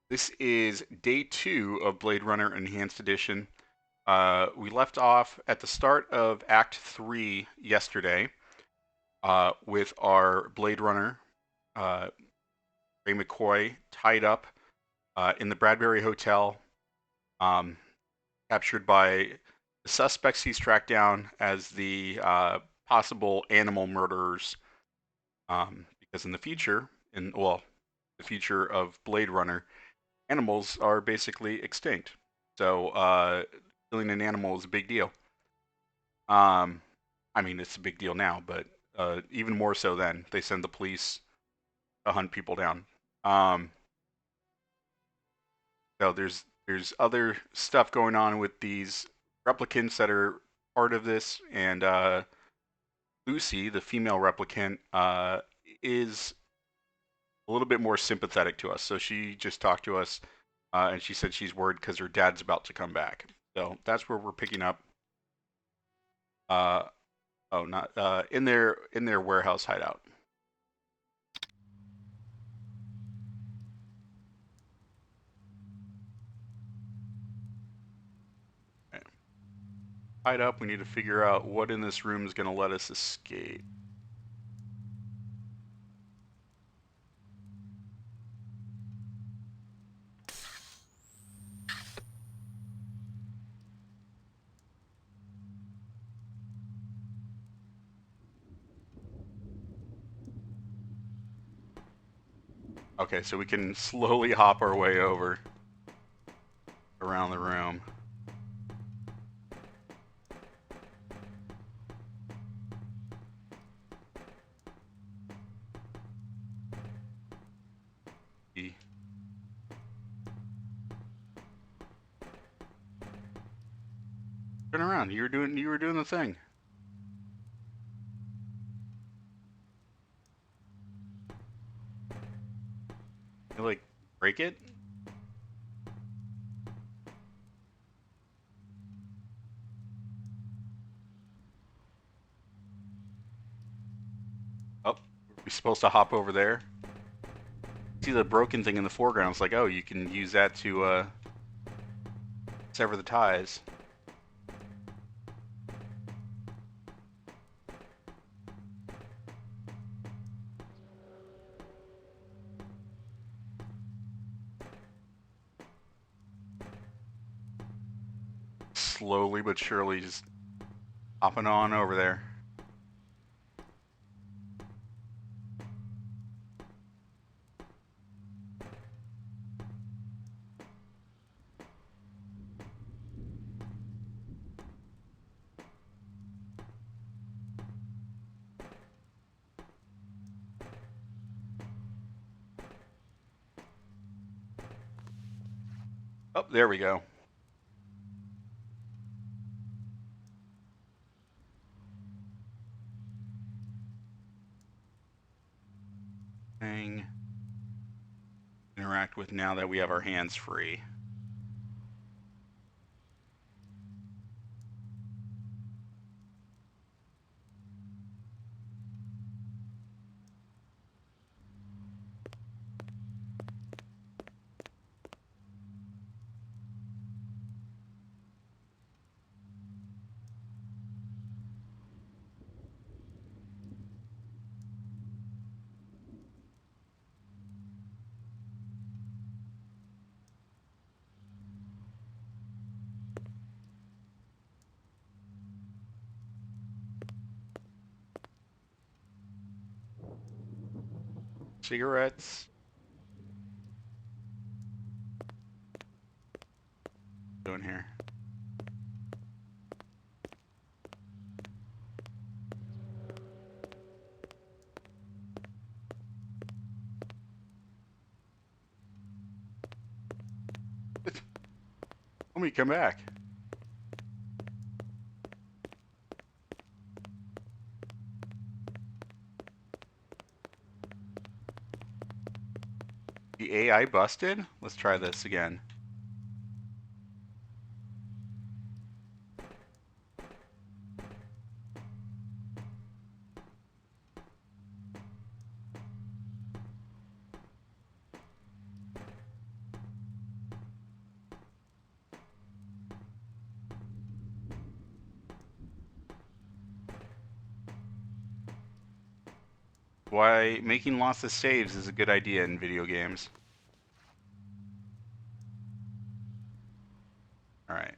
This is day 2 of Blade Runner Enhanced Edition. We left off at the start of Act 3 yesterday with our Blade Runner, uh, Ray McCoy, tied up in the Bradbury Hotel, um, captured by the suspects he's tracked down as the possible animal murderers. Because in the future, the future of Blade Runner, animals are basically extinct. So killing an animal is a big deal. Um, I mean, it's a big deal now, but even more so then. They send the police to hunt people down. Um, so there's other stuff going on with these replicants that are part of this, and Lucy, the female replicant, is a little bit more sympathetic to us. So she just talked to us, and she said she's worried because her dad's about to come back. So that's where we're picking up. Uh, oh, not in their warehouse hideout. Right. Hide up. We need to figure out what in this room is going to let us escape. Okay, so we can slowly hop our way over around the room. Turn around. You were doing the thing. You like break it? Oh, are we supposed to hop over there? See the broken thing in the foreground. It's like, oh, you can use that to sever the ties. Slowly but surely, just hopping on over there. Oh, there we go. Thing. Interact with now that we have our hands free. Cigarettes. Doing here. Let me come back. The AI busted? Let's try this again. why making lots of saves is a good idea in video games. All right.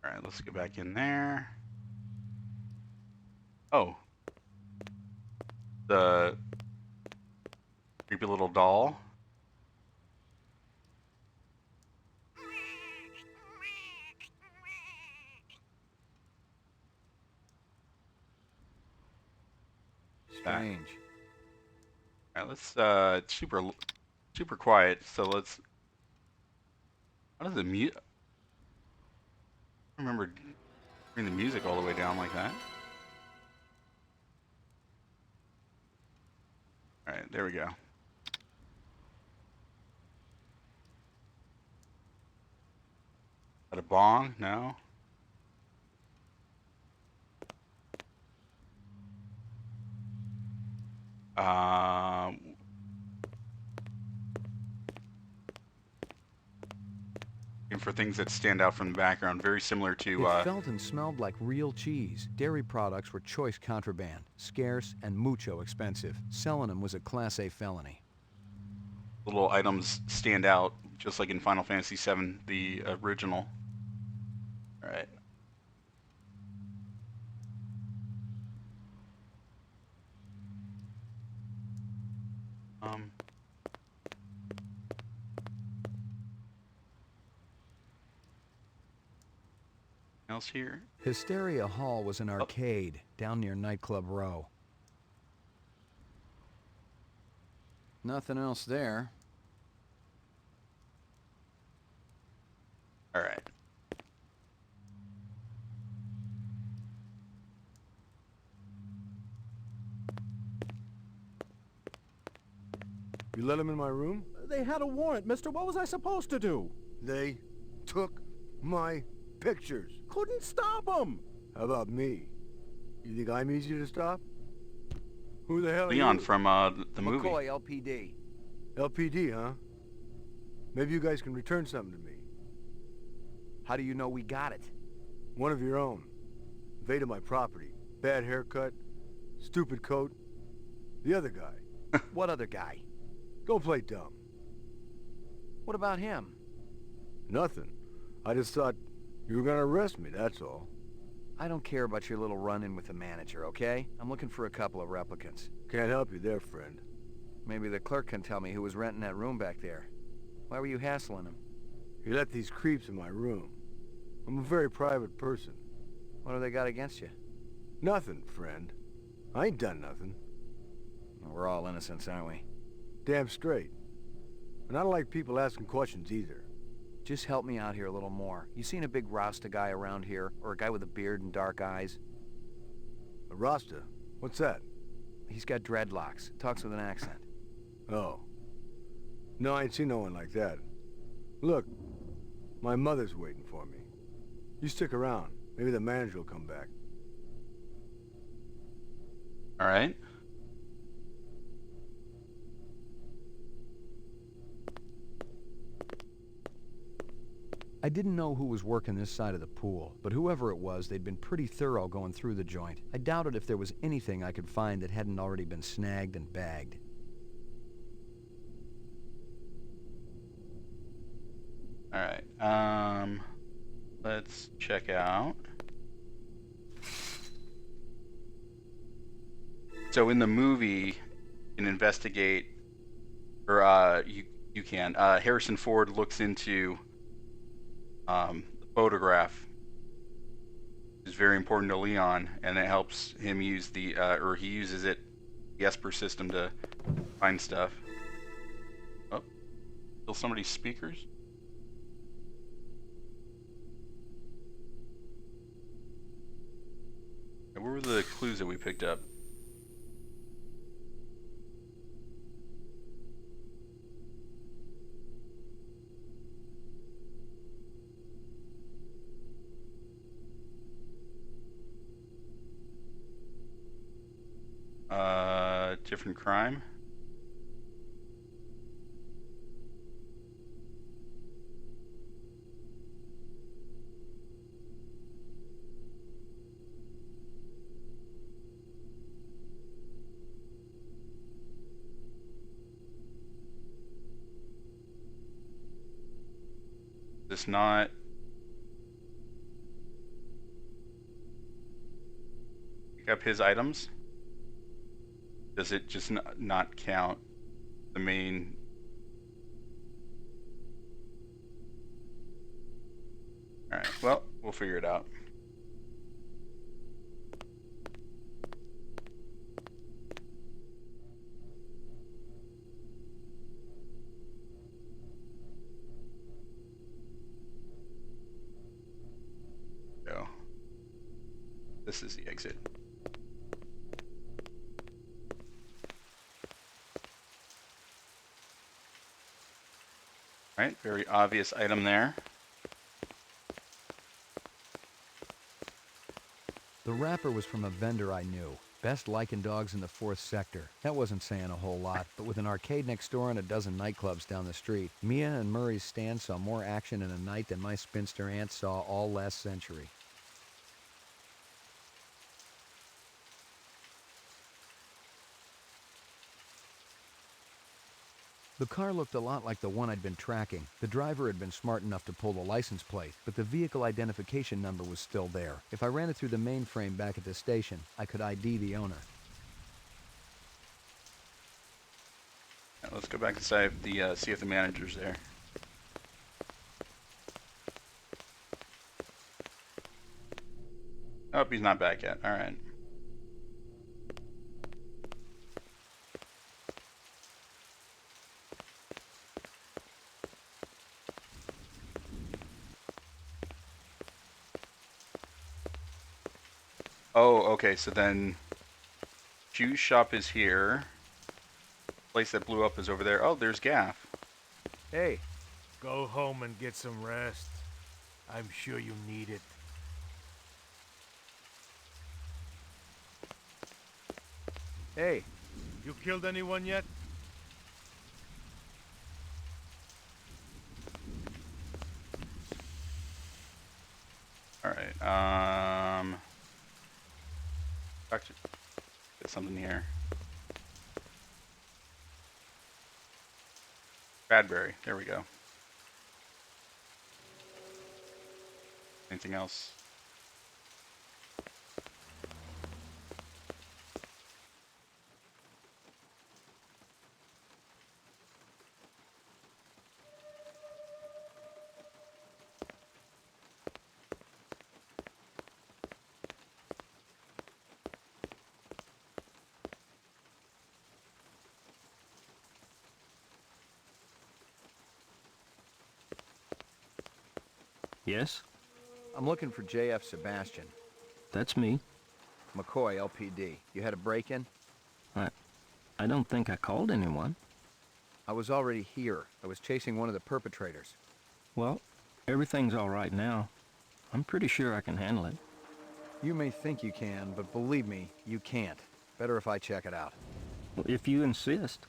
All right, let's get back in there. Oh. The creepy little doll. Strange. All right, let's super quiet. So let's. How does the mute? I remember turning the music all the way down like that. All right, there we go. Got a bong? No. Looking for things that stand out from the background, very similar to. It felt and smelled like real cheese. Dairy products were choice contraband, scarce and mucho expensive. Selling them was a Class A felony. Little items stand out, just like in Final Fantasy VII, the original. All right. Else here? Hysteria Hall was an arcade down near Nightclub Row. Nothing else there. All right. You let them in my room? They had a warrant, mister. What was I supposed to do? They took my pictures. Couldn't stop them. How about me? You think I'm easy to stop? Who the hell are Leon you? from the movie. McCoy, LPD. LPD, huh? Maybe you guys can return something to me. How do you know we got it? One of your own. Invaded my property. Bad haircut. Stupid coat. The other guy. What other guy? Don't play dumb. What about him? Nothing. I just thought you were gonna arrest me, that's all. I don't care about your little run-in with the manager, okay? I'm looking for a couple of replicants. Can't help you there, friend. Maybe the clerk can tell me who was renting that room back there. Why were you hassling him? You let these creeps in my room. I'm a very private person. What have they got against you? Nothing, friend. I ain't done nothing. Well, we're all innocents, aren't we? Damn straight. And I don't like people asking questions either. Just help me out here a little more. You seen a big Rasta guy around here? Or a guy with a beard and dark eyes? A Rasta? What's that? He's got dreadlocks. Talks with an accent. Oh. No, I ain't seen no one like that. Look, my mother's waiting for me. You stick around. Maybe the manager will come back. All right. I didn't know who was working this side of the pool, but whoever it was, they'd been pretty thorough going through the joint. I doubted if there was anything I could find that hadn't already been snagged and bagged. All right. Let's check out. So in the movie, you can investigate, or you can. Harrison Ford looks into the photograph. Is very important to Leon, and it helps him use the, or he uses it, the Esper system to find stuff. Oh, kill somebody's speakers. What were the clues that we picked up? Different crime. Does not pick up his items? Does it just not count the main? All right, well, we'll figure it out. Go. This is the exit. All right, very obvious item there. The wrapper was from a vendor I knew. Best lichen dogs in the 4th sector. That wasn't saying a whole lot, but with an arcade next door and a dozen nightclubs down the street, Mia and Murray's stand saw more action in a night than my spinster aunt saw all last century. The car looked a lot like the one I'd been tracking. The driver had been smart enough to pull the license plate, but the vehicle identification number was still there. If I ran it through the mainframe back at the station, I could ID the owner. Now let's go back inside the see if the manager's there. Oh, he's not back yet. All right. Oh, okay, so then Juice Shop is here. Place that blew up is over there. Oh, there's Gaff. Hey. Go home and get some rest. I'm sure you need it. Hey. You killed anyone yet? Alright, Doctor, get something here. Bradbury, there we go. Anything else? Yes, I'm looking for J.F. Sebastian. that's me. McCoy, LPD. You had a break-in? I don't think I called anyone. I was already here. I was chasing one of the perpetrators. Well, everything's all right now. I'm pretty sure I can handle it. You may think you can, but believe me, you can't. Better if I check it out. Well, if you insist.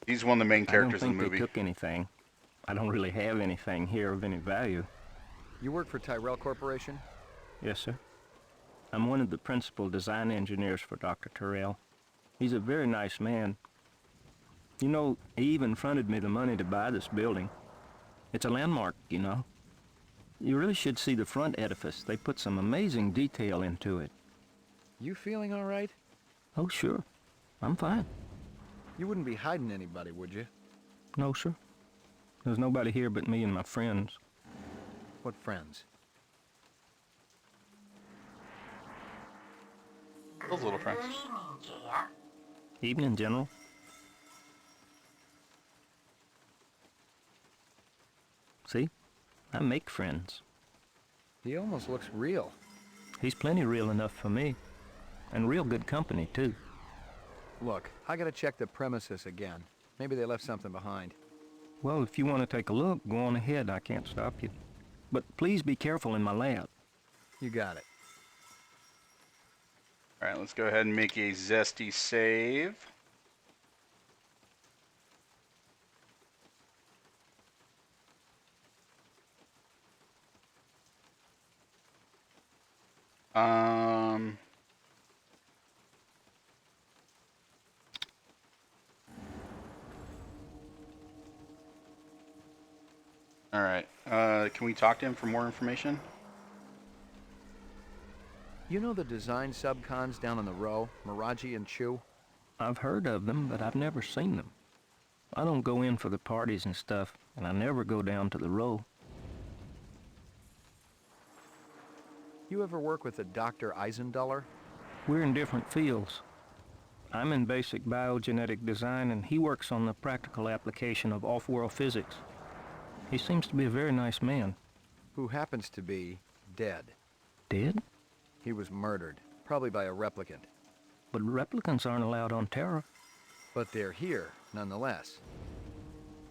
He's one of the main characters I in don't the think movie. they took anything. I don't really have anything here of any value. You work for Tyrell Corporation? Yes, sir. I'm one of the principal design engineers for Dr. Terrell. He's a very nice man. You know, he even fronted me the money to buy this building. It's a landmark, you know. You really should see the front edifice. They put some amazing detail into it. You feeling all right? Oh, sure. I'm fine. You wouldn't be hiding anybody, would you? No, sir. There's nobody here but me and my friends. What friends? Those little friends. Evening, General. See? I make friends. He almost looks real. He's plenty real enough for me. And real good company, too. Look, I gotta check the premises again. Maybe they left something behind. Well, if you want to take a look, go on ahead. I can't stop you. But please be careful in my lab. You got it. All right, let's go ahead and make a zesty save. Um. All right. Can we talk to him for more information? You know the design subcons down on the row, Miraji and Chu? I've heard of them, but I've never seen them. I don't go in for the parties and stuff, and I never go down to the row. You ever work with a Dr. Eisenduller? We're in different fields. I'm in basic biogenetic design, and he works on the practical application of off-world physics. He seems to be a very nice man. Who happens to be dead. Dead? He was murdered, probably by a replicant. But replicants aren't allowed on Terra. But they're here, nonetheless.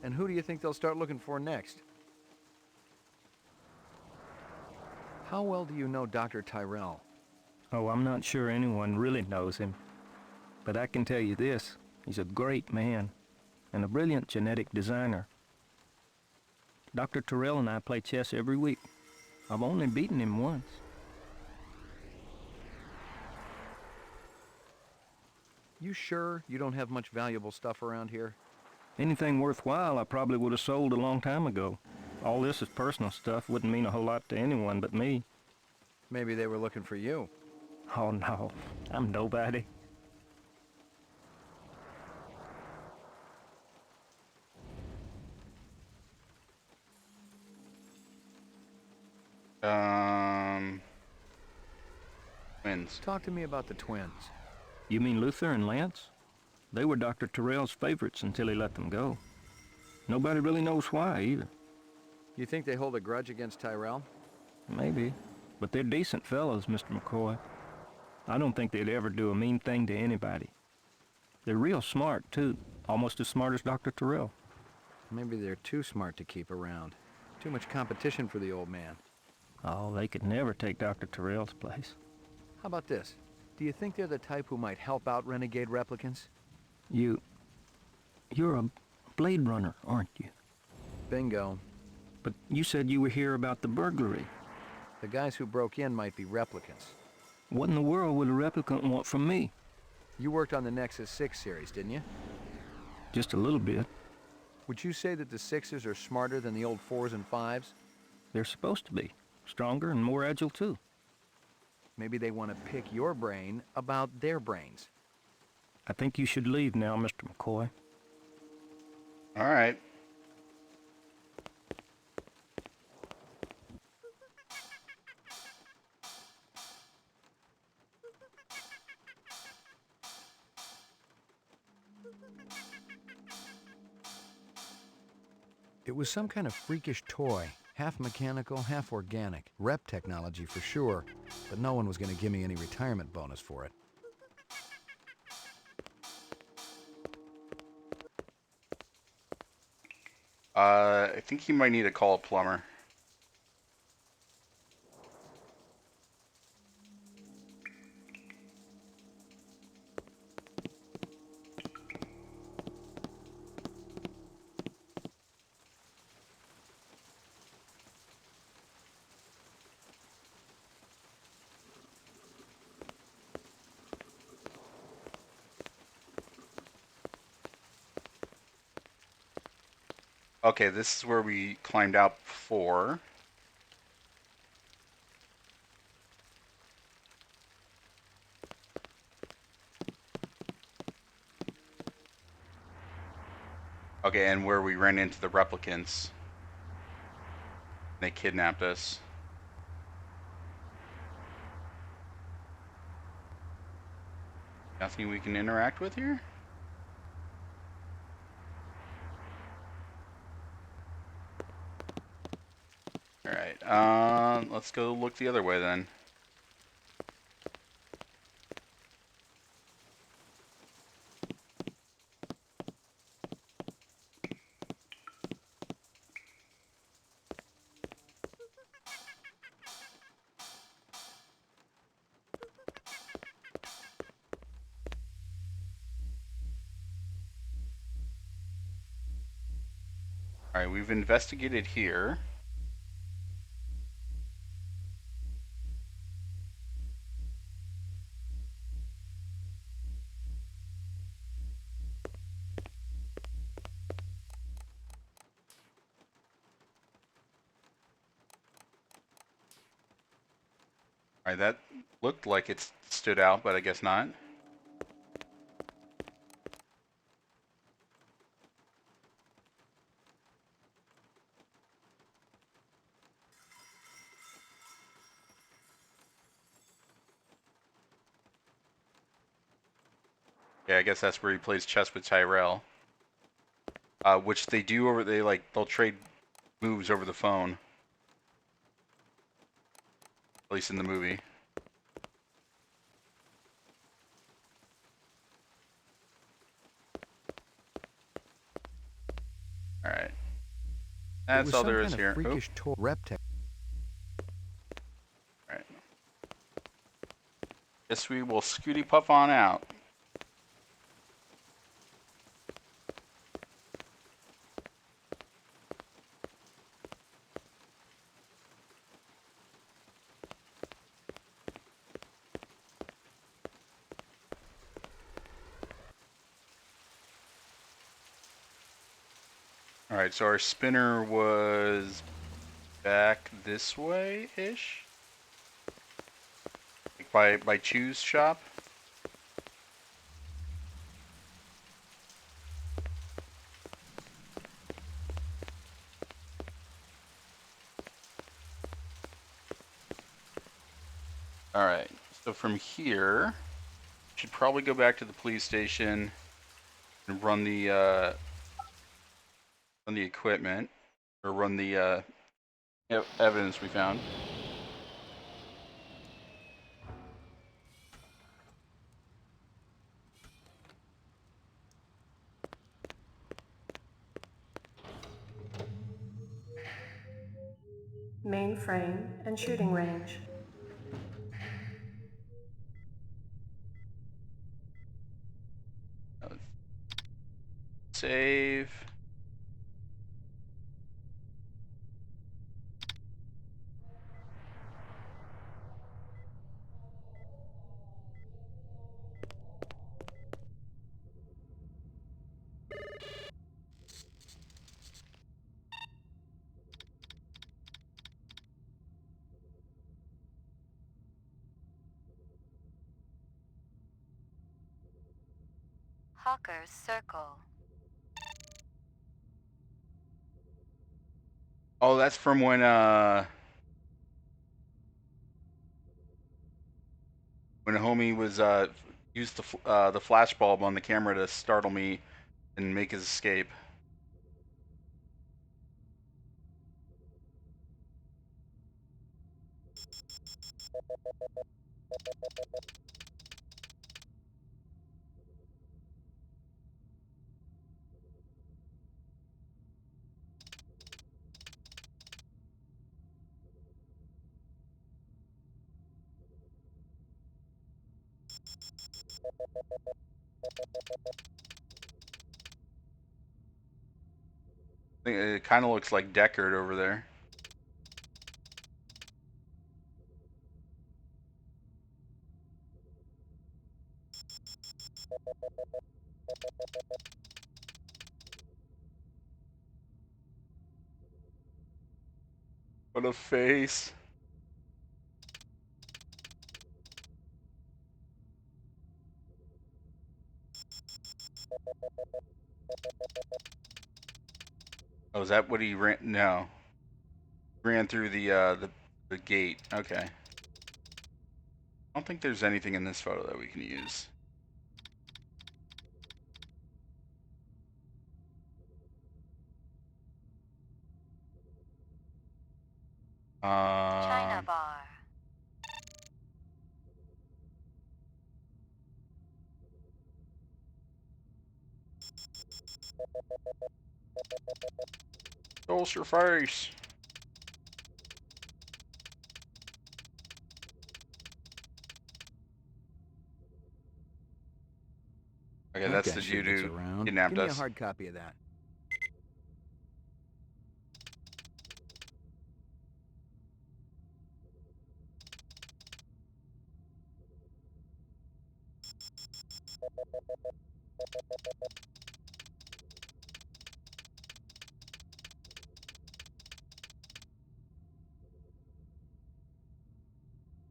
And who do you think they'll start looking for next? How well do you know Dr. Tyrell? Oh, I'm not sure anyone really knows him. But I can tell you this, he's a great man, and a brilliant genetic designer. Dr. Tyrell and I play chess every week. I've only beaten him once. You sure you don't have much valuable stuff around here? Anything worthwhile I probably would have sold a long time ago. All this is personal stuff, wouldn't mean a whole lot to anyone but me. Maybe they were looking for you. Oh no, I'm nobody. Twins. Talk to me about the twins. You mean Luther and Lance? They were Dr. Tyrell's favorites until he let them go. Nobody really knows why, either. You think they hold a grudge against Tyrell? Maybe. But they're decent fellows, Mr. McCoy. I don't think they'd ever do a mean thing to anybody. They're real smart, too. Almost as smart as Dr. Tyrell. Maybe they're too smart to keep around. Too much competition for the old man. Oh, they could never take Dr. Tyrell's place. How about this? Do you think they're the type who might help out renegade replicants? You're a Blade Runner, aren't you? Bingo. But you said you were here about the burglary. The guys who broke in might be replicants. What in the world would a replicant want from me? You worked on the Nexus 6 series, didn't you? Just a little bit. Would you say that the 6s are smarter than the old 4s and 5s? They're supposed to be. Stronger and more agile, too. Maybe they want to pick your brain about their brains. I think you should leave now, Mr. McCoy. All right. It was some kind of freakish toy. Half mechanical, half organic. Rep technology for sure, but no one was going to give me any retirement bonus for it. I think he might need to call a plumber. Okay, this is where we climbed out before. Okay, and where we ran into the replicants. They kidnapped us. Nothing we can interact with here? Alright, let's go look the other way then. All right, we've investigated here. All right, that looked like it stood out, but I guess not. Yeah, I guess that's where he plays chess with Tyrell. Which they do over, they'll trade moves over the phone. At least in the movie. All right. That's all there is here. Freakish reptile. All right. Guess we will scooty puff on out. All right, so our spinner was back this way-ish? Like by Chew's shop? All right, so from here, should probably go back to the police station and run the equipment, or run the evidence we found. Mainframe and shooting range. Save. Hawker's Circle. Oh, that's from when a homie was used the flash bulb on the camera to startle me and make his escape. I think it kind of looks like Deckard over there. What a face. Oh, is that what he ran? No. Ran through the gate. Okay. I don't think there's anything in this photo that we can use. China Bar. Show your face. Okay, that's the dude who kidnapped Give me a us. hard copy of that.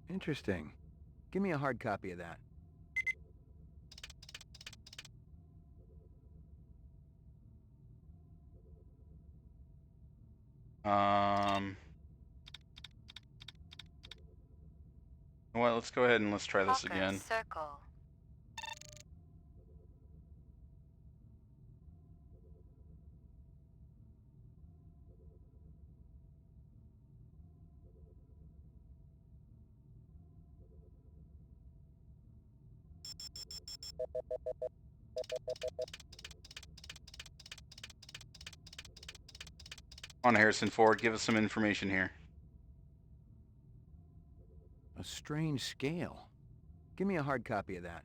Interesting. Give me a hard copy of that. Well, let's go ahead and let's try this Hawker's again. Circle. Come on, Harrison Ford, give us some information here. A strange scale. Give me a hard copy of that.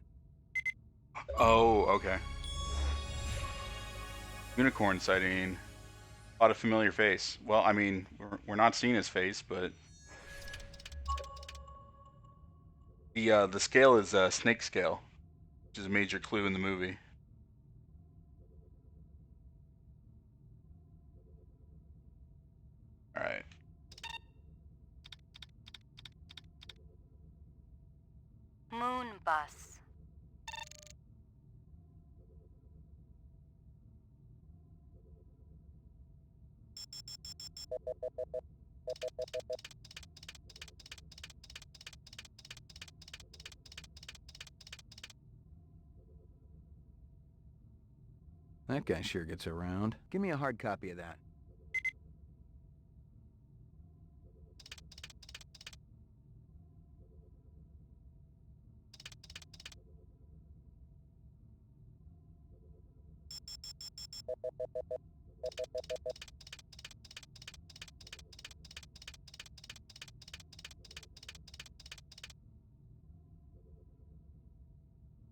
Oh, okay. Unicorn sighting. A lot of familiar face. Well, I mean, we're not seeing his face, but the scale is a snake scale, which is a major clue in the movie. All right. Moon Bus. That guy sure gets around. Give me a hard copy of that.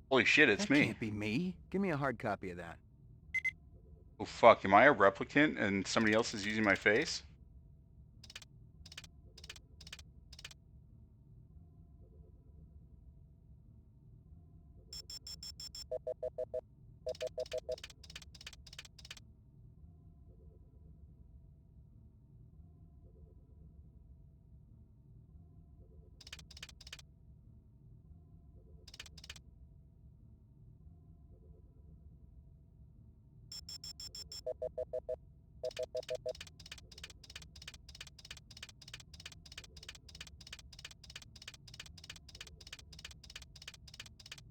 Holy shit, it's That me. can't be me. Give me a hard copy of that. Oh fuck, am I a replicant and somebody else is using my face?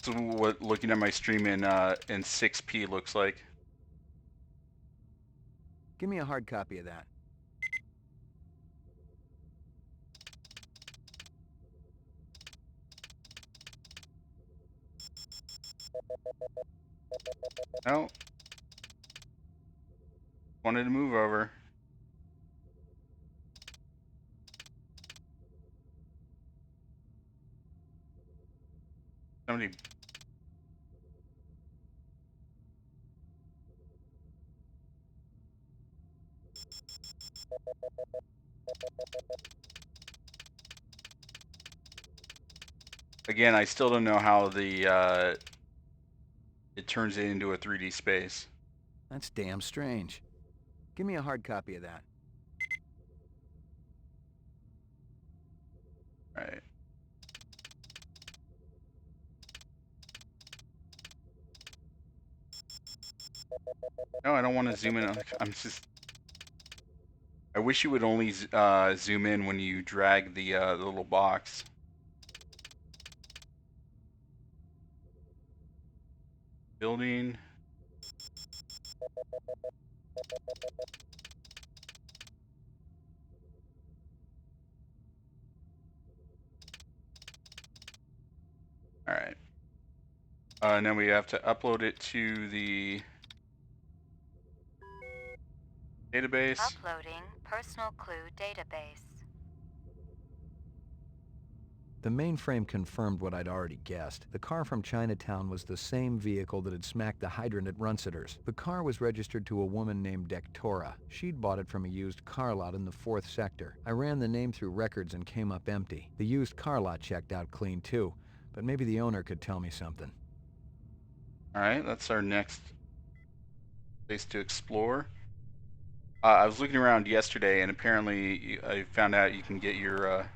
So what looking at my stream in 6P looks like. Give me a hard copy of that. No. Wanted to move over. Somebody. Again, I still don't know how the it turns it into a 3D space. That's damn strange. Give me a hard copy of that. Right. No, I don't want to zoom in. I'm just. I wish you would only zoom in when you drag the little box. Building. All right. And then we have to upload it to the database. Uploading Personal Clue Database. The mainframe confirmed what I'd already guessed. The car from Chinatown was the same vehicle that had smacked the hydrant at Runciter's. The car was registered to a woman named Dektora. She'd bought it from a used car lot in the 4th sector. I ran the name through records and came up empty. The used car lot checked out clean too, but maybe the owner could tell me something. All right, that's our next place to explore. I was looking around yesterday, and apparently I found out you can get your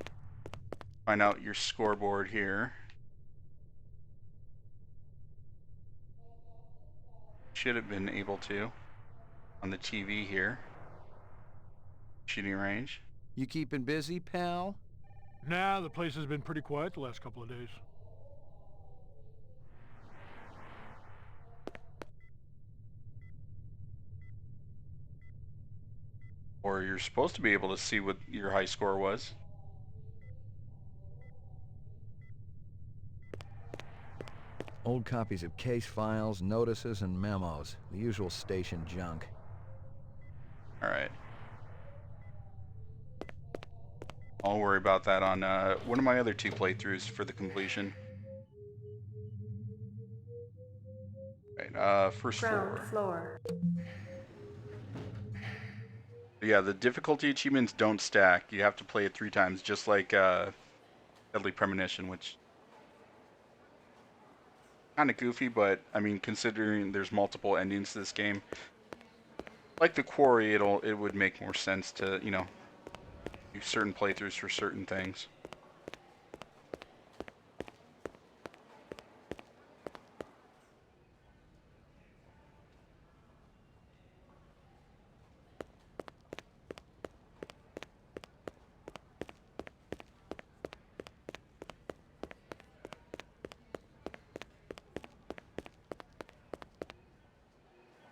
find out your scoreboard here. Should have been able to on the TV here. Shooting range. You keeping busy, pal? Nah, the place has been pretty quiet the last couple of days. Or you're supposed to be able to see what your high score was. Old copies of case files, notices, and memos. The usual station junk. All right. I'll worry about that on one of my other 2 playthroughs for the completion. Right, first Ground floor. floor. Yeah, the difficulty achievements don't stack. You have to play it 3 times, just like Deadly Premonition, which kind of goofy, but I mean, considering there's multiple endings to this game, like the Quarry, it would make more sense to, you know, do certain playthroughs for certain things.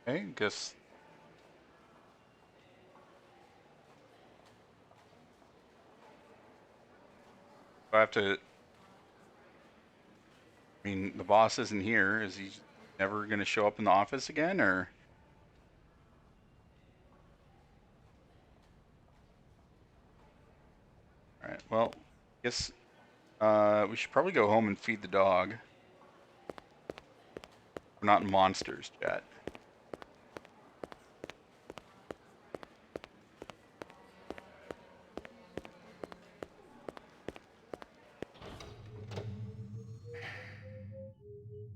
Okay, guess I have to. I mean, the boss isn't here. Is he never going to show up in the office again, or? All right. Well, I guess we should probably go home and feed the dog. We're not monsters yet.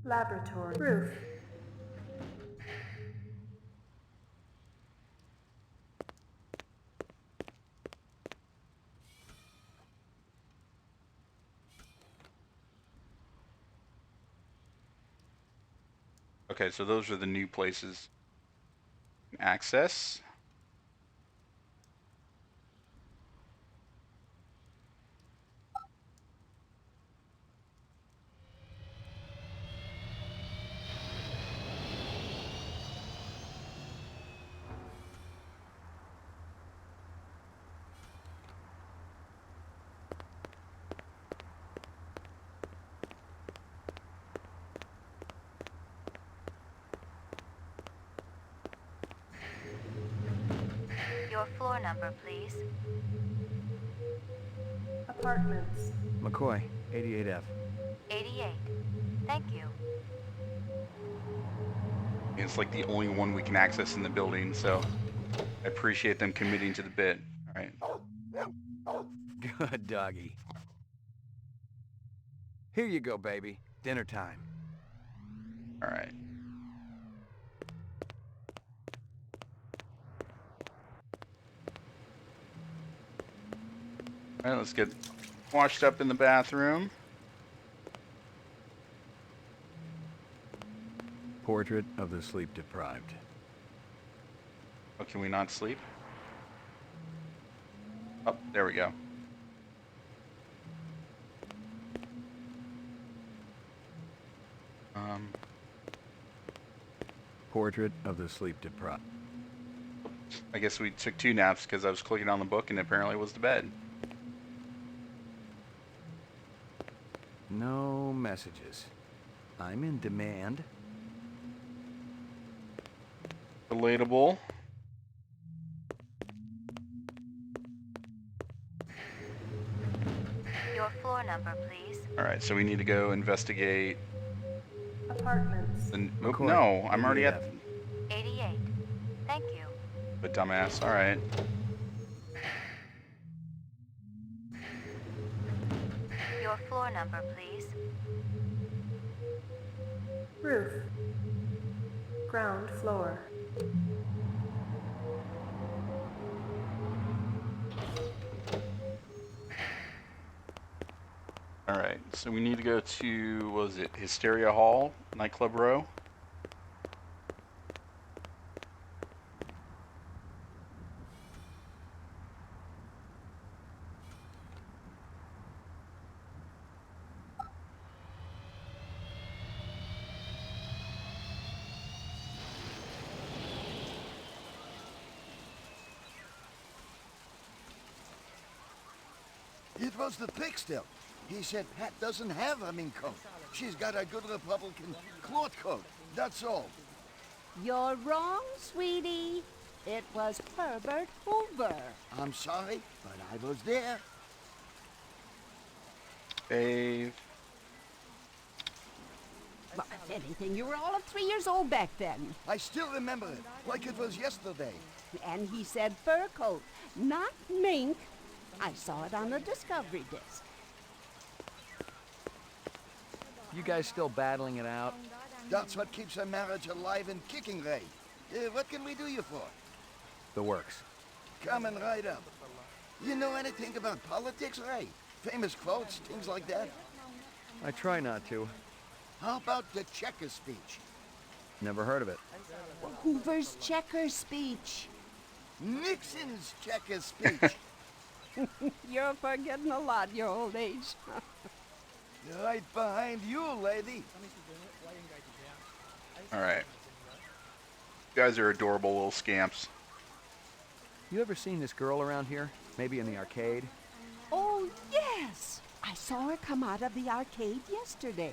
Laboratory. Roof. Okay, so those are the new places. Access. Your floor number, please. Apartments. McCoy, 88F. 88. Thank you. It's like the only one we can access in the building, so I appreciate them committing to the bit. All right. Good doggy. Here you go, baby. Dinner time. All right. All right, let's get washed up in the bathroom. Portrait of the sleep deprived. Oh, can we not sleep? Oh, there we go. Portrait of the sleep deprived. I guess we took 2 naps because I was clicking on the book and apparently it was the bed. No messages. I'm in demand. Relatable. Your floor number, please. All right, so we need to go investigate. Apartments. McCoy, No, I'm already at 88. Thank you. the dumbass. All right. Your floor number, please. Roof. Ground floor. All right, so we need to go to, what was it, Hysteria Hall, Nightclub Row? It was the pig still. He said Pat doesn't have a mink coat. She's got a good Republican cloth coat. That's all. You're wrong, sweetie. It was Herbert Hoover. I'm sorry, but I was there. Dave. Well, if anything, you were all of 3 years old back then. I still remember it, like it was yesterday. And he said fur coat, not mink. I saw it on the Discovery disc. You guys still battling it out? That's what keeps a marriage alive and kicking, Ray. What can we do you for? The works. Coming right up. You know anything about politics, Ray? Famous quotes, things like that? I try not to. How about the Checker speech? Never heard of it. Hoover's checker speech. Nixon's Checker speech. You're forgetting a lot your old age. Right behind you, lady. All right. You guys are adorable little scamps. You ever seen this girl around here? Maybe in the arcade? Oh, yes. I saw her come out of the arcade yesterday.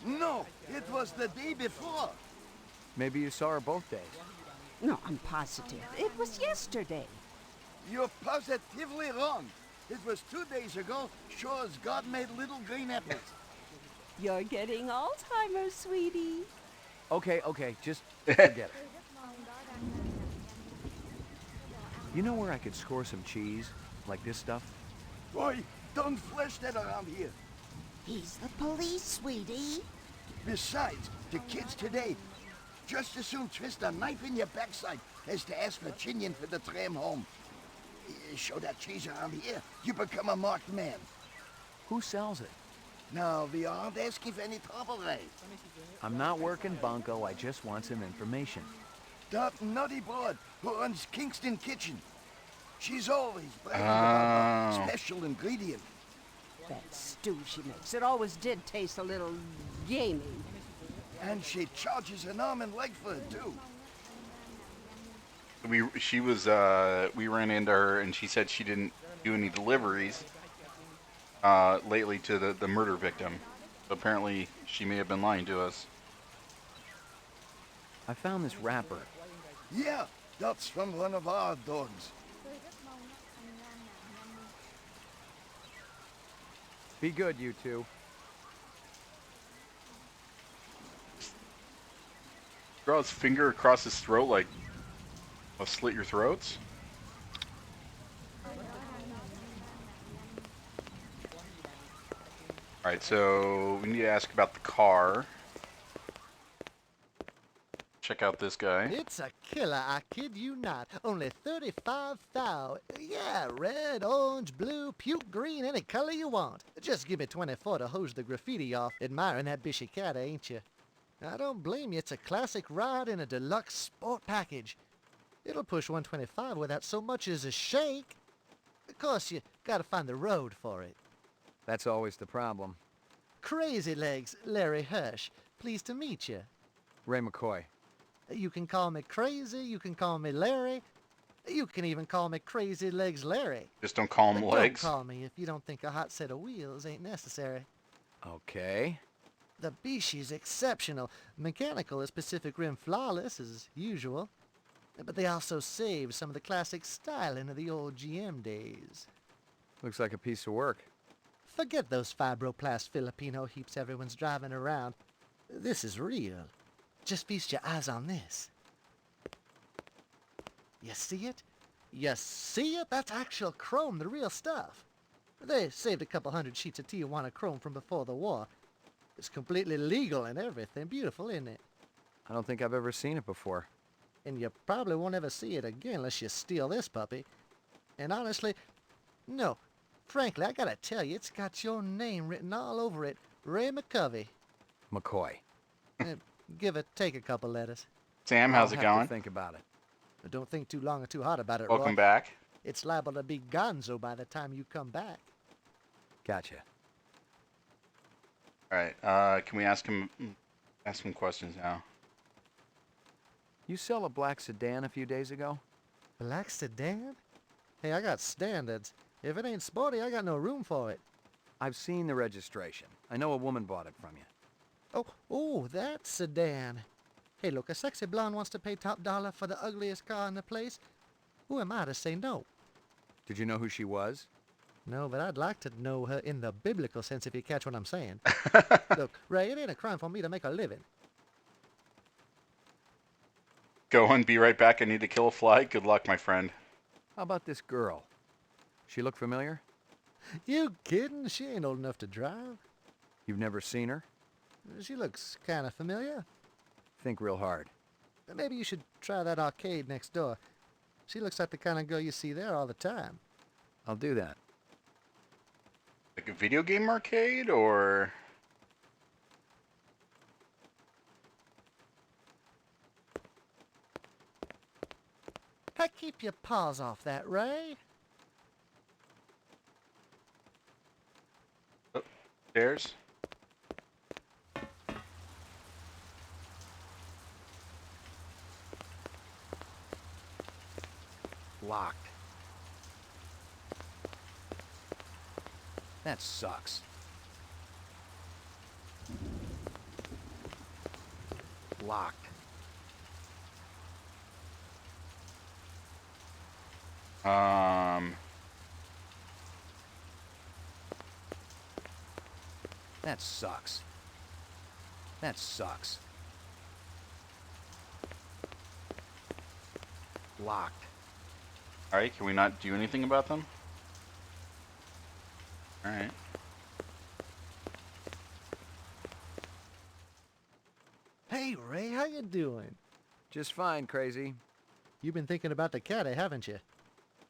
No, it was the day before. Maybe you saw her both days. No, I'm positive. It was yesterday. You're positively wrong. It was 2 days ago, sure as God made little green apples. You're getting Alzheimer's, sweetie. Okay, just forget it. You know where I could score some cheese? Like this stuff? Boy, don't flash that around here. He's the police, sweetie. Besides, the kids today just as soon twist a knife in your backside as to ask Virginian for the tram home. Show that cheese around here, you become a marked man. Who sells it? No, we aren't asking for any trouble, Ray. I'm not working bunco, I just want some information. That nutty broad who runs Kingston Kitchen. She's always bragging about a special ingredient. That stew she makes, it always did taste a little gamey. And she charges an arm and leg for it, too. We ran into her and she said she didn't do any deliveries lately to the murder victim. So apparently she may have been lying to us. I found this wrapper. Yeah, that's from one of our dogs. Be good, you two. Draw his finger across his throat like I'll slit your throats. Alright, so we need to ask about the car. Check out this guy. It's a killer, I kid you not. Only 35,000. Yeah, red, orange, blue, puke green, any color you want. Just give me 24 to hose the graffiti off. Admiring that bishy cat, ain't you? I don't blame you. It's a classic ride in a deluxe sport package. It'll push 125 without so much as a shake. Of course, you gotta find the road for it. That's always the problem. Crazy Legs, Larry Hirsch. Pleased to meet you. Ray McCoy. You can call me Crazy, you can call me Larry. You can even call me Crazy Legs Larry. Just don't call him But legs. Don't call me if you don't think a hot set of wheels ain't necessary. Okay. The Bishy's exceptional. Mechanical is Pacific Rim flawless, as usual. But they also saved some of the classic styling of the old GM days. Looks like a piece of work. Forget those fibroplast Filipino heaps everyone's driving around. This is real. Just feast your eyes on this. You see it? You see it? That's actual chrome, the real stuff. They saved a couple hundred sheets of Tijuana chrome from before the war. It's completely legal and everything. Beautiful, isn't it? I don't think I've ever seen it before. And you probably won't ever see it again unless you steal this puppy. And honestly, no. Frankly, I gotta tell you, it's got your name written all over it. Ray McCovey. McCoy. Give it, take a couple letters. Sam, how's I'll it have to going? think about it. But don't think too long or too hard about it, Welcome Roy. back. It's liable to be gonzo by the time you come back. Gotcha. All right. Can we ask him questions now? You sell a black sedan a few days ago? Black sedan? Hey, I got standards. If it ain't sporty, I got no room for it. I've seen the registration. I know a woman bought it from you. Oh, that sedan. Hey, look, a sexy blonde wants to pay top dollar for the ugliest car in the place. Who am I to say no? Did you know who she was? No, but I'd like to know her in the biblical sense, if you catch what I'm saying. Look, Ray, it ain't a crime for me to make a living. Go on, be right back. I need to kill a fly. Good luck, my friend. How about this girl? She look familiar? You kidding? She ain't old enough to drive. You've never seen her? She looks kind of familiar. Think real hard. Maybe you should try that arcade next door. She looks like the kind of girl you see there all the time. I'll do that. Like a video game arcade, or? Hey, keep your paws off that, Ray. Oh, stairs. Locked. That sucks. Locked. That sucks. That sucks. Locked. Alright, can we not do anything about them? Alright. Hey, Ray, how you doing? Just fine, crazy. You've been thinking about the caddy, haven't you?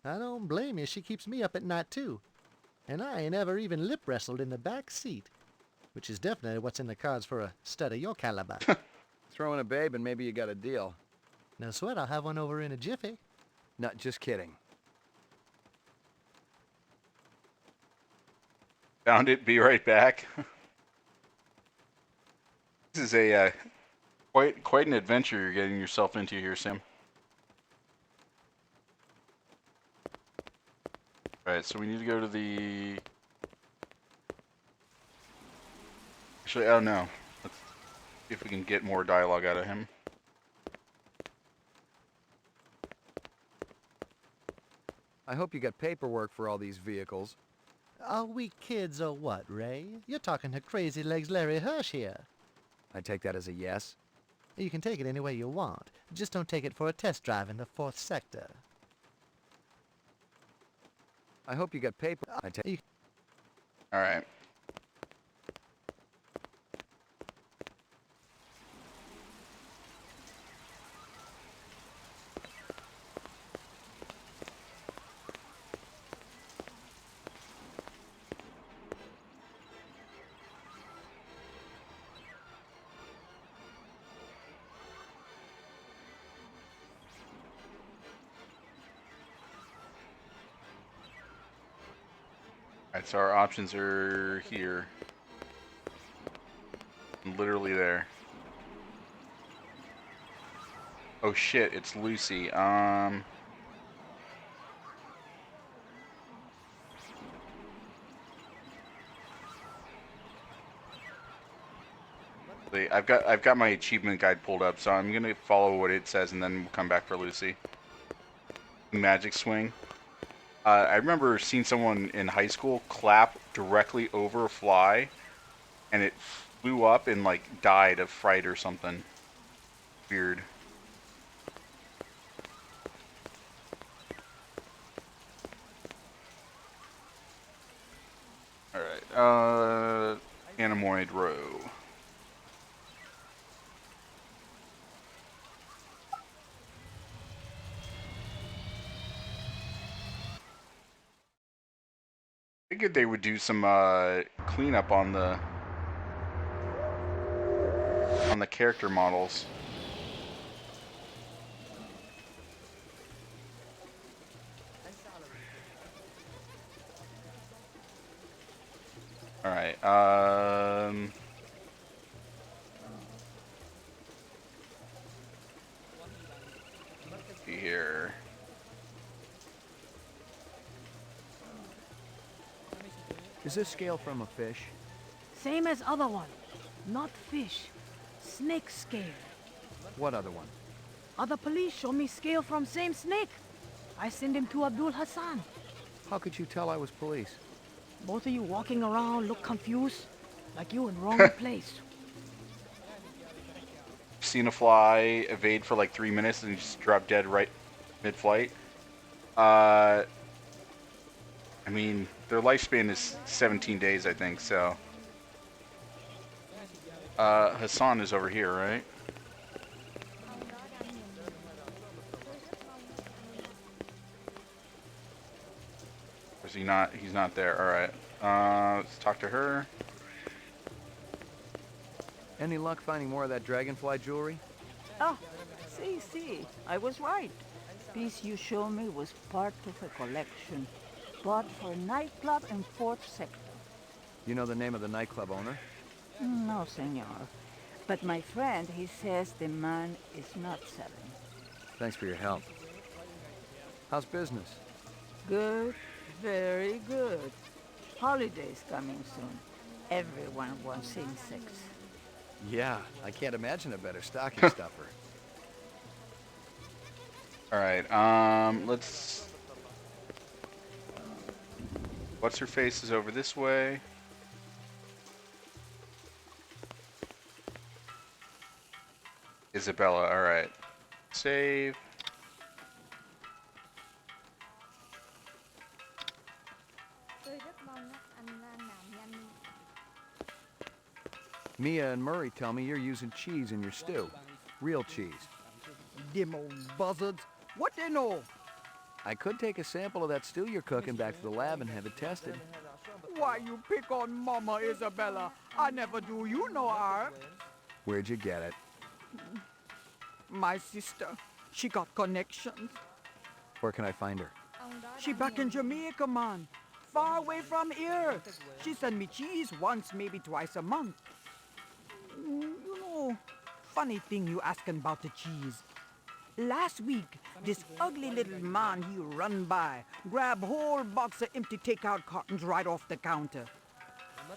I don't blame you. She keeps me up at night, too. And I ain't ever even lip wrestled in the back seat. Which is definitely what's in the cards for a stud of your caliber. Throw in a babe and maybe you got a deal. No sweat, I'll have one over in a jiffy. Not just kidding. Found it. Be right back. This is a quite an adventure you're getting yourself into here, Sam. Right, so we need to go to the... Actually, oh no. Let's see if we can get more dialogue out of him. I hope you got paperwork for all these vehicles. Are we kids or what, Ray? You're talking to Crazy Legs Larry Hirsch here. I take that as a yes. You can take it any way you want. Just don't take it for a test drive in the 4th sector. I hope you got paper. Alright. Alright, so our options are here. Literally there. Oh shit, it's Lucy. I've got my achievement guide pulled up, so I'm gonna follow what it says and then we'll come back for Lucy. Magic swing. I remember seeing someone in high school clap directly over a fly, and it flew up and like died of fright or something. Weird. Alright, Anemoid Row. figured they would do some cleanup on the character models. All right. Let's see here. Is this scale from a fish? Same as other one. Not fish. Snake scale. What other one? Other police show me scale from same snake. I send him to Abdul Hassan. How could you tell I was police? Both of you walking around look confused. Like you in wrong place. Seen a fly evade for like 3 minutes and just drop dead right mid-flight. I mean, their lifespan is 17 days, I think, so. Hassan is over here, right? Or is he not? He's not there. Alright. Let's talk to her. Any luck finding more of that dragonfly jewelry? Oh, see, I was right. Piece you show me was part of a collection. Bought for a nightclub in 4th sector. You know the name of the nightclub owner? No, senor. But my friend, he says the man is not selling. Thanks for your help. How's business? Good, very good. Holidays coming soon. Everyone wants insects. Yeah, I can't imagine a better stocking stuffer. Alright, let's... What's her face is over this way. Isabella, alright. Save. Mia and Murray tell me you're using cheese in your stew. Real cheese. Them old buzzards. What they know? I could take a sample of that stew you're cooking back to the lab and have it tested. Why you pick on Mama Isabella? I never do you no harm. Where'd you get it? My sister, she got connections. Where can I find her? She back in Jamaica, man. Far away from here. She send me cheese once, maybe twice a month. You know, funny thing you asking about the cheese. Last week, this ugly little man he run by, grab whole box of empty takeout cartons right off the counter.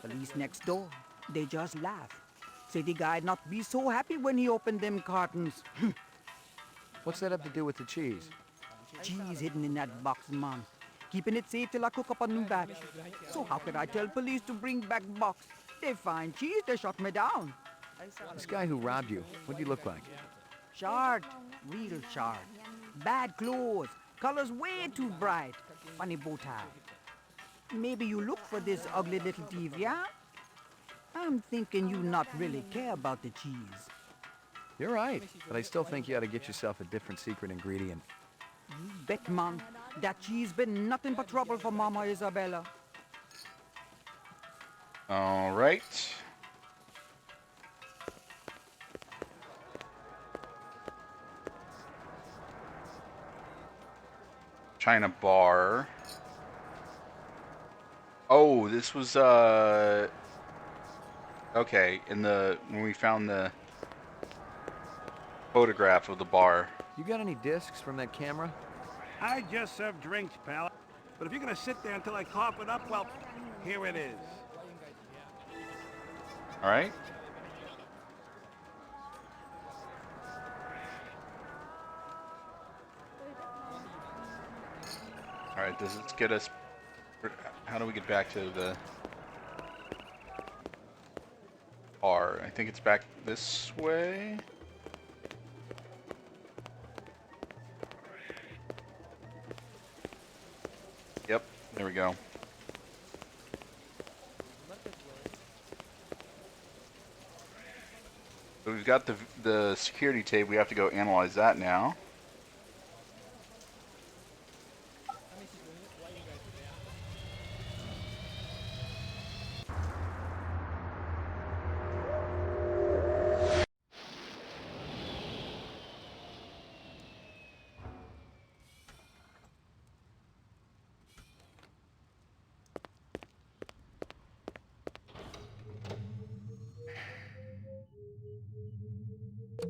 Police next door, they just laugh. Say the guy not be so happy when he opened them cartons. What's that have to do with the cheese? Cheese hidden in that box, man. Keeping it safe till I cook up a new batch. So how could I tell police to bring back box? They find cheese, they shut me down. This guy who robbed you, what'd he look like? Short, real short. Bad clothes, colors way too bright. Funny bow tie. Maybe you look for this ugly little thief, yeah? I'm thinking you not really care about the cheese. You're right, but I still think you ought to get yourself a different secret ingredient. You bet, man. That cheese been nothing but trouble for Mama Isabella. All right. China bar. Oh, this was okay, when we found the photograph of the bar. You got any discs from that camera? I just serve drinks, pal. But if you're gonna sit there until I cough it up, well, here it is. All right. All right, does this get us... How do we get back to the bar? I think it's back this way. Yep, there we go. So we've got the security tape. We have to go analyze that now.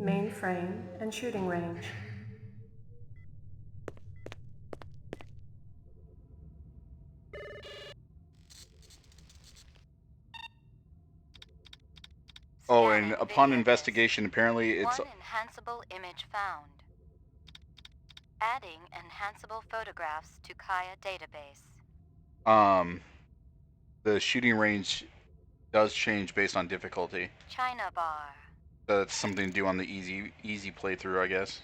Mainframe and shooting range. Oh, and upon investigation, apparently it's... One enhanceable image found. Adding enhanceable photographs to Kaya database. The shooting range does change based on difficulty. China bar. That's something to do on the easy playthrough, I guess.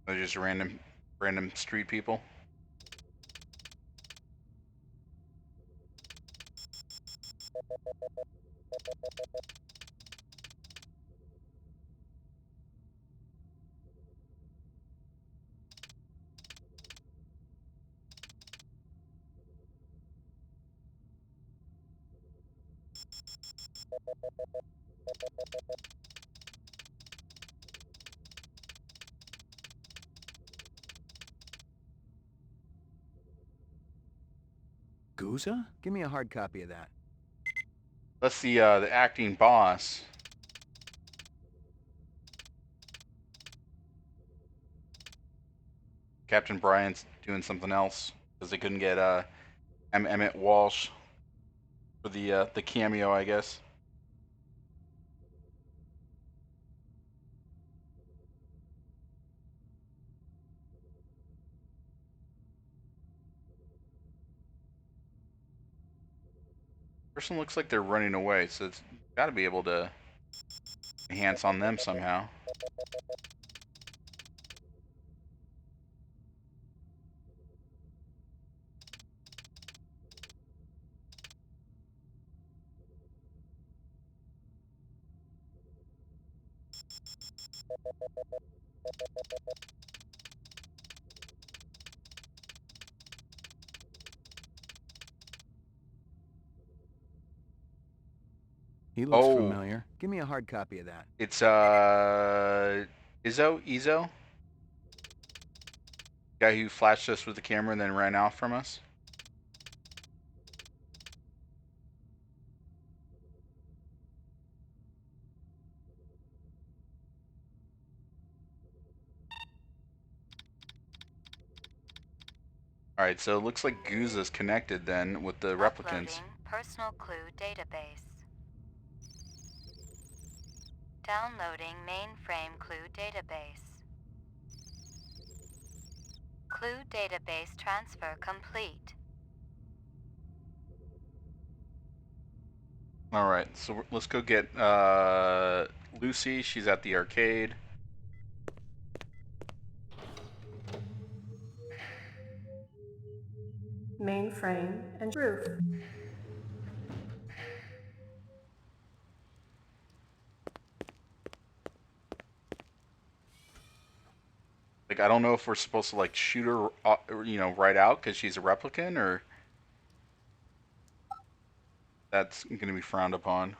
They're just random street people. Guza? Give me a hard copy of that. Let's see, the acting boss. Captain Bryant's doing something else because they couldn't get Emmett Walsh for the cameo, I guess. Person looks like they're running away, so it's got to be able to enhance on them somehow. He looks familiar. Give me a hard copy of that. It's Izzo? Guy who flashed us with the camera and then ran off from us. Alright, so it looks like Guza's connected then with the replicants. Personal clue database. Downloading mainframe clue database. Clue database transfer complete. Alright, so let's go get Lucy. She's at the arcade. Mainframe and roof. Like, I don't know if we're supposed to, like, shoot her, you know, right out because she's a replicant, or that's going to be frowned upon.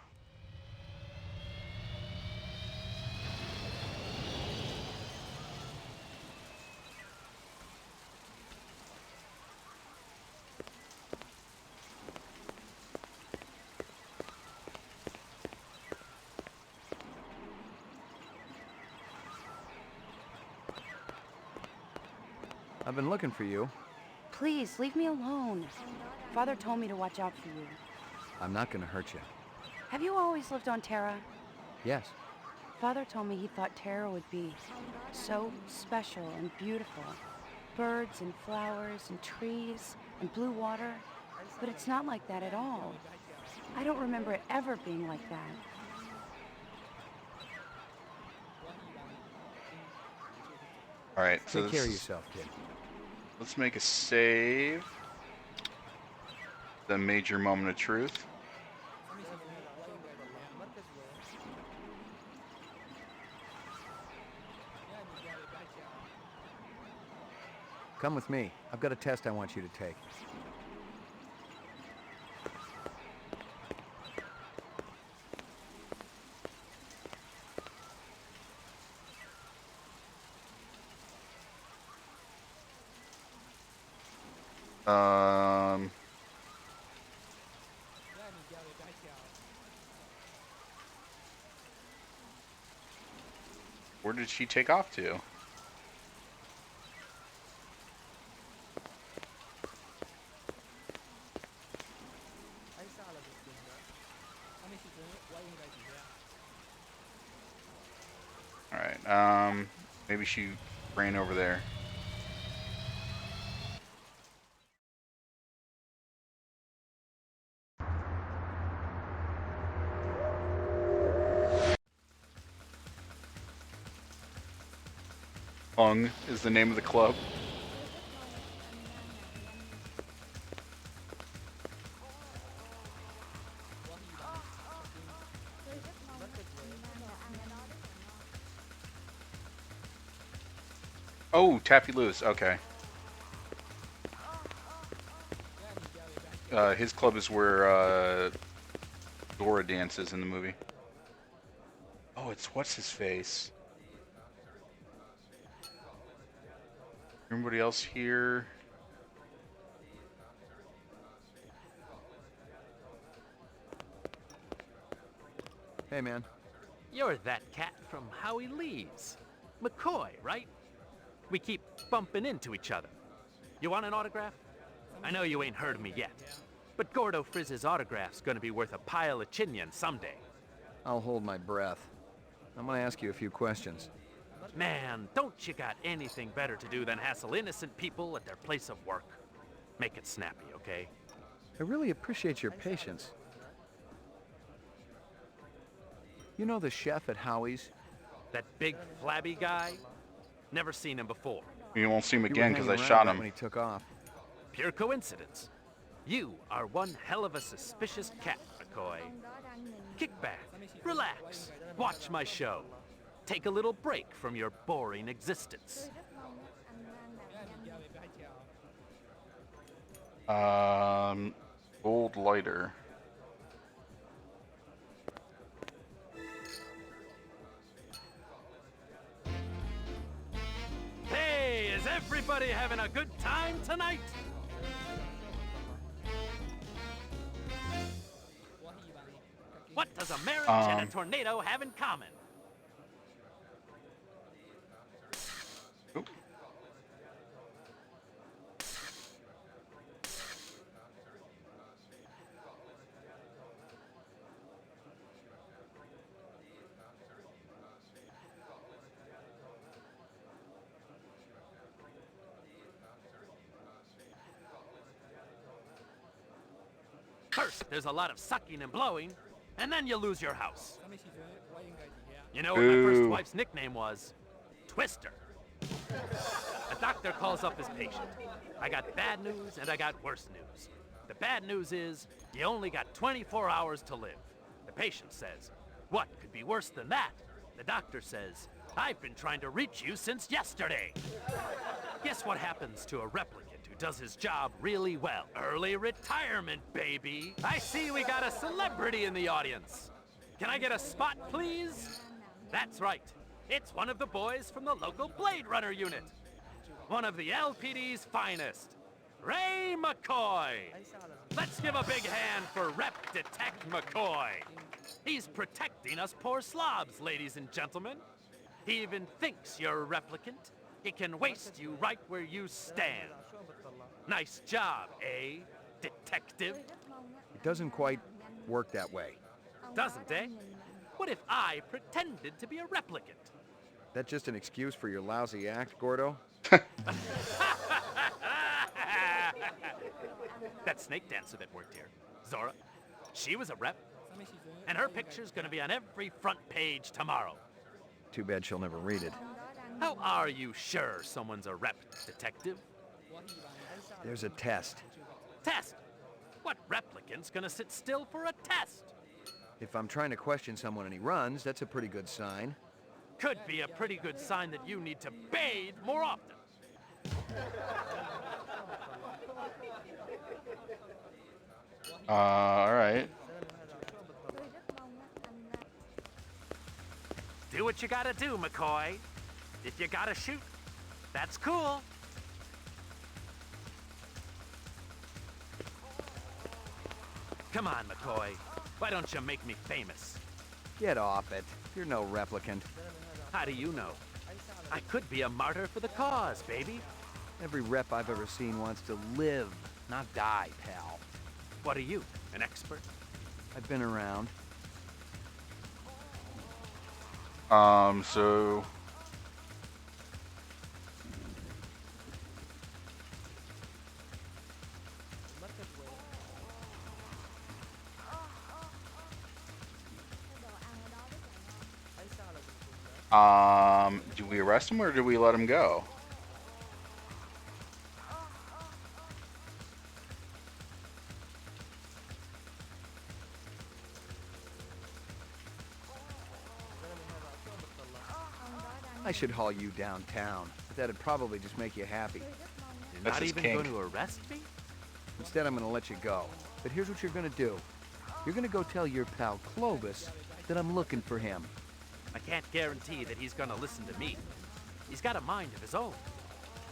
I've been looking for you. Please, leave me alone. Father told me to watch out for you. I'm not gonna hurt you. Have you always lived on Terra? Yes. Father told me he thought Terra would be so special and beautiful. Birds and flowers and trees and blue water. But it's not like that at all. I don't remember it ever being like that. Alright, so take care of yourself, kid. Let's make a save. The major moment of truth. Come with me. I've got a test I want you to take. Where did she take off to? Alright, maybe she ran over there. Hung is the name of the club. Oh, Taffy Lewis, okay. His club is where Dora dances in the movie. Oh, it's what's his face? Everybody else here? Hey, man. You're that cat from Howie Lee's. McCoy, right? We keep bumping into each other. You want an autograph? I know you ain't heard of me yet, but Gordo Frizz's autograph's gonna be worth a pile of chinion someday. I'll hold my breath. I'm gonna ask you a few questions. Man, don't you got anything better to do than hassle innocent people at their place of work? Make it snappy, okay? I really appreciate your patience. You know the chef at Howie's? That big flabby guy? Never seen him before. You won't see him You were again because I hanging shot around him. when he took off. Pure coincidence. You are one hell of a suspicious cat, McCoy. Kick back, relax, watch my show. Take a little break from your boring existence. Gold lighter. Hey, is everybody having a good time tonight? What does a marriage and a tornado have in common? Oop. First, there's a lot of sucking and blowing, and then you lose your house. You know what my first Boo. wife's nickname was? Twister. A doctor calls up his patient. I got bad news and I got worse news. The bad news is you only got 24 hours to live. The patient says, what could be worse than that? The doctor says, I've been trying to reach you since yesterday. Guess what happens to a replicant who does his job really well? Early retirement, baby. I see we got a celebrity in the audience. Can I get a spot, please? That's right. It's one of the boys from the local Blade Runner unit. One of the LPD's finest, Ray McCoy. Let's give a big hand for Rep Detect McCoy. He's protecting us poor slobs, ladies and gentlemen. He even thinks you're a replicant. He can waste you right where you stand. Nice job, eh, detective? It doesn't quite work that way. Doesn't, eh? What if I pretended to be a replicant? That just an excuse for your lousy act, Gordo? That snake dancer that worked here, Zora, she was a rep. And her picture's gonna be on every front page tomorrow. Too bad she'll never read it. How are you sure someone's a rep, detective? There's a test. Test? What replicant's gonna sit still for a test? If I'm trying to question someone and he runs, that's a pretty good sign. Could be a pretty good sign that you need to bathe more often. All right. Do what you gotta do, McCoy. If you gotta shoot, that's cool. Come on, McCoy. Why don't you make me famous? Get off it. You're no replicant. How do you know? I could be a martyr for the cause, baby. Every rep I've ever seen wants to live, not die, pal. What are you, an expert? I've been around. So do we arrest him or do we let him go? I should haul you downtown, but that'd probably just make you happy. You're That's not his even kink. going to arrest me? Instead, I'm gonna let you go. But here's what you're gonna do. You're gonna go tell your pal Clovis that I'm looking for him. I can't guarantee that he's gonna listen to me. He's got a mind of his own,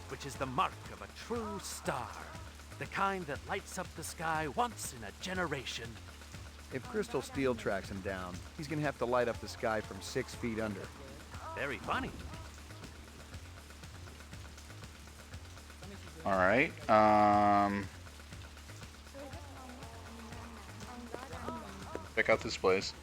which is the mark of a true star. The kind that lights up the sky once in a generation. If Crystal Steel tracks him down, he's gonna have to light up the sky from 6 feet under. Very funny. All right. Check out this place.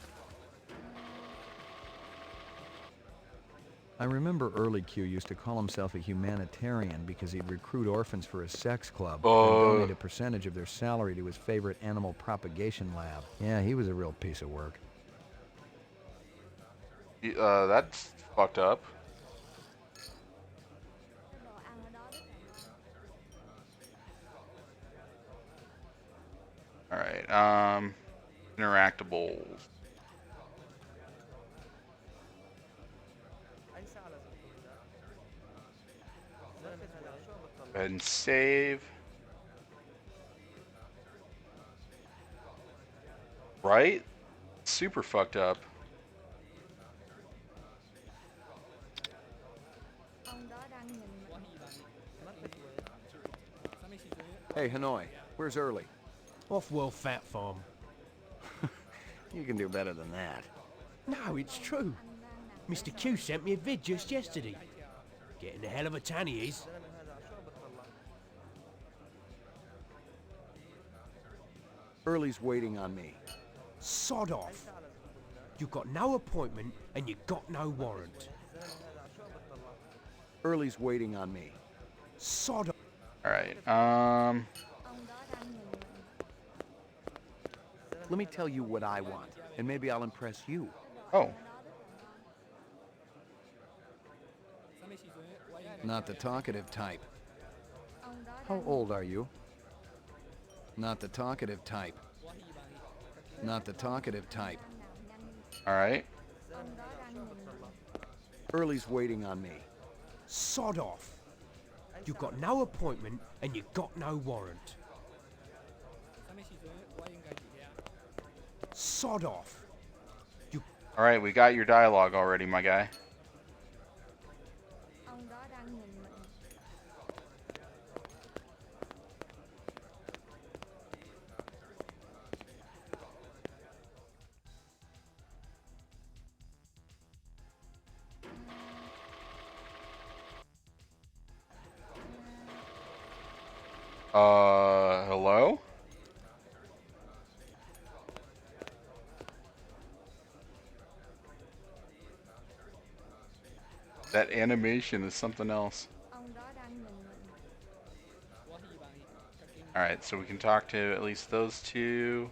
I remember early Q used to call himself a humanitarian because he'd recruit orphans for his sex club and donate a percentage of their salary to his favorite animal propagation lab. Yeah, he was a real piece of work. That's fucked up. All right. Interactables. Go ahead and save. Right? Super fucked up. Hey, Hanoi, where's Early? Off-World Fat Farm. You can do better than that. No, it's true. Mr. Q sent me a vid just yesterday. Getting a hell of a tan he is. Early's waiting on me. Sod off. You got no appointment and you got no warrant. Early's waiting on me. Sod off. All right. Let me tell you what I want, and maybe I'll impress you. Oh. Not the talkative type. How old are you? Not the talkative type. Not the talkative type. All right. Early's waiting on me. Sod off. You got no appointment and you got no warrant. Sod off. All right, we got your dialogue already, my guy. Hello? That animation is something else. Alright, so we can talk to at least those two.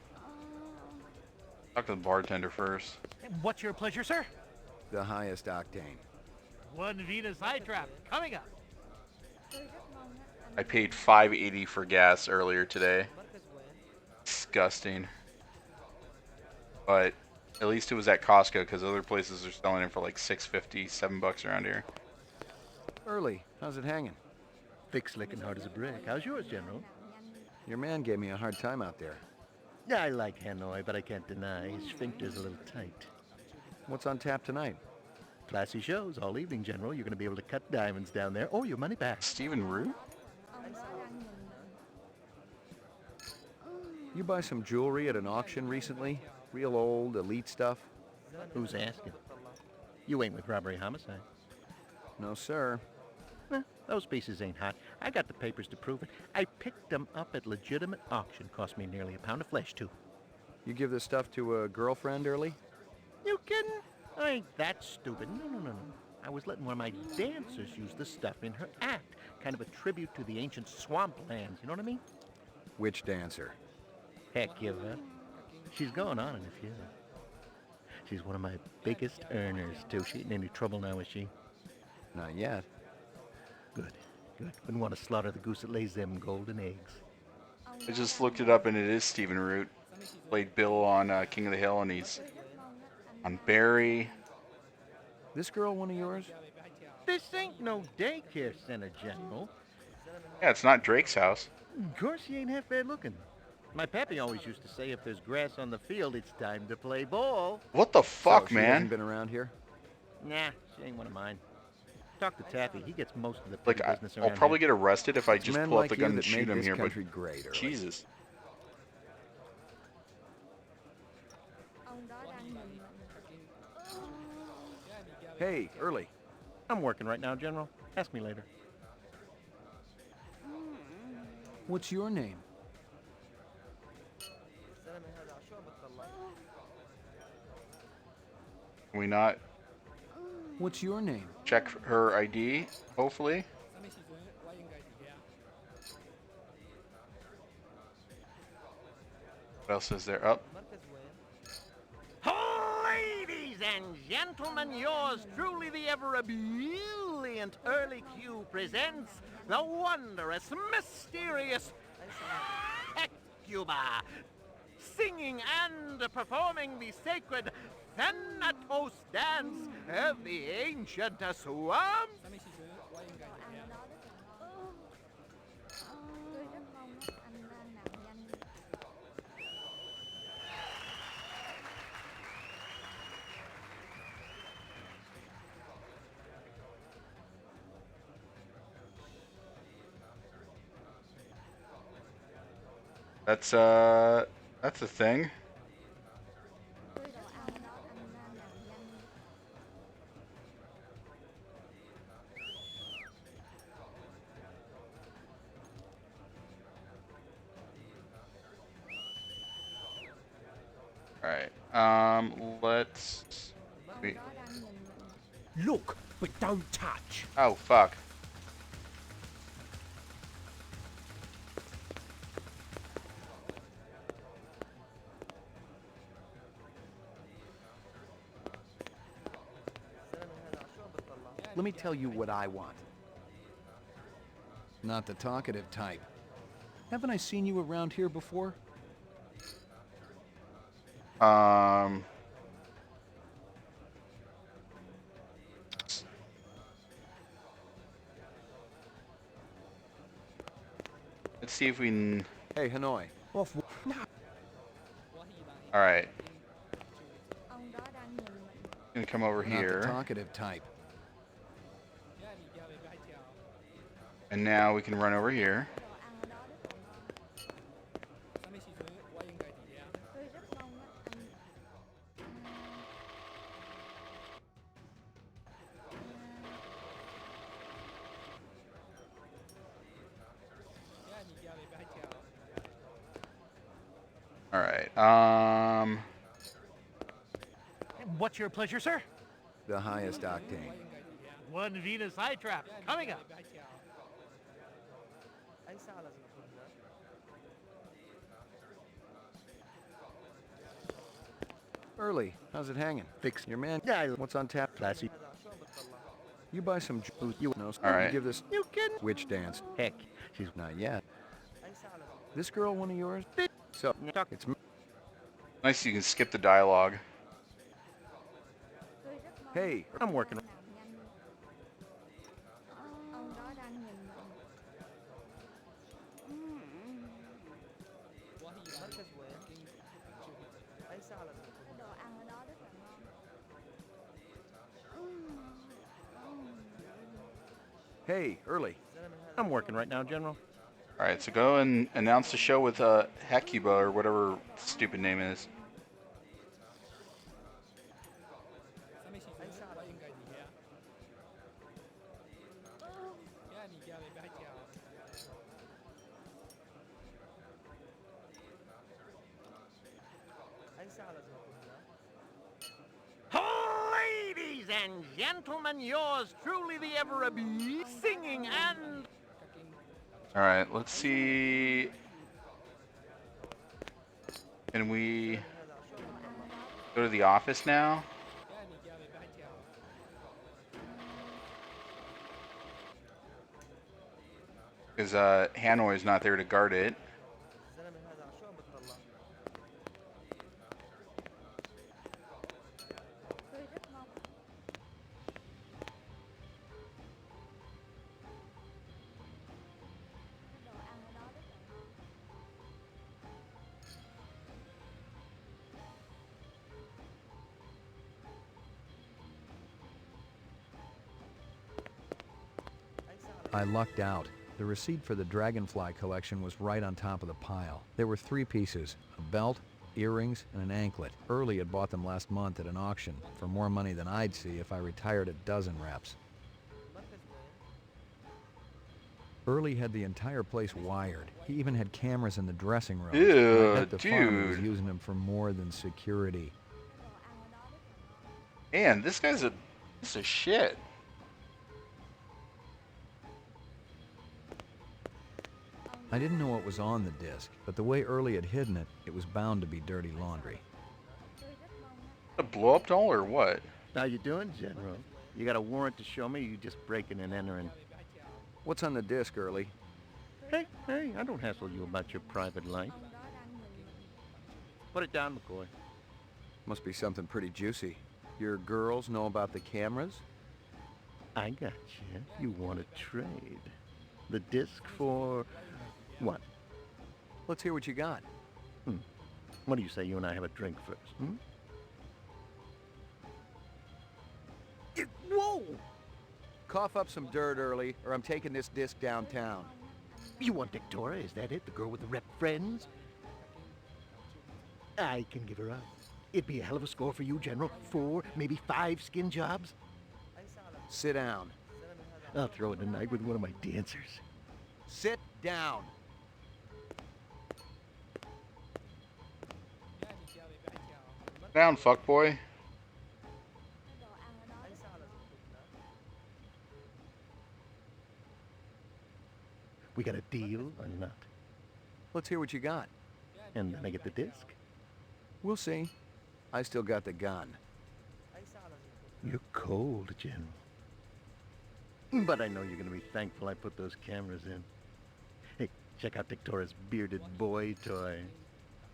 Talk to the bartender first. What's your pleasure, sir? The highest octane. One Venus eye trap coming up. I paid $5.80 for gas earlier today. Disgusting. But at least it was at Costco because other places are selling it for like $6.50, $7 around here. Early, how's it hanging? Thick, slick, and hard as a brick. How's yours, General? Your man gave me a hard time out there. Yeah, I like Hanoi, but I can't deny his sphincter's a little tight. What's on tap tonight? Classy shows all evening, General. You're going to be able to cut diamonds down there or your money back. Stephen Root? You buy some jewelry at an auction recently? Real old, elite stuff? Who's asking? You ain't with robbery homicide. No, sir. Those pieces ain't hot. I got the papers to prove it. I picked them up at legitimate auction. Cost me nearly a pound of flesh, too. You give this stuff to a girlfriend early? You kidding? I ain't that stupid. No. I was letting one of my dancers use the stuff in her act. Kind of a tribute to the ancient swamplands, you know what I mean? Which dancer? Heck, give up. She's going on in a few. She's one of my biggest earners, too. She ain't in any trouble now, is she? Not yet. Good. Wouldn't want to slaughter the goose that lays them golden eggs. I just looked it up and it is Stephen Root. Played Bill on King of the Hill and he's on Barry. This girl one of yours? This ain't no daycare center, General. Yeah, it's not Drake's house. Of course she ain't half bad looking. My pappy always used to say if there's grass on the field, it's time to play ball. What the fuck, so, man? She hasn't been around here? Nah, she ain't one of mine. Talk to Taffy. He gets most of the Like, business I'll around probably here. get arrested if I just Men pull like up the you gun and that shoot made him this here, but country great, Early. Jesus. Hey, Early. I'm working right now, General. Ask me later. What's your name? Can we not What's your name? check her ID, hopefully? What else is there? Oh, Ladies and gentlemen, yours truly, the ever brilliant Early Q presents the wondrous, mysterious Hecuba, singing and performing the sacred Thanatos dance of the ancient swamp. that's a thing. Alright, let's... Look, but don't touch. Oh, fuck. Let me tell you what I want. Not the talkative type. Haven't I seen you around here before? Let's see if we can... Hey, Hanoi. Alright. Gonna come over Not here. the talkative type. And now we can run over here. Alright, What's your pleasure, sir? The highest octane. One Venus eye trap coming up. Early. How's it hanging? Fix your man. Yeah, What's on tap? Classy. You buy some you know. All right. You give this. You kidding? Which dance? Heck, she's Not yet. This girl one of yours? So it's nice you can skip the dialogue. hey. I'm working. Hey, Early. I'm working right now, General. All right, so go and announce the show with Hecuba or whatever stupid name is. Ladies and gentlemen, yours truly, the Ever-a-Bee, singing and... All right, let's see. Can we go to the office now? Because Hanoi's not there to guard it. I lucked out. The receipt for the Dragonfly collection was right on top of the pile. There were 3 pieces, a belt, earrings, and an anklet. Early had bought them last month at an auction for more money than I'd see if I retired at dozen reps. Early had the entire place wired. He even had cameras in the dressing room. Ew, I bet the farmer was dude. using them for more than security. Man, this guy's a piece of shit. I didn't know what was on the disc, but the way Early had hidden it, it was bound to be dirty laundry. A blow up doll or what? How you doing, General? You got a warrant to show me, or you just breaking and entering? What's on the disc, Early? Hey, I don't hassle you about your private life. Put it down, McCoy. Must be something pretty juicy. Your girls know about the cameras? I got you. You want to trade. The disc for... what? Let's hear what you got. What do you say you and I have a drink first, Whoa! Cough up some dirt, Early, or I'm taking this disc downtown. You want Victoria, is that it? The girl with the rep friends? I can give her up. It'd be a hell of a score for you, General. 4, maybe 5 skin jobs. Sit down. I'll throw it tonight with one of my dancers. Sit down. Down, fuckboy. We got a deal or not? Let's hear what you got. And then I get the disc. We'll see. I still got the gun. You're cold, General. But I know you're gonna be thankful I put those cameras in. Hey, check out Victoria's bearded boy toy.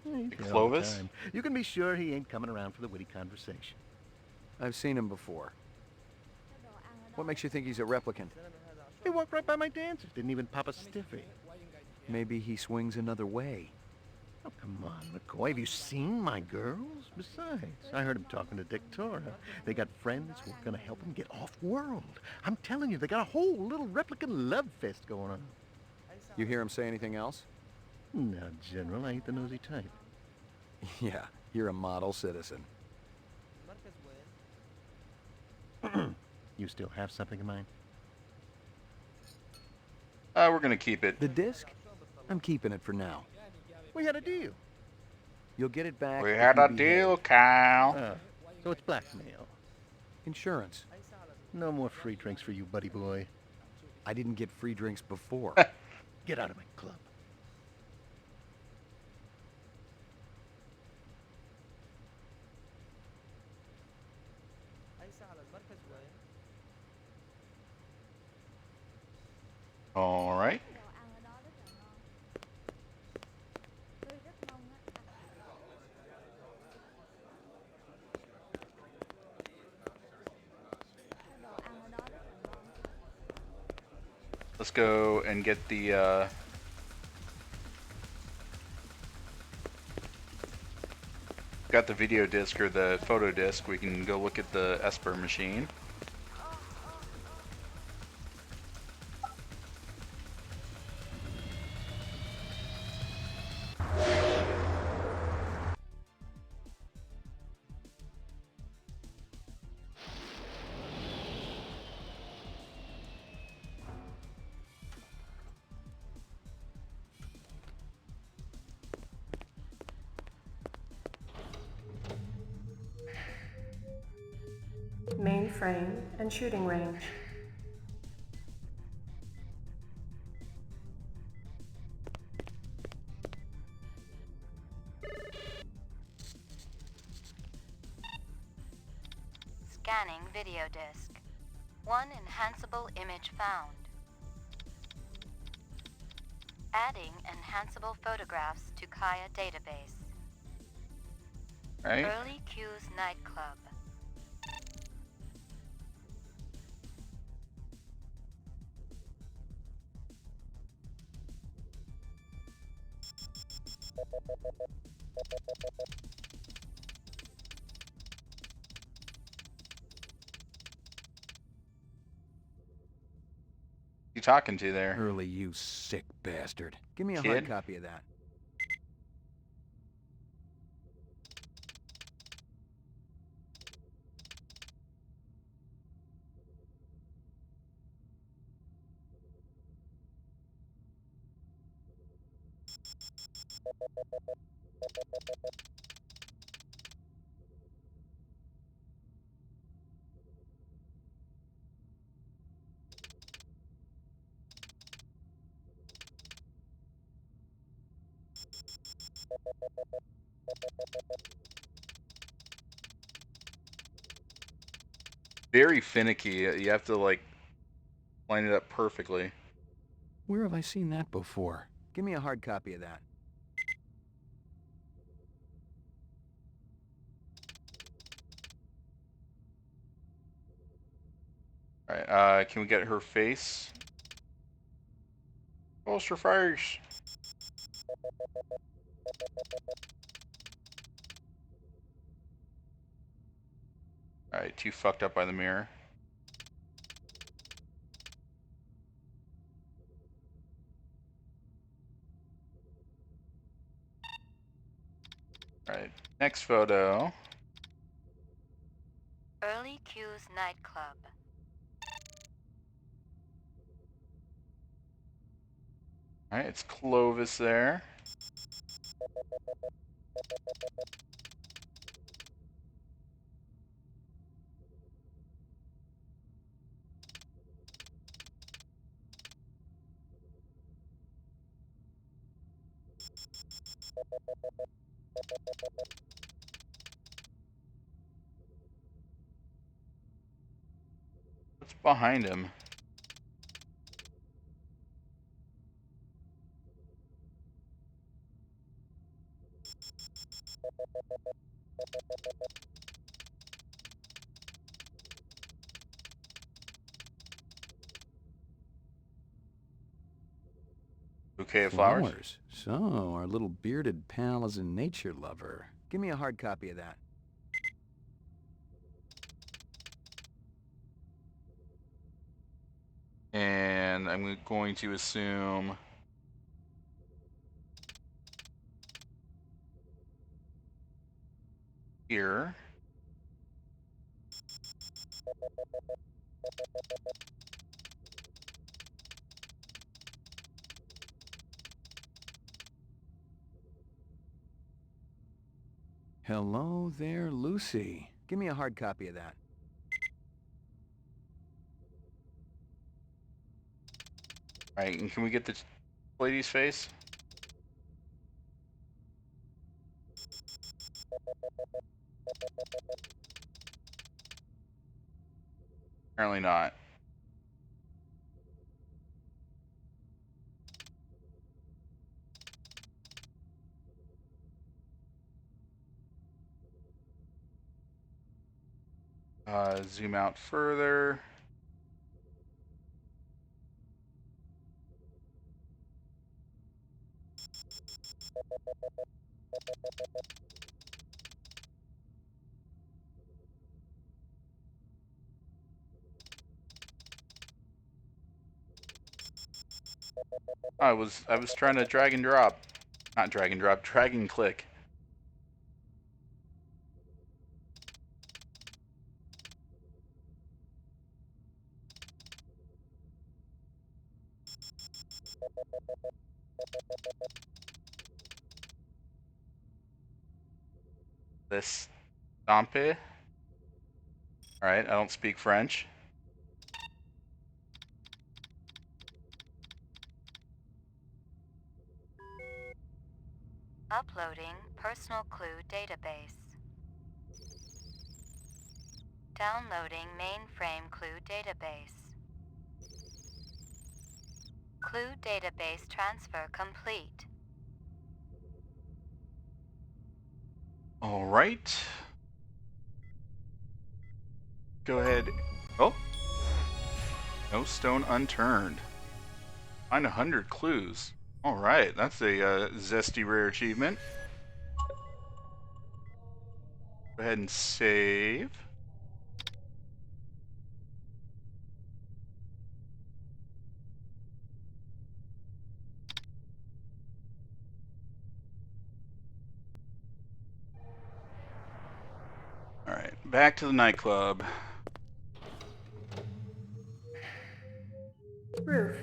He's there all the Clovis? time. You can be sure he ain't coming around for the witty conversation. I've seen him before. What makes you think he's a replicant? He walked right by my dancers, didn't even pop a stiffy. Maybe he swings another way. Oh, come on, McCoy. Have you seen my girls? Besides, I heard him talking to Victoria. They got friends who are going to help him get off-world. I'm telling you, they got a whole little replicant love fest going on. You hear him say anything else? No, General, I ain't the nosy type. Yeah, you're a model citizen. You still have something in mind? We're gonna keep it. The disc? I'm keeping it for now. We had a deal. You'll get it back. We if had you a behave. deal, Kyle. So it's blackmail. Insurance. No more free drinks for you, buddy boy. I didn't get free drinks before. Get out of my club. All right. Let's go and get the got the video disc or the photo disc. We can go look at the Esper machine. mainframe, and shooting range. Scanning video disk. One enhanceable image found. Adding enhanceable photographs to Kaya database. Right. Early Q's nightclub. You talking to there? Early, you sick bastard. Give me a Kid? hard copy of that. Very finicky. You have to like line it up perfectly. Where have I seen that before? Give me a hard copy of that. Alright, can we get her face? Post her face. Alright, too fucked up by the mirror. Alright, next photo. Early Q's nightclub. Alright, it's Clovis there. What's behind him? Bouquet of flowers? So, our little bearded pal is a nature lover. Give me a hard copy of that. And I'm going to assume here. Hello there, Lucy. Give me a hard copy of that. Alright, and can we get the lady's face? Apparently not. Zoom out further. I was trying to drag and drop. Not drag and drop, drag and click. This Stompe. Alright, I don't speak French. Uploading personal clue database. Downloading mainframe clue database. Clue database transfer complete. Alright. Go ahead. Oh! No stone unturned. Find 100 clues. Alright, that's a zesty rare achievement. Go ahead and save. Alright, back to the nightclub. Roof.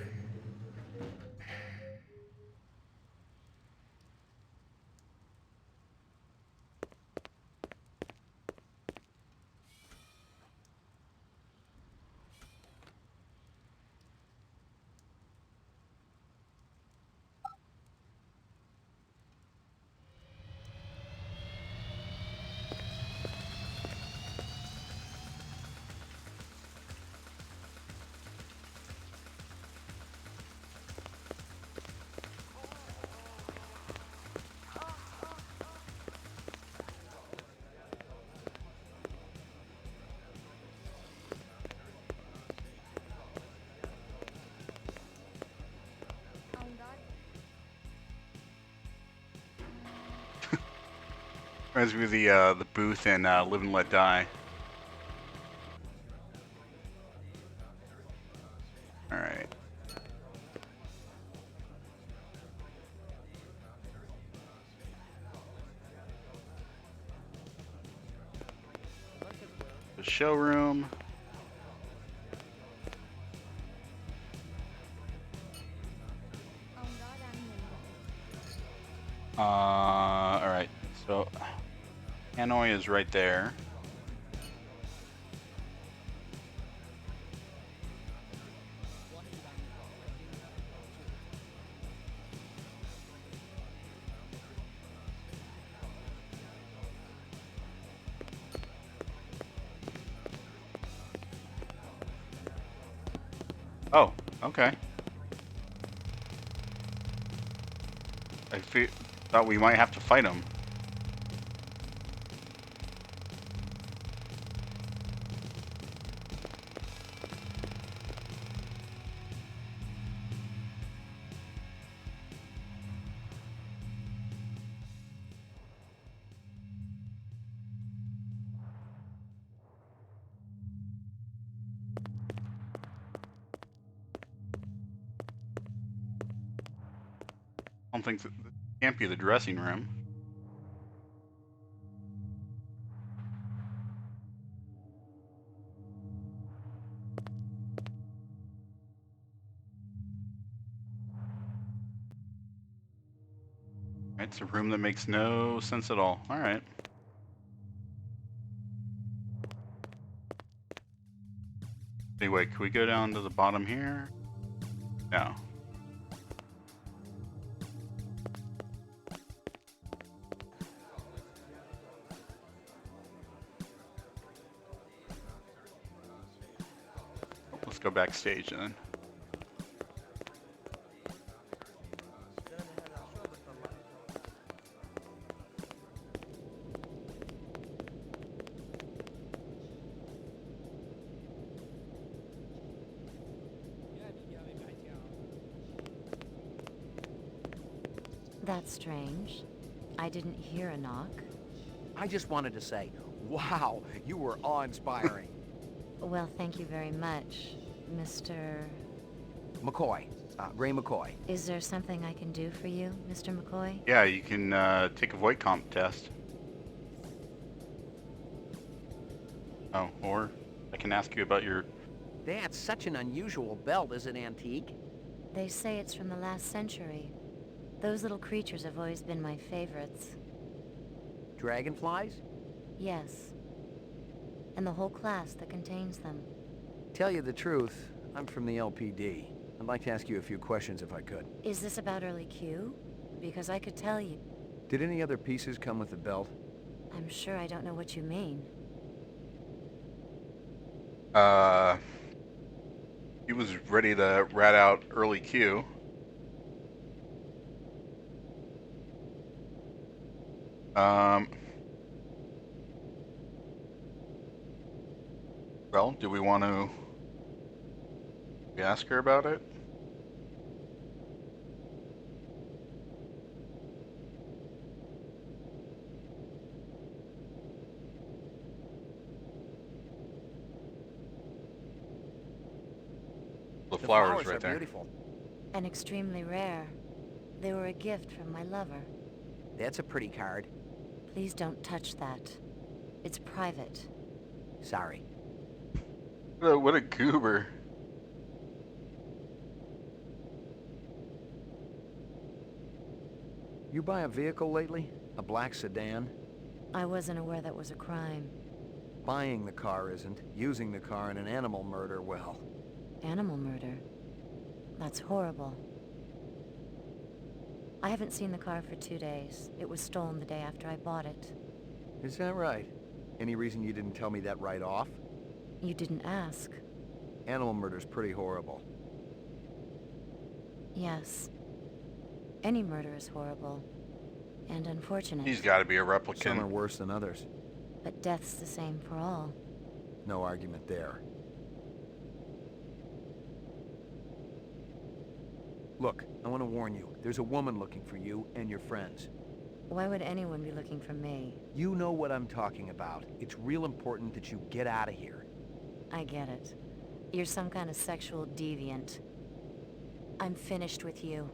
Reminds me of the booth in Live and Let Die. Alright. The showroom. Alright, so Hanoi is right there. Oh, okay. I thought we might have to fight him. I don't think that can't be the dressing room. It's a room that makes no sense at all. All right. Anyway, can we go down to the bottom here? No. Let's go backstage then. That's strange. I didn't hear a knock. I just wanted to say, wow, you were awe-inspiring. Well, thank you very much, Mr. McCoy. Ray McCoy. Is there something I can do for you, Mr. McCoy? Yeah, you can take a void comp test. Oh, or I can ask you about your... That's such an unusual belt. Is it antique? They say it's from the last century. Those little creatures have always been my favorites. Dragonflies? Yes. and the whole class that contains them. Tell you the truth, I'm from the LPD. I'd like to ask you a few questions if I could. Is this about Early Q? Because I could tell you. Did any other pieces come with the belt? I'm sure I don't know what you mean. He was ready to rat out Early Q. Well, do we want to ask her about it? The flowers right are there. Beautiful. And extremely rare. They were a gift from my lover. That's a pretty card. Please don't touch that. It's private. Sorry. What a goober. You buy a vehicle lately? A black sedan? I wasn't aware that was a crime. Buying the car isn't. Using the car in an animal murder, well. Animal murder? That's horrible. I haven't seen the car for 2 days. It was stolen the day after I bought it. Is that right? Any reason you didn't tell me that right off? You didn't ask. Animal murder's pretty horrible. Yes. Any murder is horrible. And unfortunate. He's got to be a replicant. Some are worse than others. But death's the same for all. No argument there. Look, I want to warn you. There's a woman looking for you and your friends. Why would anyone be looking for me? You know what I'm talking about. It's real important that you get out of here. I get it. You're some kind of sexual deviant. I'm finished with you.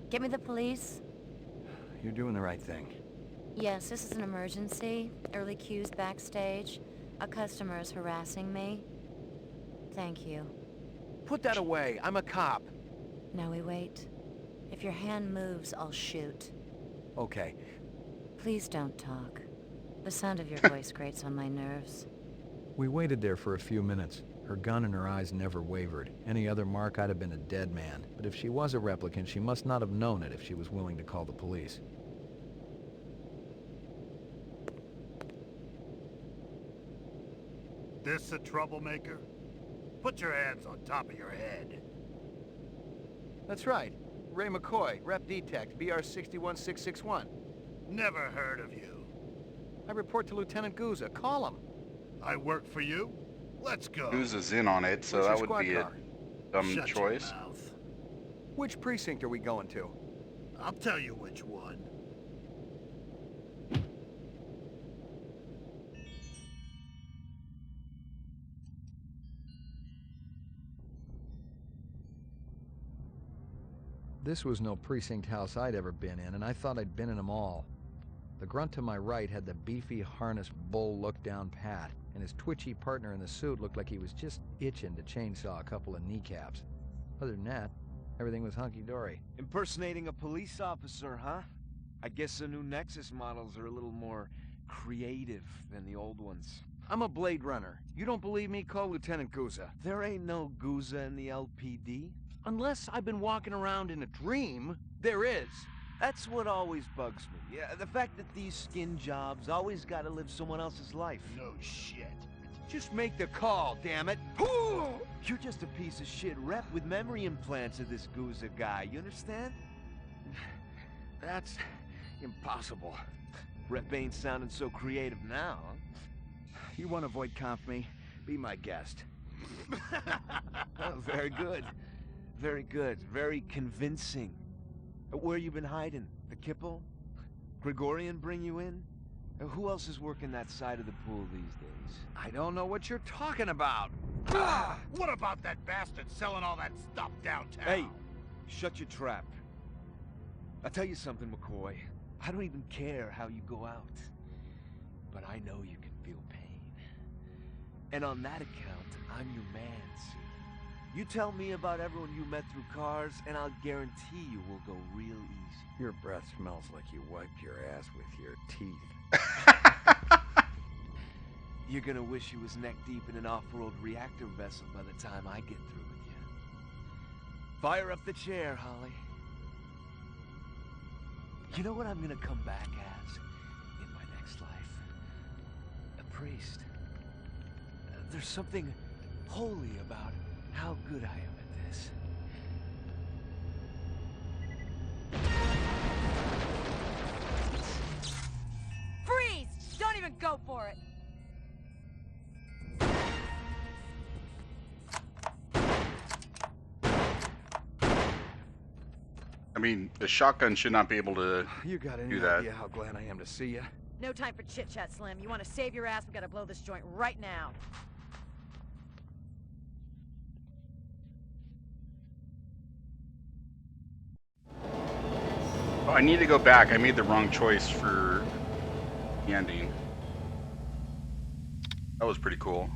Get me the police? You're doing the right thing. Yes, this is an emergency. Early Q's backstage. A customer is harassing me. Thank you. Put that away. I'm a cop. Now we wait. If your hand moves, I'll shoot. Okay. Please don't talk. The sound of your voice grates on my nerves. We waited there for a few minutes. Her gun in her eyes never wavered. Any other mark, I'd have been a dead man. But if she was a replicant, she must not have known it if she was willing to call the police. This a troublemaker? Put your hands on top of your head. That's right. Ray McCoy, Rep Detect, BR 61661. Never heard of you. I report to Lieutenant Gouza. Call him. I work for you? Let's go. Gouza's in on it, so Where's that your would be squad a car? dumb Shut choice. Your mouth. Which precinct are we going to? I'll tell you which one. This was no precinct house I'd ever been in, and I thought I'd been in them all. The grunt to my right had the beefy harness bull look down pat, and his twitchy partner in the suit looked like he was just itching to chainsaw a couple of kneecaps. Other than that, everything was hunky-dory. Impersonating a police officer, huh? I guess the new Nexus models are a little more creative than the old ones. I'm a Blade Runner. You don't believe me? Call Lieutenant Gouza. There ain't no Gouza in the LPD. Unless I've been walking around in a dream, there is. That's what always bugs me. Yeah, the fact that these skin jobs always gotta live someone else's life. No shit. Just make the call, damn it. You're just a piece of shit rep with memory implants of this Gouza guy, you understand? That's impossible. Rep ain't sounding so creative now, huh? You want to avoid conf me? Be my guest. Oh, very good. Very good. Very convincing. Where you been hiding? The Kipple? Gregorian bring you in? Who else is working that side of the pool these days? I don't know what you're talking about. What about that bastard selling all that stuff downtown? Hey, shut your trap. I'll tell you something, McCoy. I don't even care how you go out. But I know you can feel pain. And on that account, I'm your man, see? You tell me about everyone you met through cars, and I'll guarantee you will go real easy. Your breath smells like you wiped your ass with your teeth. You're gonna wish you was neck deep in an off-world reactor vessel by the time I get through with you. Fire up the chair, Holly. You know what I'm gonna come back as in my next life? A priest. There's something holy about how good I am at this. Freeze! Don't even go for it! I mean, the shotgun should not be able to You got any do that. idea how glad I am to see you? No time for chit-chat, Slim. You want to save your ass, we gotta blow this joint right now. Oh, I need to go back. I made the wrong choice for the ending. That was pretty cool.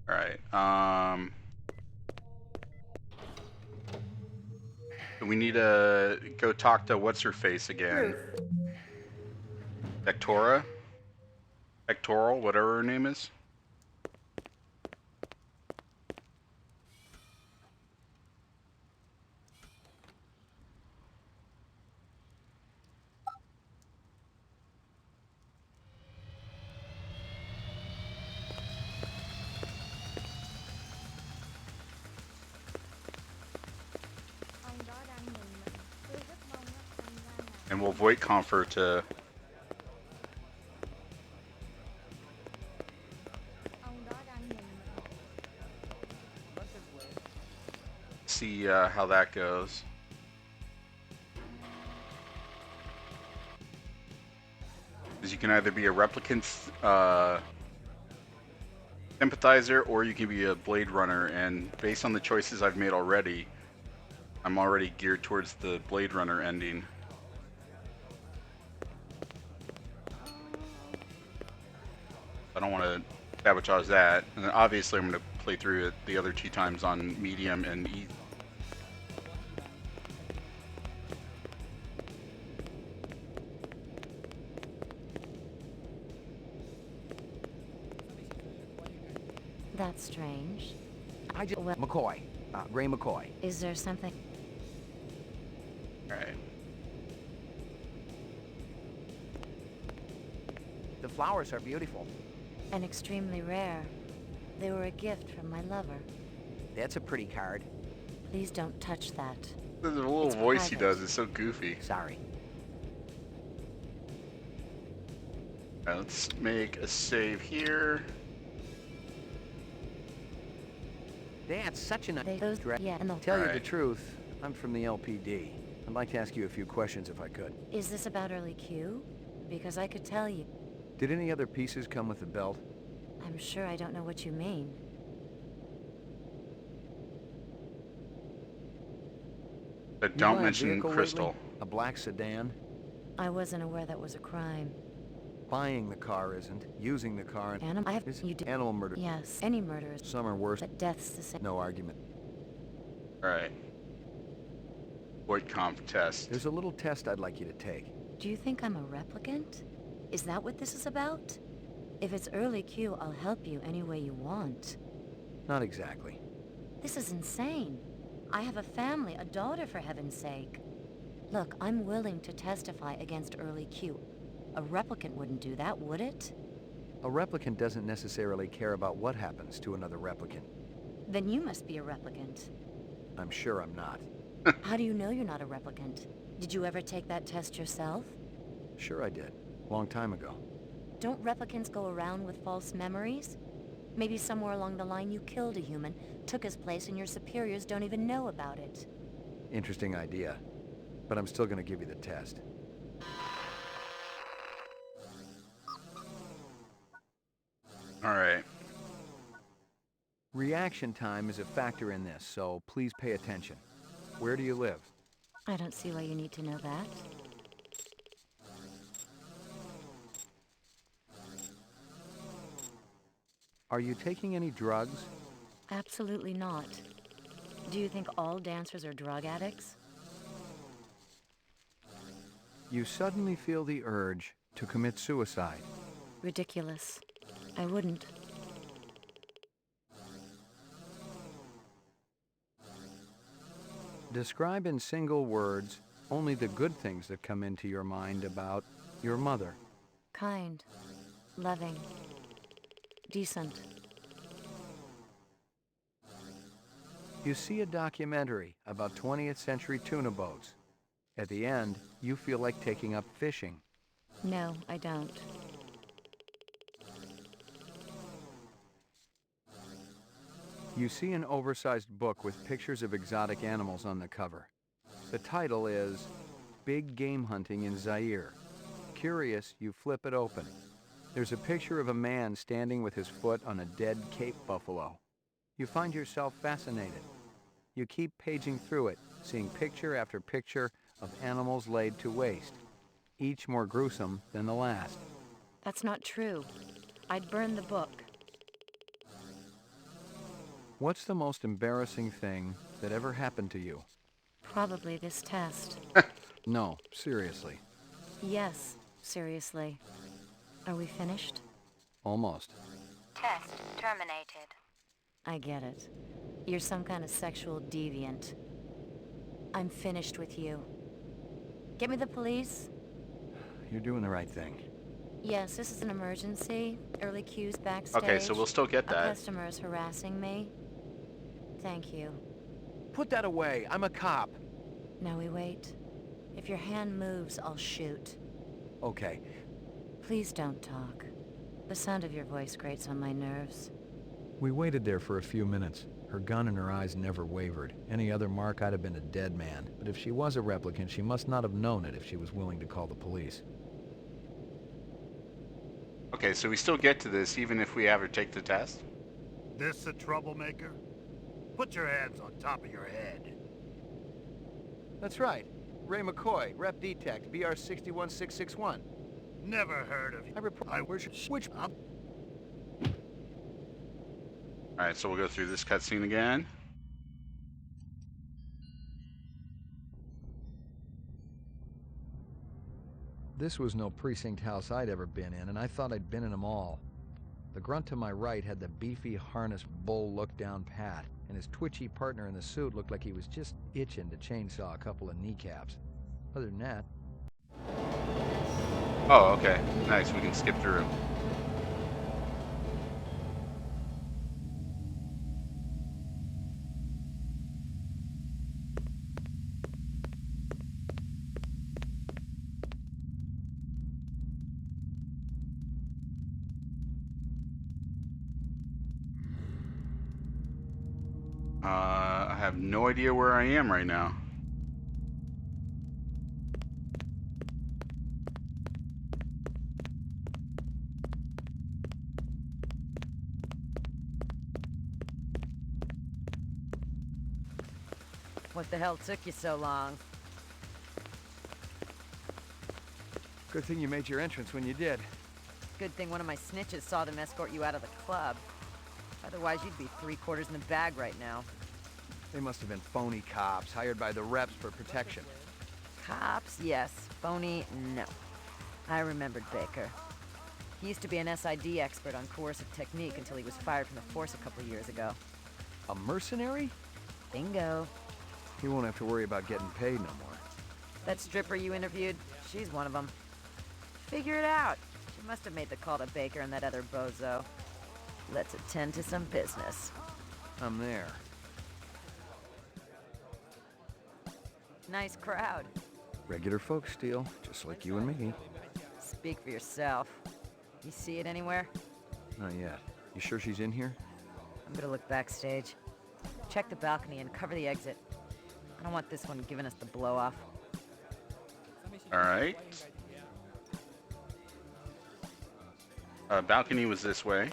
Alright, we need to go talk to what's-her-face again. Vectora? Vectoral, whatever her name is. And we'll void comfort to see how that goes. Because you can either be a replicant sympathizer or you can be a Blade Runner, and based on the choices I've made already, I'm already geared towards the Blade Runner ending. I don't want to sabotage that. And then obviously I'm going to play through it the other 2 times on medium and easy. That's strange. McCoy. Ray McCoy. Is there something? Alright. The flowers are beautiful. And extremely rare. They were a gift from my lover. That's a pretty card. Please don't touch that. The little It's voice he private. does is so goofy. Sorry. Alright, let's make a save here. That's such a nice Those, dress. yeah, and the, Tell you the truth, I'm from the LPD. I'd like to ask you a few questions if I could. Is this about early Q? Because I could tell you. Did any other pieces come with the belt? I'm sure I don't know what you mean. But You don't buy a mention vehicle Crystal. lately? A black sedan? I wasn't aware that was a crime. Buying the car isn't. Using the car Animal, I have, is you did. animal murder. Yes, any murder is. Some are worse. But death's the same. No argument. Alright. Void comp test. There's a little test I'd like you to take. Do you think I'm a replicant? Is that what this is about? If it's early Q, I'll help you any way you want. Not exactly. This is insane. I have a family, a daughter, for heaven's sake. Look, I'm willing to testify against early Q. A replicant wouldn't do that, would it? A replicant doesn't necessarily care about what happens to another replicant. Then you must be a replicant. I'm sure I'm not. How do you know you're not a replicant? Did you ever take that test yourself? Sure I did. Long time ago. Don't replicants go around with false memories? Maybe somewhere along the line you killed a human, took his place, and your superiors don't even know about it. Interesting idea. But I'm still gonna give you the test. Alright. Reaction time is a factor in this, so please pay attention. Where do you live? I don't see why you need to know that. Are you taking any drugs? Absolutely not. Do you think all dancers are drug addicts? You suddenly feel the urge to commit suicide. Ridiculous. I wouldn't. Describe in single words only the good things that come into your mind about your mother. Kind. Loving. Decent. You see a documentary about 20th century tuna boats. At the end, you feel like taking up fishing. No, I don't. You see an oversized book with pictures of exotic animals on the cover. The title is Big Game Hunting in Zaire. Curious, you flip it open. There's a picture of a man standing with his foot on a dead Cape buffalo. You find yourself fascinated. You keep paging through it, seeing picture after picture of animals laid to waste, each more gruesome than the last. That's not true. I'd burn the book. What's the most embarrassing thing that ever happened to you? Probably this test. No, seriously. Yes, seriously. Are we finished? Almost. Test terminated. I get it. You're some kind of sexual deviant. I'm finished with you. Get me the police? You're doing the right thing. Yes, this is an emergency. Early Q's backstage. Okay, so we'll still get A that. customer is harassing me. Thank you. Put that away. I'm a cop. Now we wait. If your hand moves, I'll shoot. Okay. Please don't talk. The sound of your voice grates on my nerves. We waited there for a few minutes. Her gun in her eyes never wavered. Any other mark, I'd have been a dead man. But if she was a replicant, she must not have known it if she was willing to call the police. Okay, so we still get to this even if we ever take the test? This a troublemaker? Put your hands on top of your head. That's right. Ray McCoy, Rep Detect, BR 61661. Never heard of you. I report. Which? Alright, so we'll go through this cutscene again. This was no precinct house I'd ever been in, and I thought I'd been in them all. The grunt to my right had the beefy, harnessed bull look down pat, and his twitchy partner in the suit looked like he was just itching to chainsaw a couple of kneecaps. Other than that... Oh, okay. Nice, we can skip through. I have no idea where I am right now. What the hell took you so long? Good thing you made your entrance when you did. Good thing one of my snitches saw them escort you out of the club. Otherwise, you'd be 3/4 in the bag right now. They must have been phony cops, hired by the reps for protection. Cops, yes. Phony, no. I remembered Baker. He used to be an SID expert on coercive technique until he was fired from the force a couple years ago. A mercenary? Bingo. He won't have to worry about getting paid no more. That stripper you interviewed, she's one of them. Figure it out. She must have made the call to Baker and that other bozo. Let's attend to some business. I'm there. Nice crowd. Regular folks, Steele, just like you and me. Speak for yourself. You see it anywhere? Not yet. You sure she's in here? I'm gonna look backstage. Check the balcony and cover the exit. I don't want this one giving us the blow-off. Alright. Balcony was this way.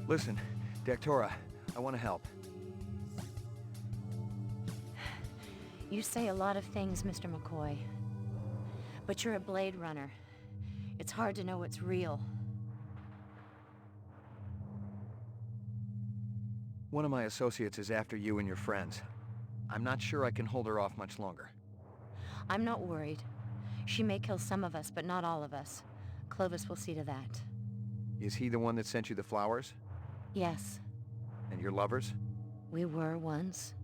Listen, Dectora, I want to help. You say a lot of things, Mr. McCoy. But you're a Blade Runner. It's hard to know what's real. One of my associates is after you and your friends. I'm not sure I can hold her off much longer. I'm not worried. She may kill some of us, but not all of us. Clovis will see to that. Is he the one that sent you the flowers? Yes. And your lovers? We were once.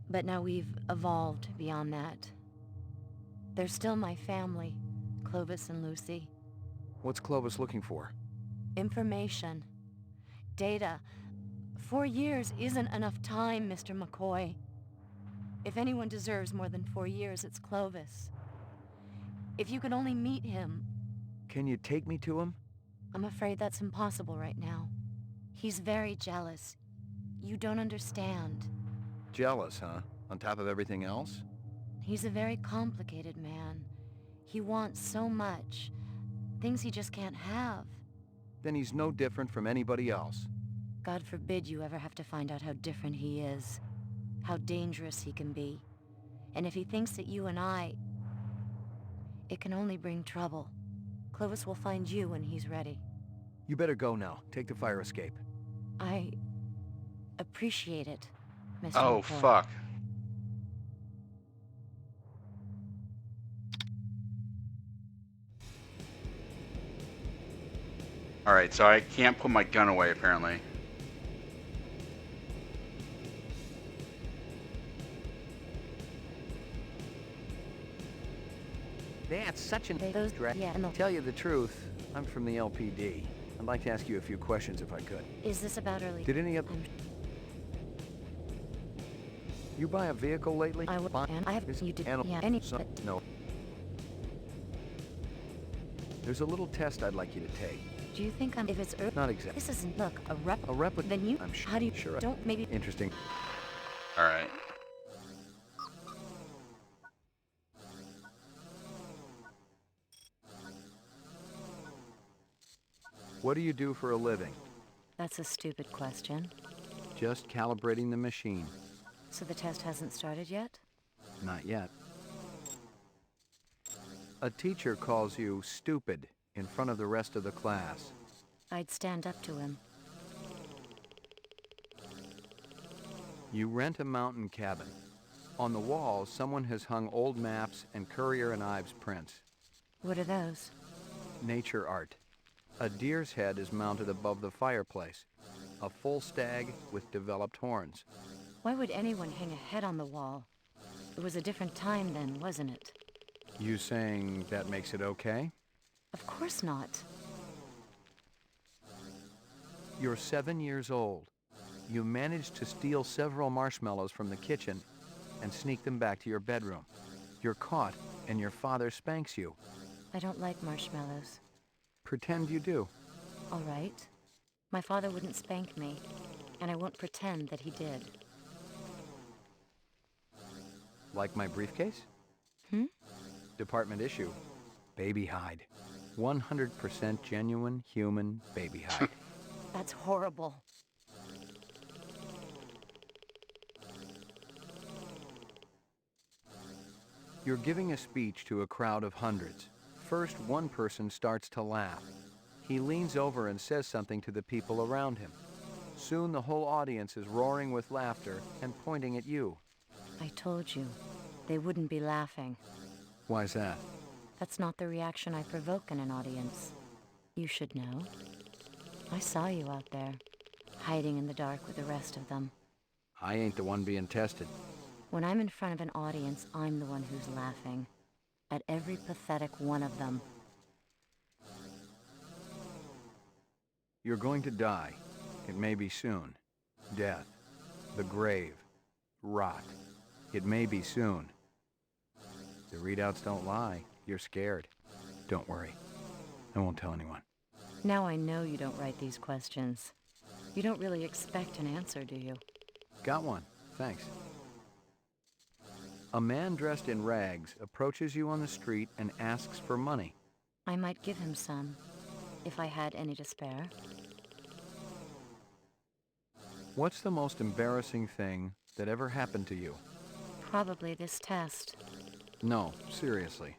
But now we've evolved beyond that. They're still my family, Clovis and Lucy. What's Clovis looking for? Information. Data. 4 years isn't enough time, Mr. McCoy. If anyone deserves more than 4 years, it's Clovis. If you could only meet him... Can you take me to him? I'm afraid that's impossible right now. He's very jealous. You don't understand. Jealous, huh? On top of everything else? He's a very complicated man. He wants so much. Things he just can't have. Then he's no different from anybody else. God forbid you ever have to find out how different he is. How dangerous he can be. And if he thinks that you and I... It can only bring trouble. Clovis will find you when he's ready. You better go now. Take the fire escape. I... appreciate it, Mr. Oh, McCoy. fuck. Alright, so I can't put my gun away, apparently. That's such an... Yeah, and Tell you the truth, I'm from the LPD. I'd like to ask you a few questions if I could. Is this about early... Did any of... You buy a vehicle lately? I would... And I have... You did... Yeah, any... No. There's a little test I'd like you to take. Do you think I'm... If it's early... Not exactly. This isn't... Look, a replica... Then you... I'm sure... How do you... Sure. Don't... Maybe... Interesting. Alright. What do you do for a living? That's a stupid question. Just calibrating the machine. So the test hasn't started yet? Not yet. A teacher calls you stupid in front of the rest of the class. I'd stand up to him. You rent a mountain cabin. On the walls, someone has hung old maps and Currier and Ives prints. What are those? Nature art. A deer's head is mounted above the fireplace. A full stag with developed horns. Why would anyone hang a head on the wall? It was a different time then, wasn't it? You saying that makes it okay? Of course not. You're 7 years old. You managed to steal several marshmallows from the kitchen and sneak them back to your bedroom. You're caught, and your father spanks you. I don't like marshmallows. Pretend you do. All right. My father wouldn't spank me, and I won't pretend that he did. Like my briefcase? Hmm? Department issue. Baby hide. 100% genuine human baby hide. That's horrible. You're giving a speech to a crowd of hundreds. First, one person starts to laugh. He leans over and says something to the people around him. Soon the whole audience is roaring with laughter and pointing at you. I told you, they wouldn't be laughing. Why's that? That's not the reaction I provoke in an audience. You should know. I saw you out there, hiding in the dark with the rest of them. I ain't the one being tested. When I'm in front of an audience, I'm the one who's laughing. At every pathetic one of them. You're going to die. It may be soon. Death. The grave. Rot. It may be soon. The readouts don't lie. You're scared. Don't worry. I won't tell anyone. Now I know you don't write these questions. You don't really expect an answer, do you? Got one. Thanks. A man dressed in rags approaches you on the street and asks for money. I might give him some, if I had any to spare. What's the most embarrassing thing that ever happened to you? Probably this test. No, seriously.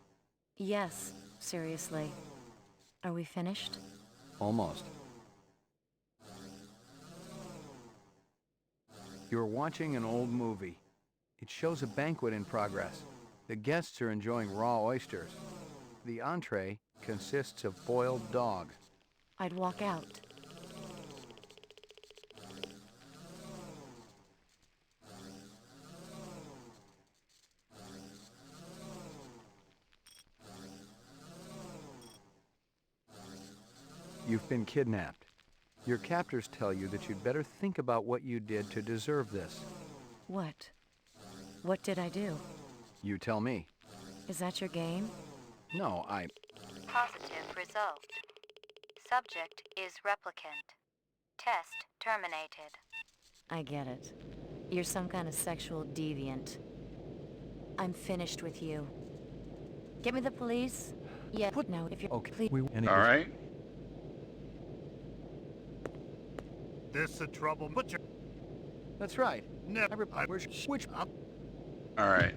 Yes, seriously. Are we finished? Almost. You're watching an old movie. It shows a banquet in progress. The guests are enjoying raw oysters. The entree consists of boiled dog. I'd walk out. You've been kidnapped. Your captors tell you that you'd better think about what you did to deserve this. What? What did I do? You tell me. Is that your game? No, Positive result. Subject is replicant. Test terminated. I get it. You're some kind of sexual deviant. I'm finished with you. Get me the police? Yeah, now if you're... Okay. All right. This the trouble. Put your... That's right. Never. Which... All right.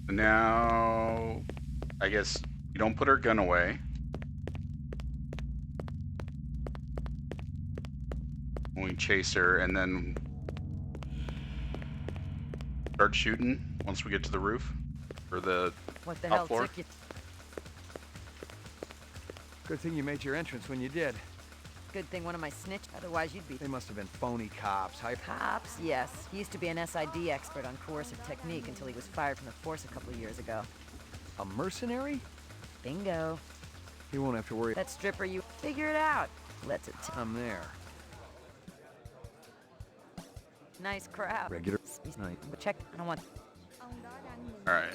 Now, I guess we don't put our gun away. We chase her and then start shooting once we get to the roof or the What the top hell floor. took you? Good thing you made your entrance when you did. Good thing one of my snitch, otherwise you'd be... They must have been phony cops. Cops? Yes. He used to be an SID expert on coercive technique until he was fired from the force a couple of years ago. A mercenary? Bingo. He won't have to worry. That stripper, you figure it out. Let's it. I'm there. Nice crowd. Regular night. Check. I don't want... All right.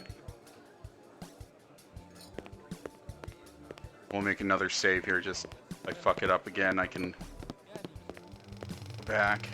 We'll make another save here. Just if I fuck it up again, I can go back.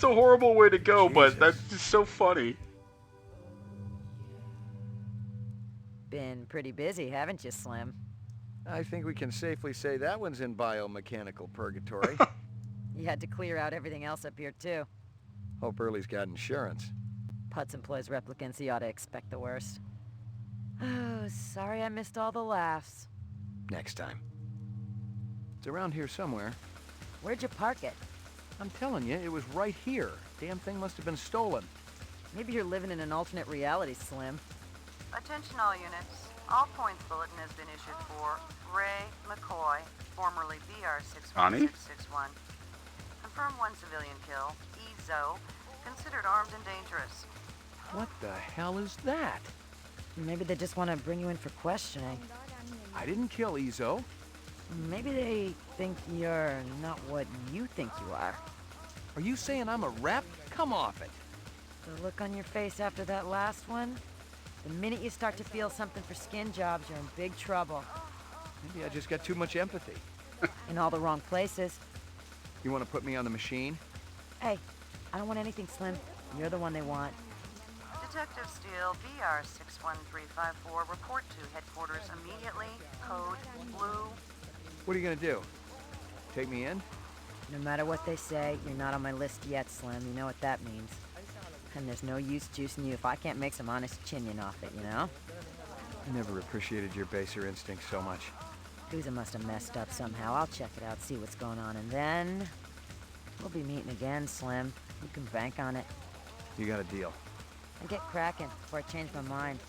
That's a horrible way to go, but that's just so funny. Been pretty busy, haven't you, Slim? I think we can safely say that one's in biomechanical purgatory. You had to clear out everything else up here, too. Hope Early's got insurance. Putz employs replicants, he ought to expect the worst. Oh, sorry I missed all the laughs. Next time. It's around here somewhere. Where'd you park it? I'm telling you, it was right here. Damn thing must have been stolen. Maybe you're living in an alternate reality, Slim. Attention all units. All points bulletin has been issued for Ray McCoy, formerly BR61661. Confirmed one civilian kill. Ezo, considered armed and dangerous. What the hell is that? Maybe they just want to bring you in for questioning. I didn't kill Ezo. Maybe they think you're not what you think you are. Are you saying I'm a rep? Come off it. The look on your face after that last one? The minute you start to feel something for skin jobs, you're in big trouble. Maybe I just got too much empathy. In all the wrong places. You want to put me on the machine? Hey, I don't want anything, Slim. You're the one they want. Detective Steele, BR61354, report to headquarters immediately. Code Blue. What are you going to do? Take me in? No matter what they say, you're not on my list yet, Slim. You know what that means. And there's no use juicing you if I can't make some honest chinion off it, you know? I never appreciated your baser instincts so much. Booza must have messed up somehow. I'll check it out, see what's going on, and then... we'll be meeting again, Slim. You can bank on it. You got a deal. And get cracking before I change my mind.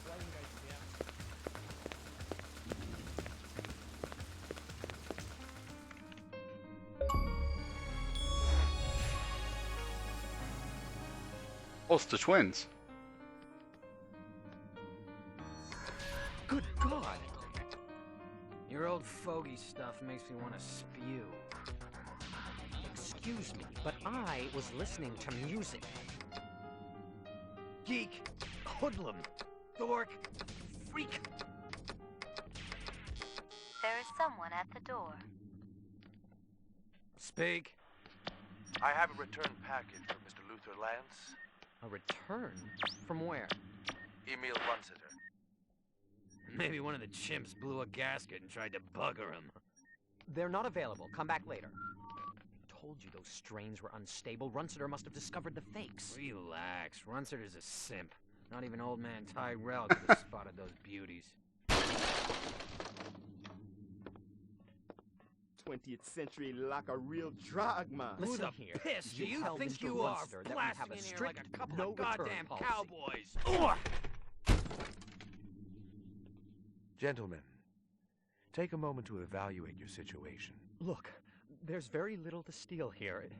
Oh, it's the twins. Good God! Your old fogey stuff makes me want to spew. Excuse me, but I was listening to music. Geek, hoodlum, dork, freak. There is someone at the door. Speak. I have a return package for Mr. Luther Lance. A return? From where? Emil Runsiter. Maybe one of the chimps blew a gasket and tried to bugger him. They're not available. Come back later. Told you those strains were unstable. Runsiter must have discovered the fakes. Relax. Runsiter's a simp. Not even old man Tyrell could have spotted those beauties. 20th century like a real drug man. Who the piss do you think you are, blasting in here like a couple of goddamn cowboys? Gentlemen, take a moment to evaluate your situation. Look, there's very little to steal here.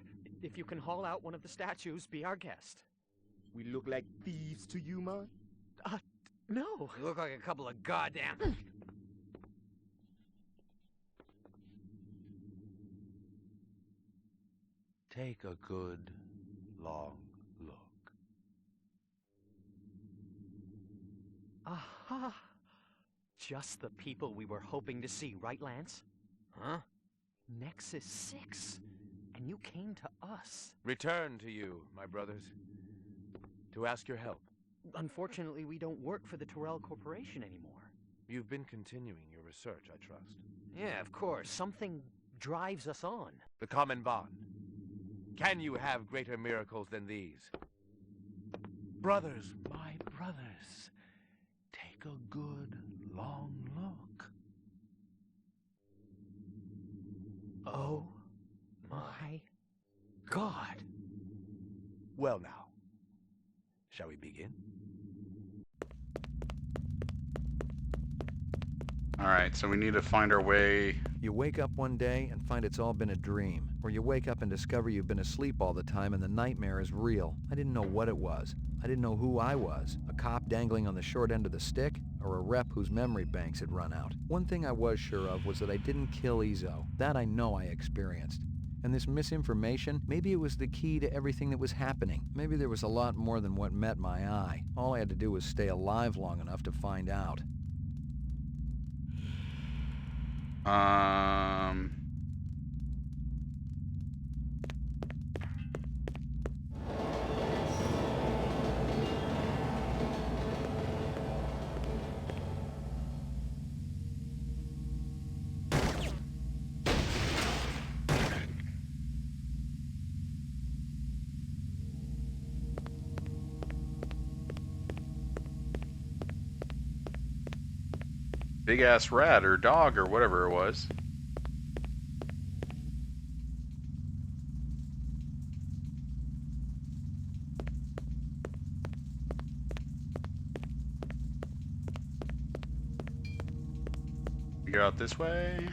If you can haul out one of the statues, be our guest. We look like thieves to you, man? No. You look like a couple of goddamn... Take a good, long look. Aha! Just the people we were hoping to see, right, Lance? Huh? Nexus 6. And you came to us. Return to you, my brothers, to ask your help. Unfortunately, we don't work for the Tyrell Corporation anymore. You've been continuing your research, I trust. Yeah, of course. Something drives us on. The common bond. Can you have greater miracles than these? Brothers, my brothers, take a good, long look. Oh my God. Well now, shall we begin? Alright, so we need to find our way. You wake up one day and find it's all been a dream. Or you wake up and discover you've been asleep all the time and the nightmare is real. I didn't know what it was. I didn't know who I was. A cop dangling on the short end of the stick, or a rep whose memory banks had run out. One thing I was sure of was that I didn't kill Izo. That I know I experienced. And this misinformation, maybe it was the key to everything that was happening. Maybe there was a lot more than what met my eye. All I had to do was stay alive long enough to find out. Big ass rat or dog or whatever it was. We go out this way.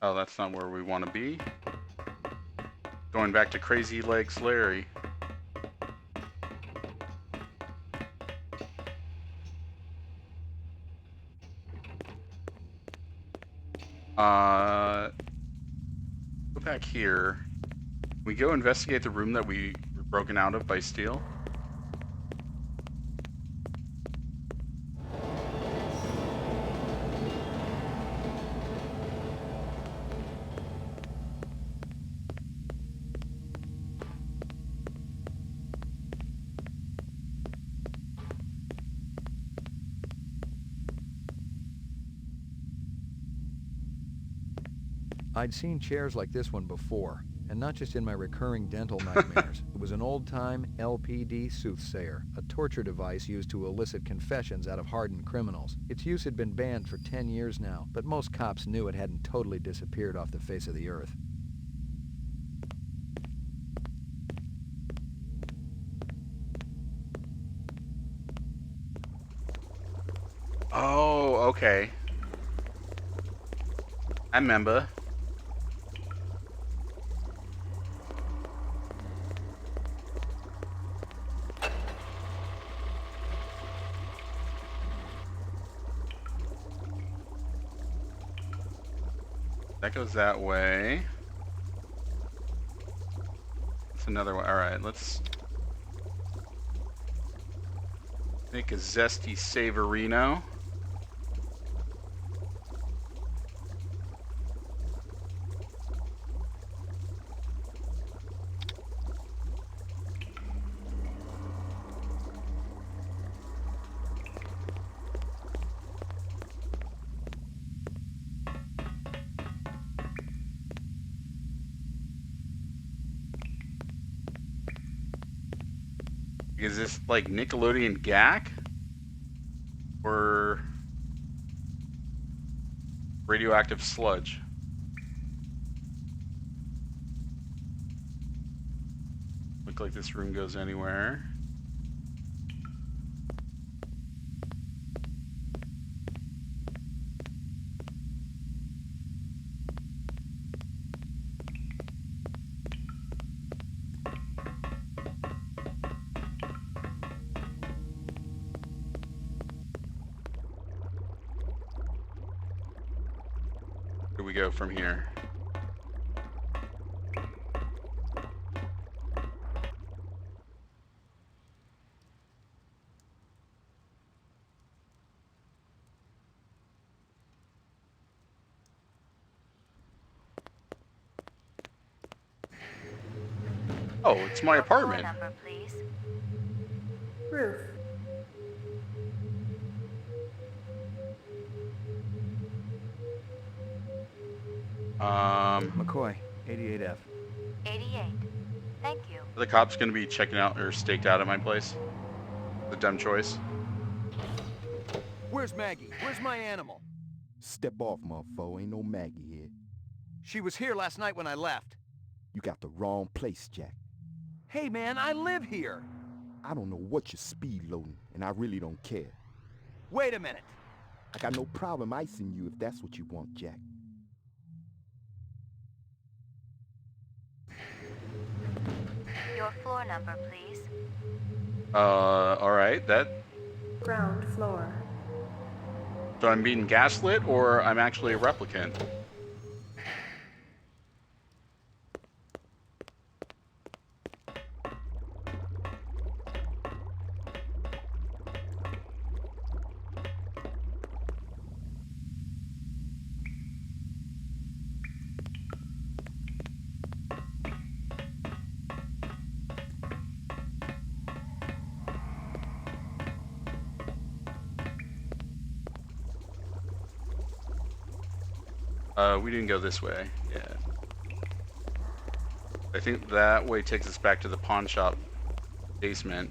Oh, that's not where we want to be. Going back to Crazy Legs Larry. Go back here. We go investigate the room that we were broken out of by Steele. I'd seen chairs like this one before. and not just in my recurring dental nightmares. It was an old-time LPD soothsayer, a torture device used to elicit confessions out of hardened criminals. Its use had been banned for 10 years now, but most cops knew it hadn't totally disappeared off the face of the earth. Oh, okay. I remember. That goes that way. That's another way. Alright, let's make a zesty savorino. Is this like Nickelodeon GAC? Or radioactive sludge? Look like this room goes anywhere. Where do we go from here? Oh, it's my apartment. Number, please. Roof. McCoy, 88F. 88. Thank you. Are the cops gonna be checking out or staked out at my place? The dumb choice. Where's Maggie? Where's my animal? Step off, motherfucker. Ain't no Maggie here. She was here last night when I left. You got the wrong place, Jack. Hey man, I live here. I don't know what you're speed loading, and I really don't care. Wait a minute. I got no problem icing you if that's what you want, Jack. Your floor number, please. Alright, that... Ground floor. So I'm being gaslit, or I'm actually a replicant? We didn't go this way. Yeah. I think that way takes us back to the pawn shop basement.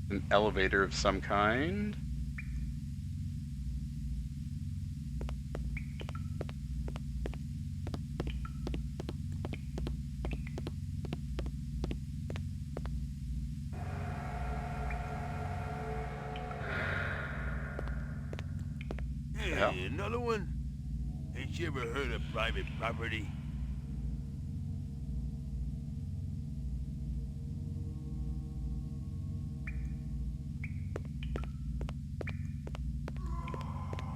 An elevator of some kind. Hey, another one? Ain't you ever heard of private property?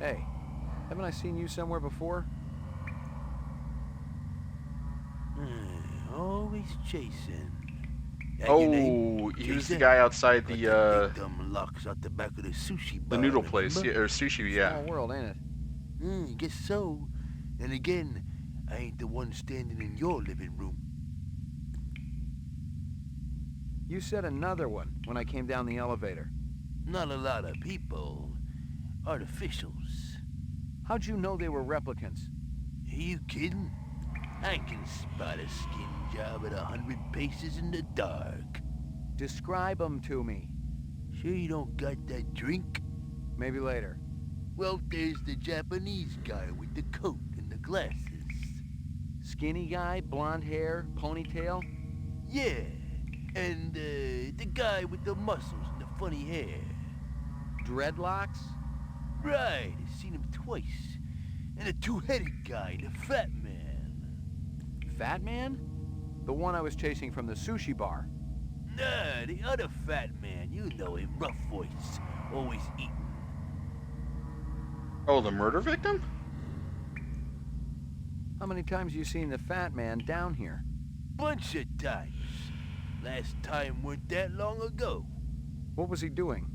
Hey, haven't I seen you somewhere before? Always chasing. That Oh, your name? he was the Jason? guy outside Got the big dumb locks out the back of the sushi the bar, noodle place, remember? yeah, or sushi, yeah. Small world, ain't it? Guess so. And again, I ain't the one standing in your living room. You said another one when I came down the elevator. Not a lot of people. Artificials. How'd you know they were replicants? Are you kidding? I can spot a skin job at 100 paces in the dark. Describe them to me. Sure you don't got that drink? Maybe later. Well, there's the Japanese guy with the coat and the glasses. Skinny guy, blonde hair, ponytail? Yeah, and the guy with the muscles and the funny hair. Dreadlocks? Right, I've seen him twice. And a two-headed guy and a fat man. Fat man? The one I was chasing from the sushi bar. Nah, the other fat man. You know him, rough voice. Always eating. Oh, the murder victim? How many times you seen the fat man down here? Bunch of times. Last time weren't that long ago. What was he doing?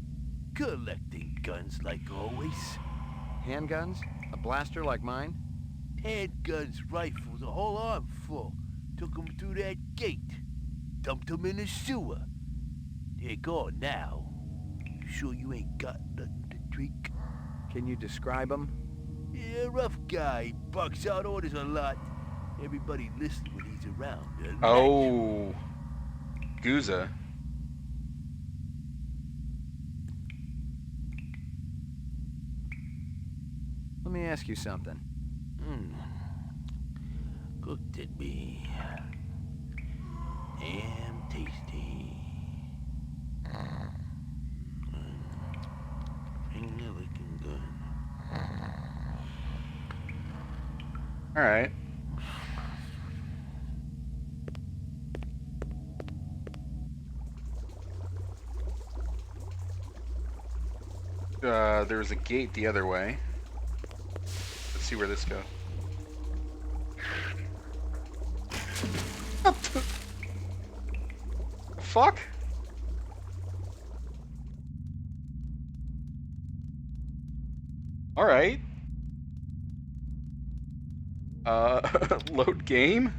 Collecting guns like always. Handguns? A blaster like mine? Handguns, rifles, a whole arm full. Took 'em through that gate. Dumped 'em in the sewer. They're gone now. You sure you ain't got nothing to drink? Can you describe him? Yeah, rough guy. Barks out orders a lot. Everybody listens when he's around. Oh. Guza. Let me ask you something. Cooked it be. Damn tasty. Finger looking good. All right. There's a gate the other way. Let's see where this goes. What the fuck? All right. Load game.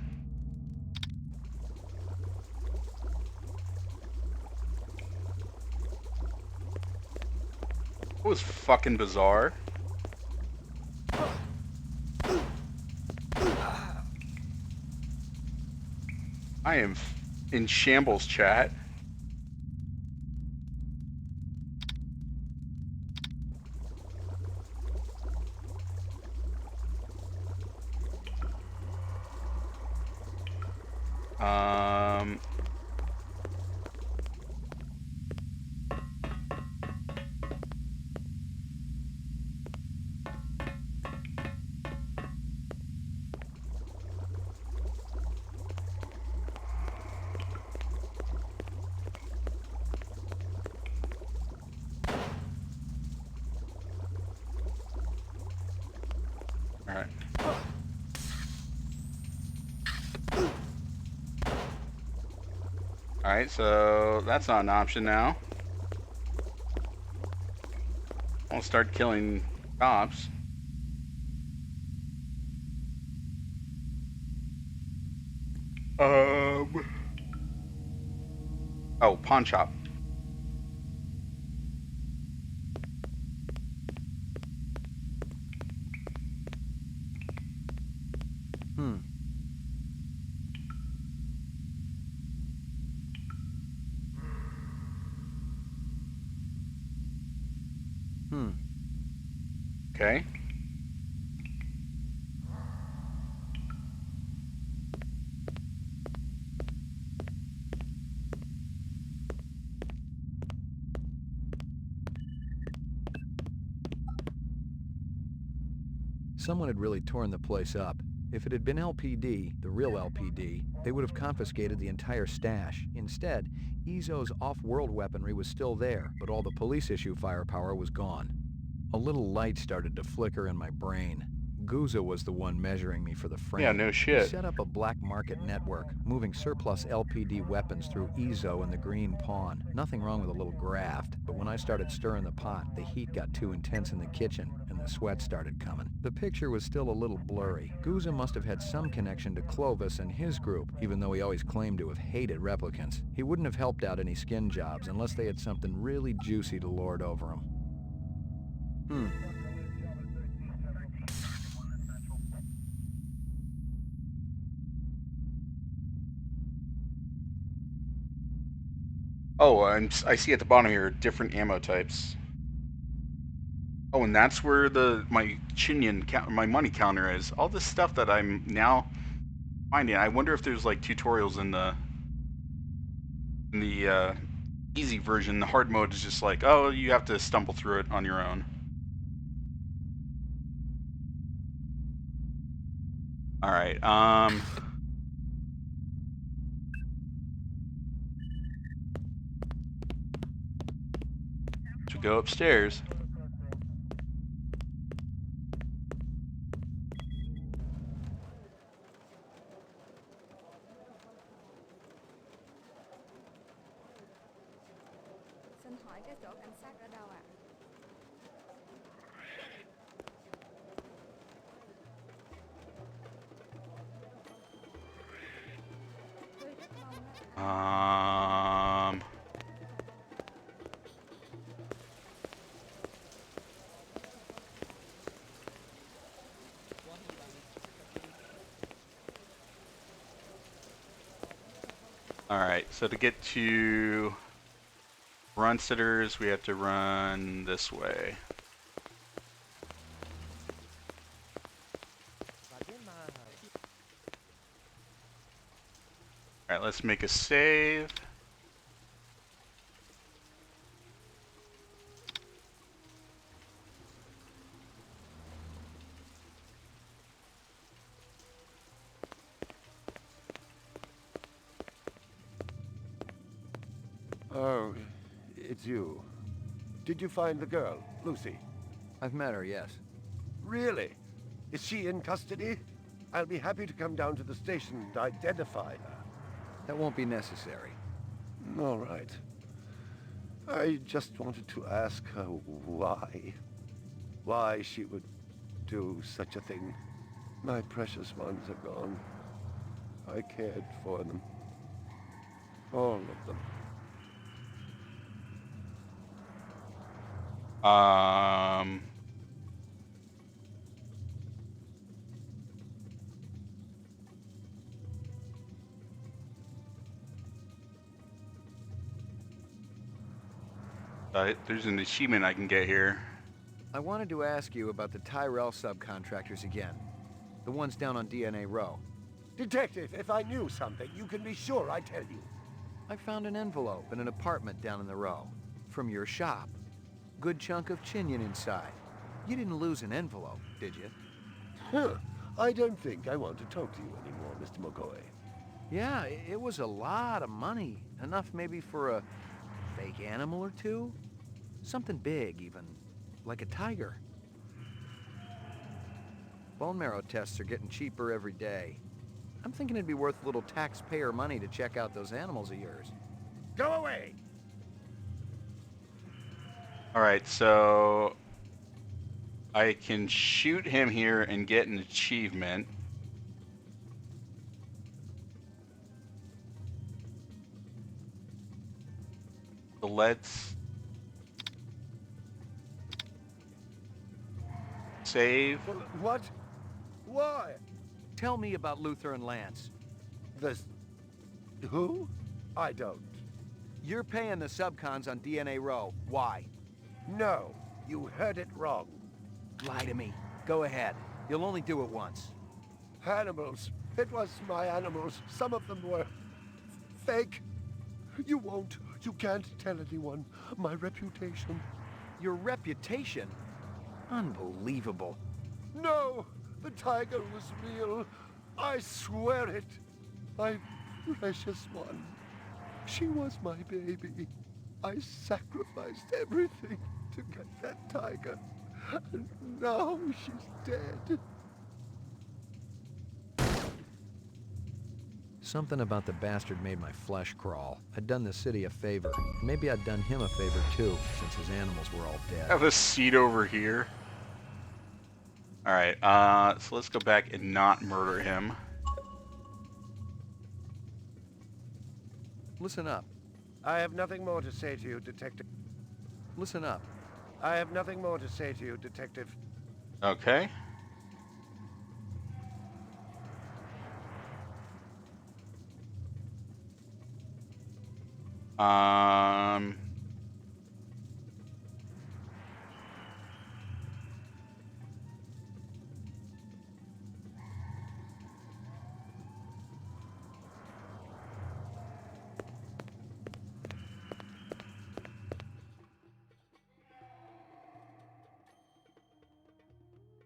That was fucking bizarre. I am in shambles, chat. Alright. Alright, so that's not an option now. I'll start killing cops. Oh, pawn shop. Okay. Someone had really torn the place up. If it had been LPD, the real LPD, they would have confiscated the entire stash. Instead, Izo's off-world weaponry was still there, but all the police issue firepower was gone. A little light started to flicker in my brain. Guza was the one measuring me for the frame. Yeah, no shit. He set up a black market network, moving surplus LPD weapons through Ezo and the Green Pawn. Nothing wrong with a little graft, but when I started stirring the pot, the heat got too intense in the kitchen, and the sweat started coming. The picture was still a little blurry. Guza must have had some connection to Clovis and his group, even though he always claimed to have hated replicants. He wouldn't have helped out any skin jobs unless they had something really juicy to lord over them. Oh, I see at the bottom here different ammo types. Oh, and that's where my my money counter is. All this stuff that I'm now finding. I wonder if there's like tutorials in the easy version. The hard mode is just like, oh, you have to stumble through it on your own. All right. To go upstairs. Alright, so to get to run sitters, we have to run this way. Alright, let's make a save. Oh, it's you. Did you find the girl, Lucy? I've met her, yes. Really? Is she in custody? I'll be happy to come down to the station and identify her. That won't be necessary. All right. I just wanted to ask her why. Why she would do such a thing. My precious ones are gone. I cared for them. All of them. There's an achievement I can get here. I wanted to ask you about the Tyrell subcontractors again. The ones down on DNA Row. Detective, if I knew something, you can be sure I'd tell you. I found an envelope in an apartment down in the Row. From your shop. Good chunk of chinion inside. You didn't lose an envelope, did you? Huh. I don't think I want to talk to you anymore, Mr. McCoy. Yeah, it was a lot of money. Enough maybe for a fake animal or two? Something big, even. Like a tiger. Bone marrow tests are getting cheaper every day. I'm thinking it'd be worth a little taxpayer money to check out those animals of yours. Go away! Alright, so I can shoot him here and get an achievement. So let's save. What? Why? Tell me about Luther and Lance. Who? I don't. You're paying the subcons on DNA Row. Why? No, you heard it wrong. Lie to me. Go ahead. You'll only do it once. Animals. It was my animals. Some of them were fake. You won't. You can't tell anyone. My reputation. Your reputation? Unbelievable. No! The tiger was real. I swear it. My precious one. She was my baby. I sacrificed everything to get that tiger. And now she's dead. Something about the bastard made my flesh crawl. I'd done the city a favor. Maybe I'd done him a favor too, since his animals were all dead. Have a seat over here. Alright, so let's go back and not murder him. Listen up. I have nothing more to say to you, Detective. Listen up. I have nothing more to say to you, Detective. Okay.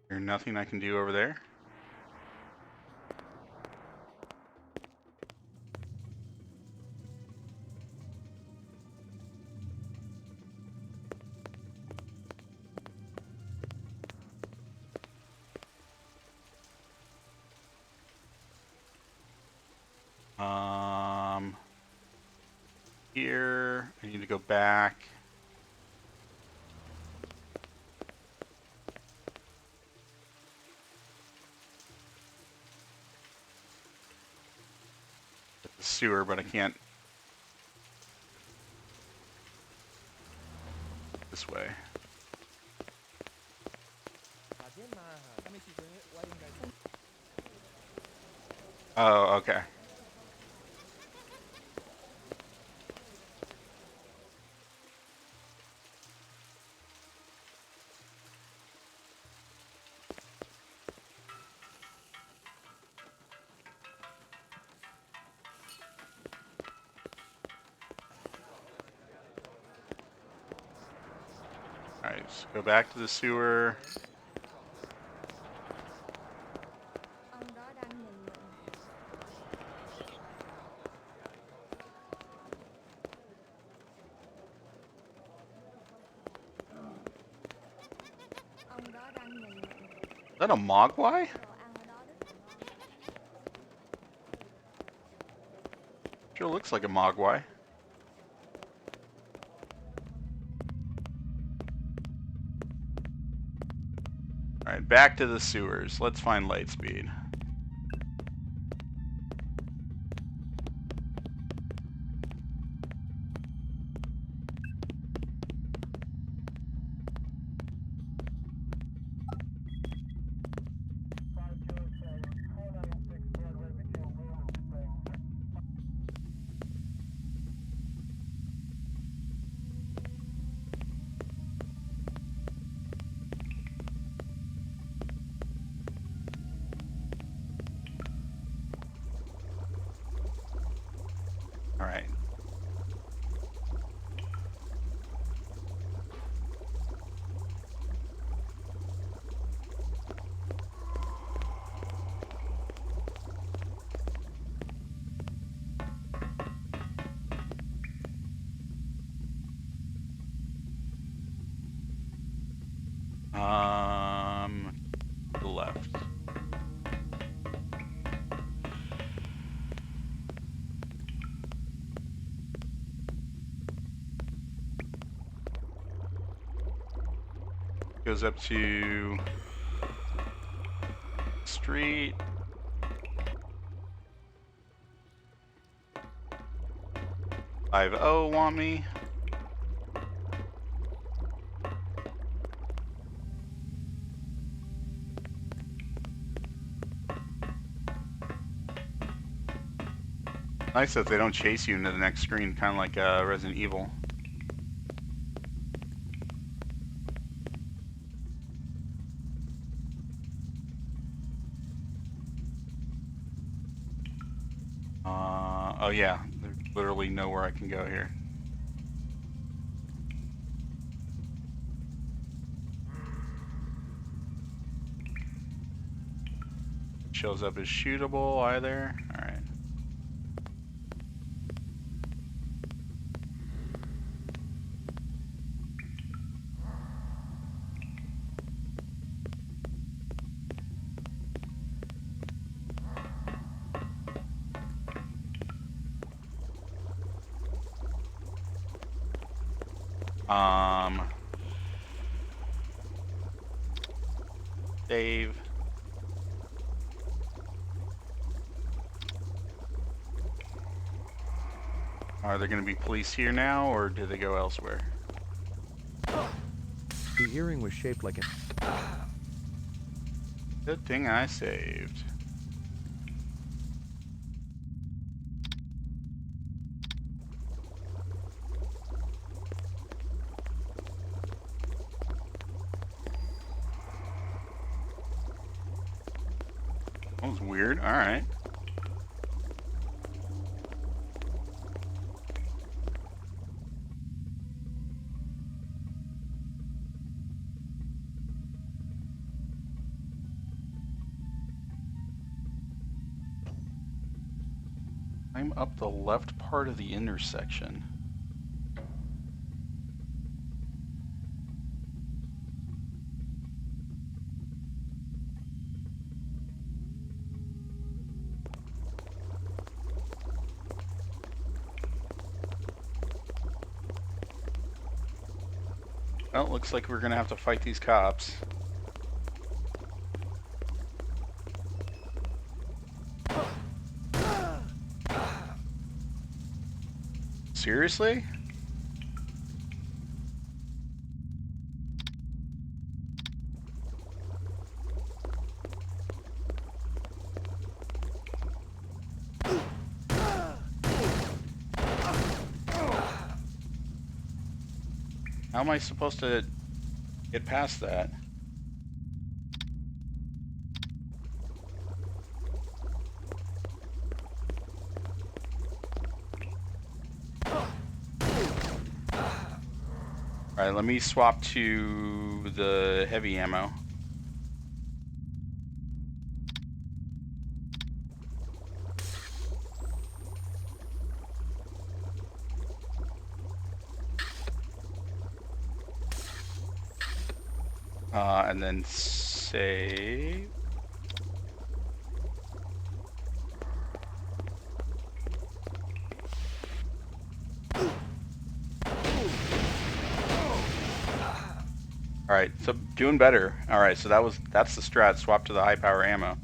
There's nothing I can do over there. Here, I need to go back. The sewer, but I can't. This way. Oh, okay. Alright, let's go back to the sewer. Is that a Mogwai? Sure looks like a Mogwai. Alright, back to the sewers. Let's find Lightspeed. Alright. To the left. Goes up to street. "5-0 want me." Nice that they don't chase you into the next screen, kind of like Resident Evil. Oh yeah, there's literally nowhere I can go here. Shows up as shootable either. Alright. Save. Are there going to be police here now, or do they go elsewhere? The earring was shaped like a... Good thing I saved. That was weird. All right. I'm up the left part of the intersection. Well, looks like we're gonna have to fight these cops. Seriously? How am I supposed to get past that? Alright, let me swap to the heavy ammo. And then save. Alright, so doing better. Alright, so that's the strat, swap to the high power ammo.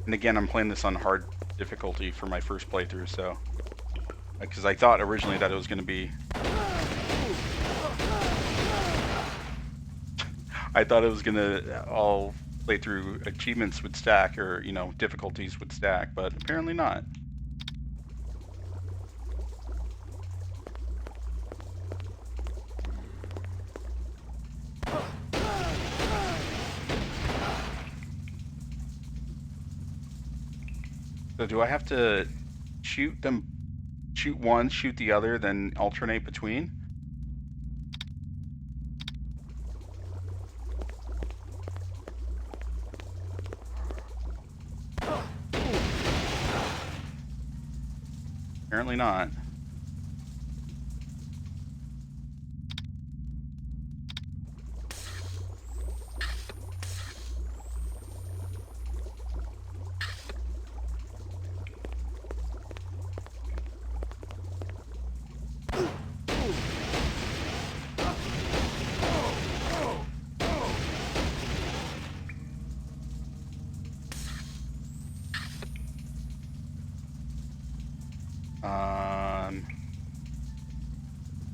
And again, I'm playing this on hard difficulty for my first playthrough, so... Because I thought originally that it was going to be... I thought it was going to all playthrough achievements would stack, or, you know, difficulties would stack, but apparently not. So do I have to shoot one, shoot the other, then alternate between? Apparently not.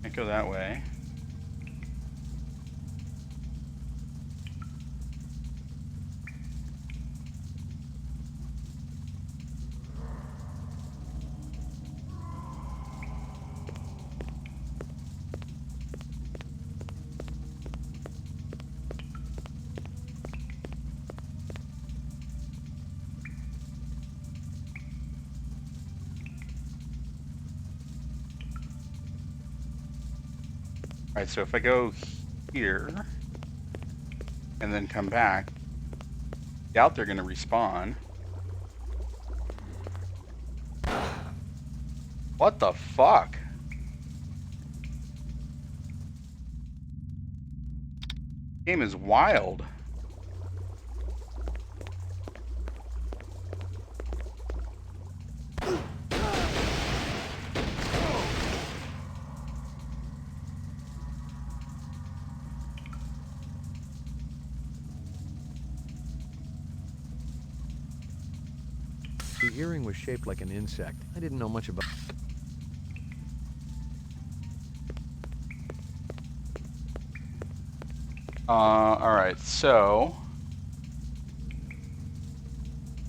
Can't go that way. Alright, so if I go here and then come back, I doubt they're going to respawn. What the fuck? Game is wild. earring was shaped like an insect. I didn't know much about... Alright, so...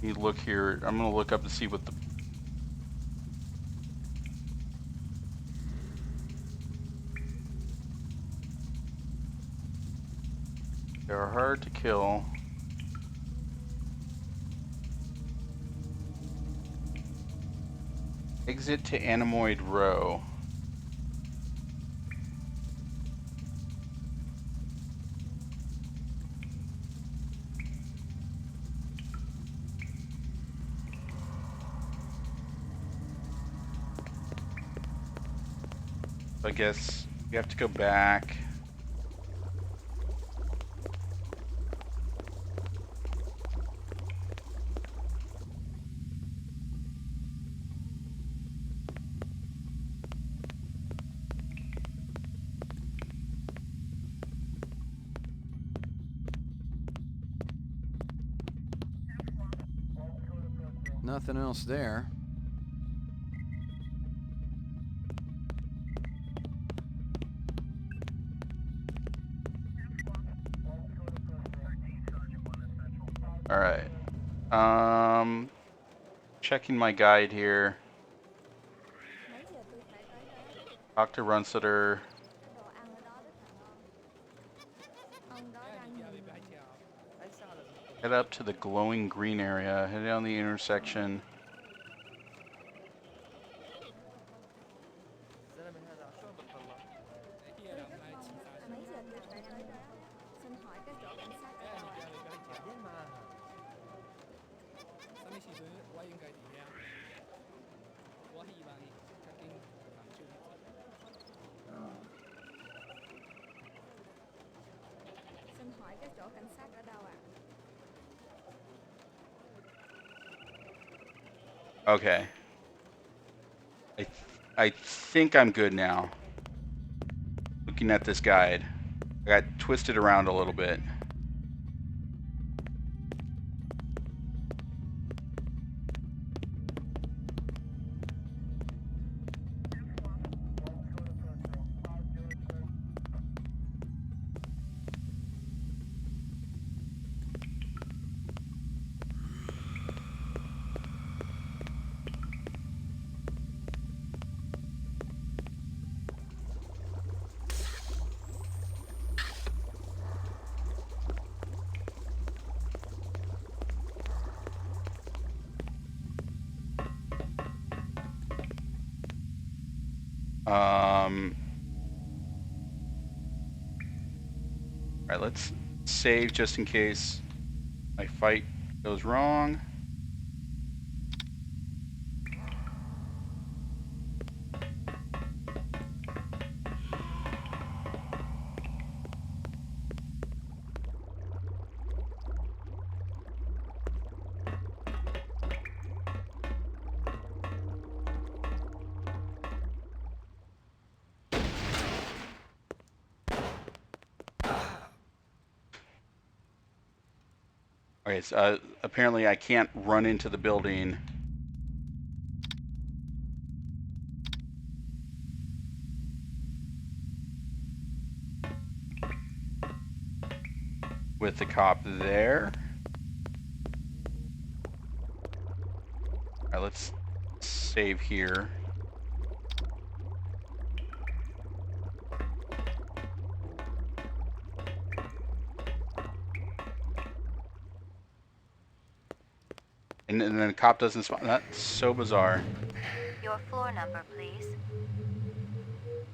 You look here. I'm gonna look up to see what the... They're hard to kill. Exit to Anemoid Row. I guess we have to go back. Nothing else there. All right. Checking my guide here. Talk to Runseter. Head up to the glowing green area. Head down the intersection. Okay. I think I'm good now. Looking at this guide. I got twisted around a little bit. Alright, let's save just in case my fight goes wrong. Okay, so apparently I can't run into the building. With the cop there. Alright, let's save here. And then the cop doesn't spawn. That's so bizarre. Your floor number, please.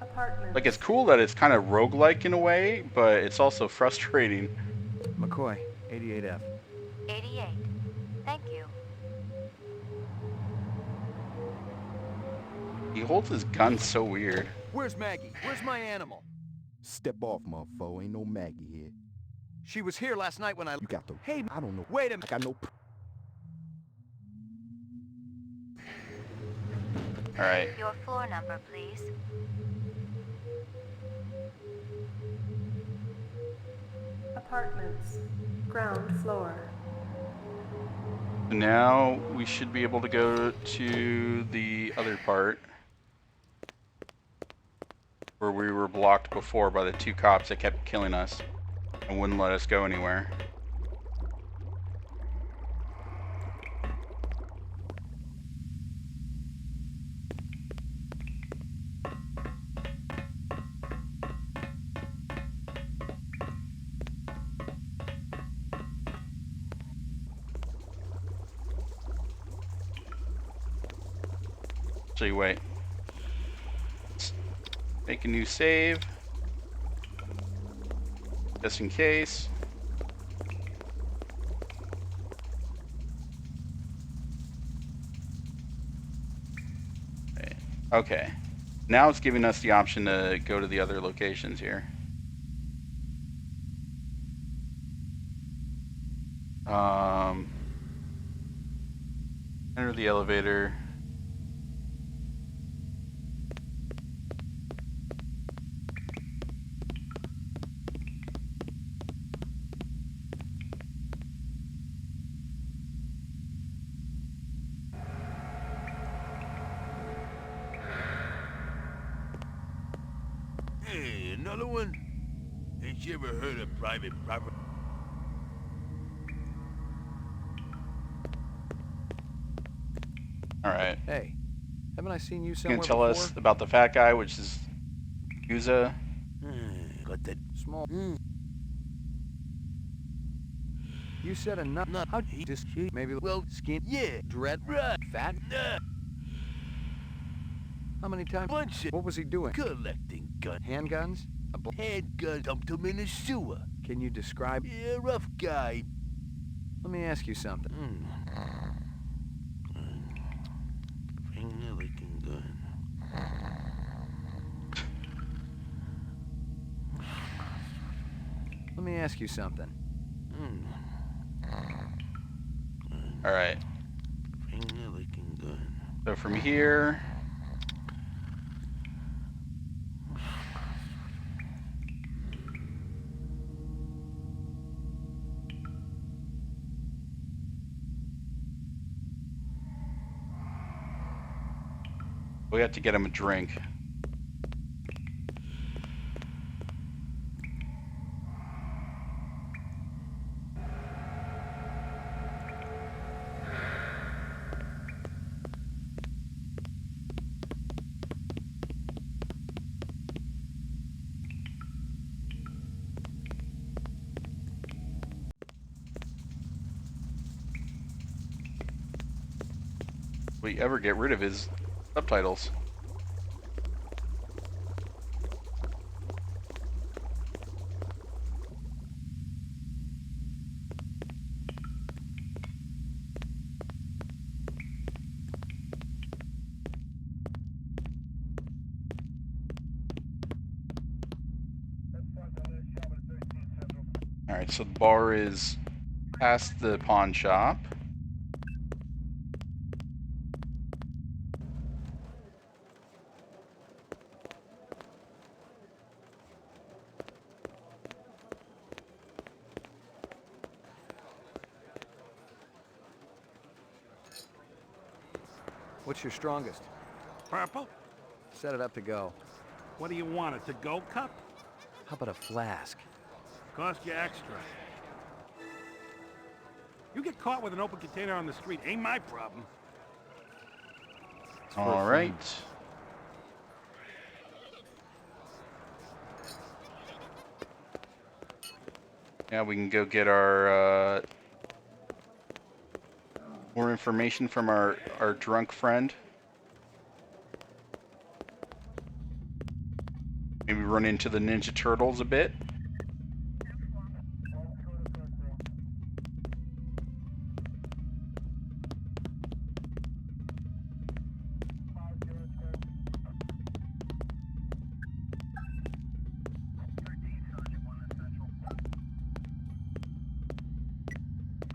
Apartment. Like, it's cool that it's kind of roguelike in a way, but it's also frustrating. McCoy, 88F. 88. Thank you. He holds his gun so weird. Where's Maggie? Where's my animal? Step off, motherfucker. Ain't no Maggie here. She was here last night when I... You got the... Hey, I don't know. wait a minute. I got no... Alright. Your floor number, please. Apartments. Ground floor. Now we should be able to go to the other part where we were blocked before by the two cops that kept killing us and wouldn't let us go anywhere. Actually, wait. Let's make a new save. Just in case. Okay. Now it's giving us the option to go to the other locations here. Enter the elevator. Hey, another one? Ain't you ever heard of private property? Alright. Hey, haven't I seen you You somewhere gonna tell before? us about the fat guy, which is Yuza? Got that Small. You said enough. How'd you just maybe skin? Yeah. Dread. Right. Fat. Nah. How many times? Bunch of What was he doing? collecting gun. Handguns? Handgun dumped him in a sewer. Can you describe? Yeah, rough guy. Let me ask you something. Finger-licking gun. Let me ask you something. Alright. Finger-licking gun. So from here... we have to get him a drink. We ever get rid of his subtitles? Alright, so the bar is past the pawn shop. What's your strongest? Purple? Set it up to go. What do you want, a to-go cup? How about a flask? Cost you extra. You get caught with an open container on the street, ain't my problem. All right. Yeah, we can go get our more information from our drunk friend. Maybe run into the Ninja Turtles a bit.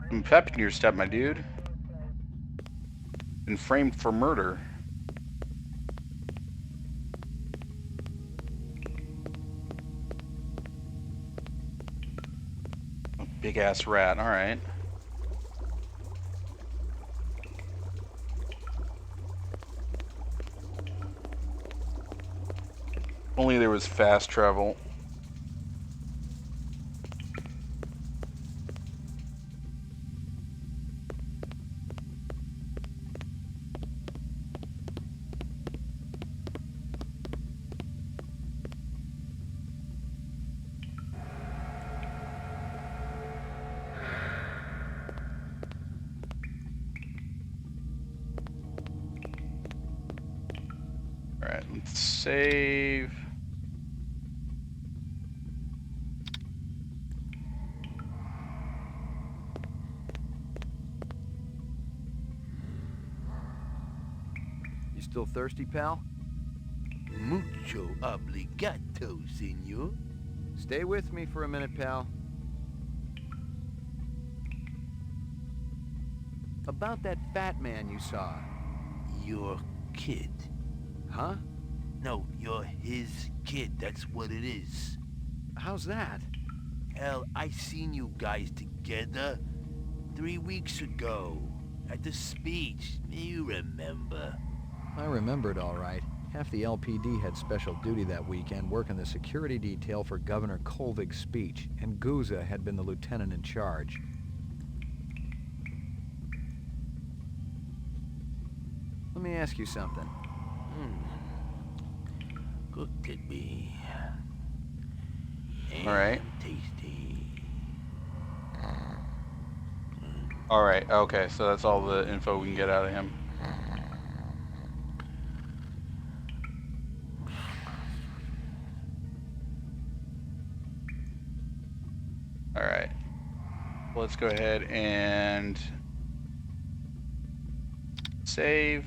Some pep in your step, my dude. Been framed for murder. A big ass rat, alright. Only there was fast travel. Alright, let's save. You still thirsty, pal? Mucho obligato, senor. Stay with me for a minute, pal. About that fat man you saw. Your kid. Huh? No, you're his kid. That's what it is. How's that? Hell, I seen you guys together 3 weeks ago at the speech. You remember? I remember it all right. Half the LPD had special duty that weekend working the security detail for Governor Kolvig's speech, and Guza had been the lieutenant in charge. Let me ask you something. Cook at me. Alright. Tasty. Alright, okay, so that's all the info we can get out of him. Alright. Let's go ahead and save.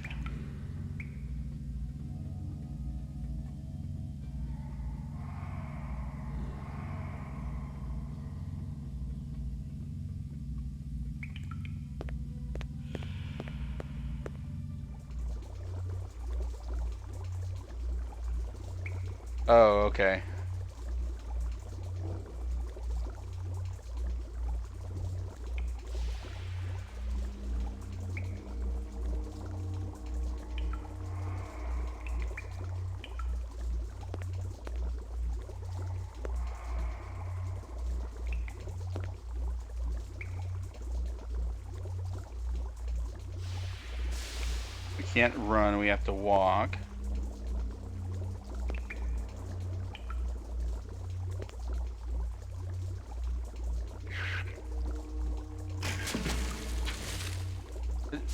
Oh, okay. We can't run, we have to walk.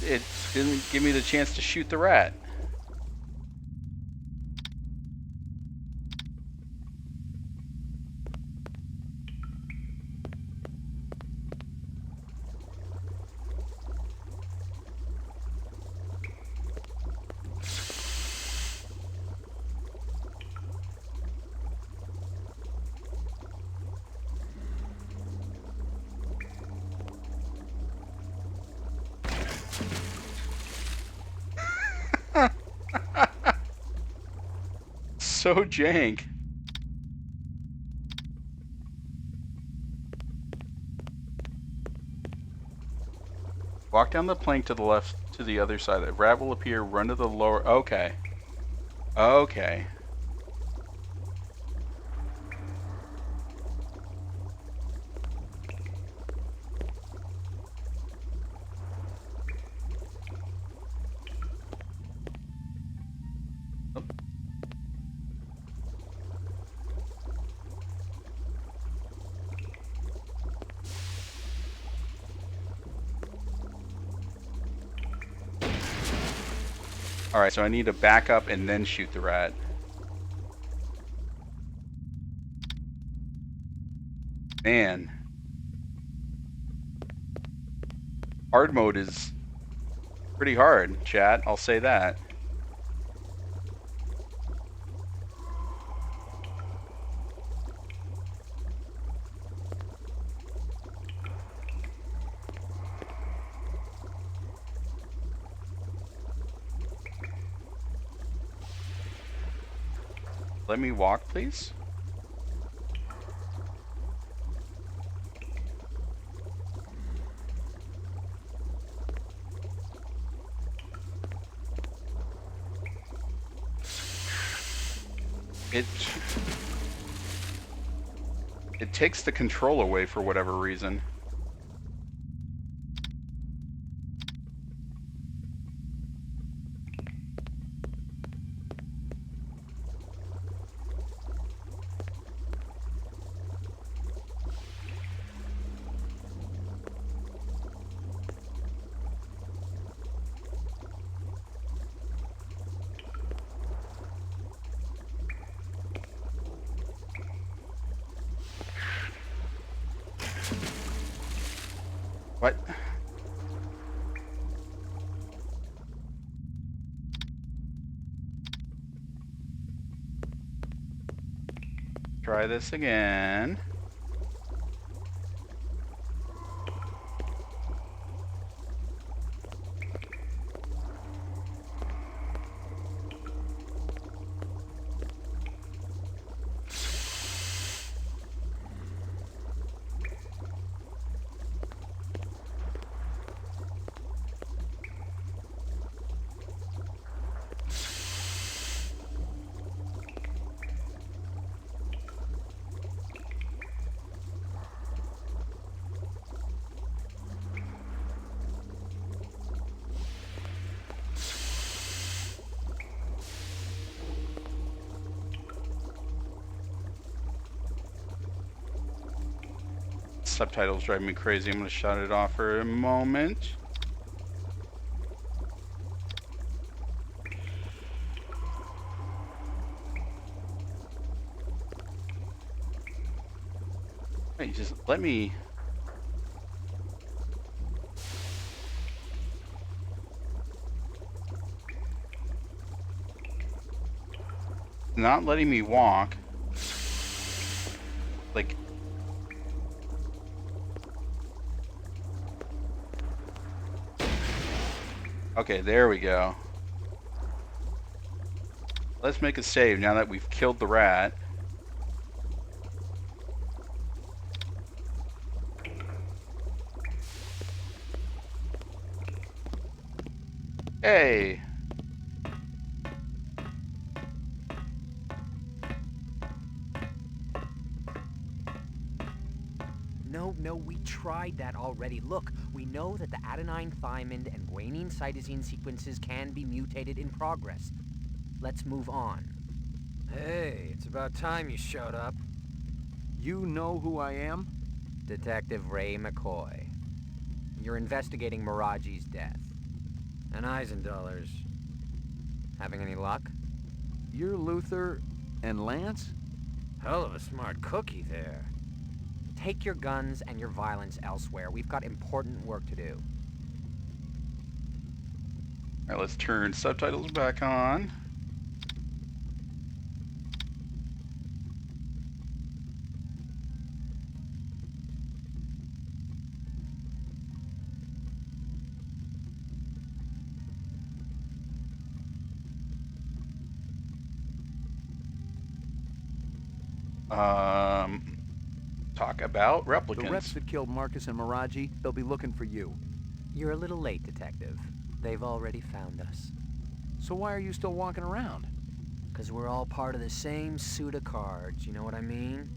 It didn't give me the chance to shoot the rat. So jank. Walk down the plank to the left to the other side. The rat will appear. Run to the lower. Okay. Okay. Alright, so I need to back up and then shoot the rat. Man. Hard mode is pretty hard, chat. I'll say that. Let me walk, please. It takes the control away for whatever reason. What? Try this again. Subtitles drive me crazy. I'm going to shut it off for a moment. Hey, just let me... Not letting me walk. Like... Okay, there we go. Let's make a save now that we've killed the rat. Hey! No, we tried that already. Look, we know that the adenine thymine and guanine cytosine sequences can be mutated in progress. Let's move on. Hey, it's about time you showed up. You know who I am? Detective Ray McCoy. You're investigating Miraji's death. And Eisendoller's. Having any luck? You're Luther and Lance? Hell of a smart cookie there. Take your guns and your violence elsewhere. We've got important work to do. Alright, let's turn subtitles back on. Talk about replicants. The reps that killed Marcus and Miraji, they'll be looking for you. You're a little late, Detective. They've already found us. So why are you still walking around? 'Cause we're all part of the same suit of cards, you know what I mean?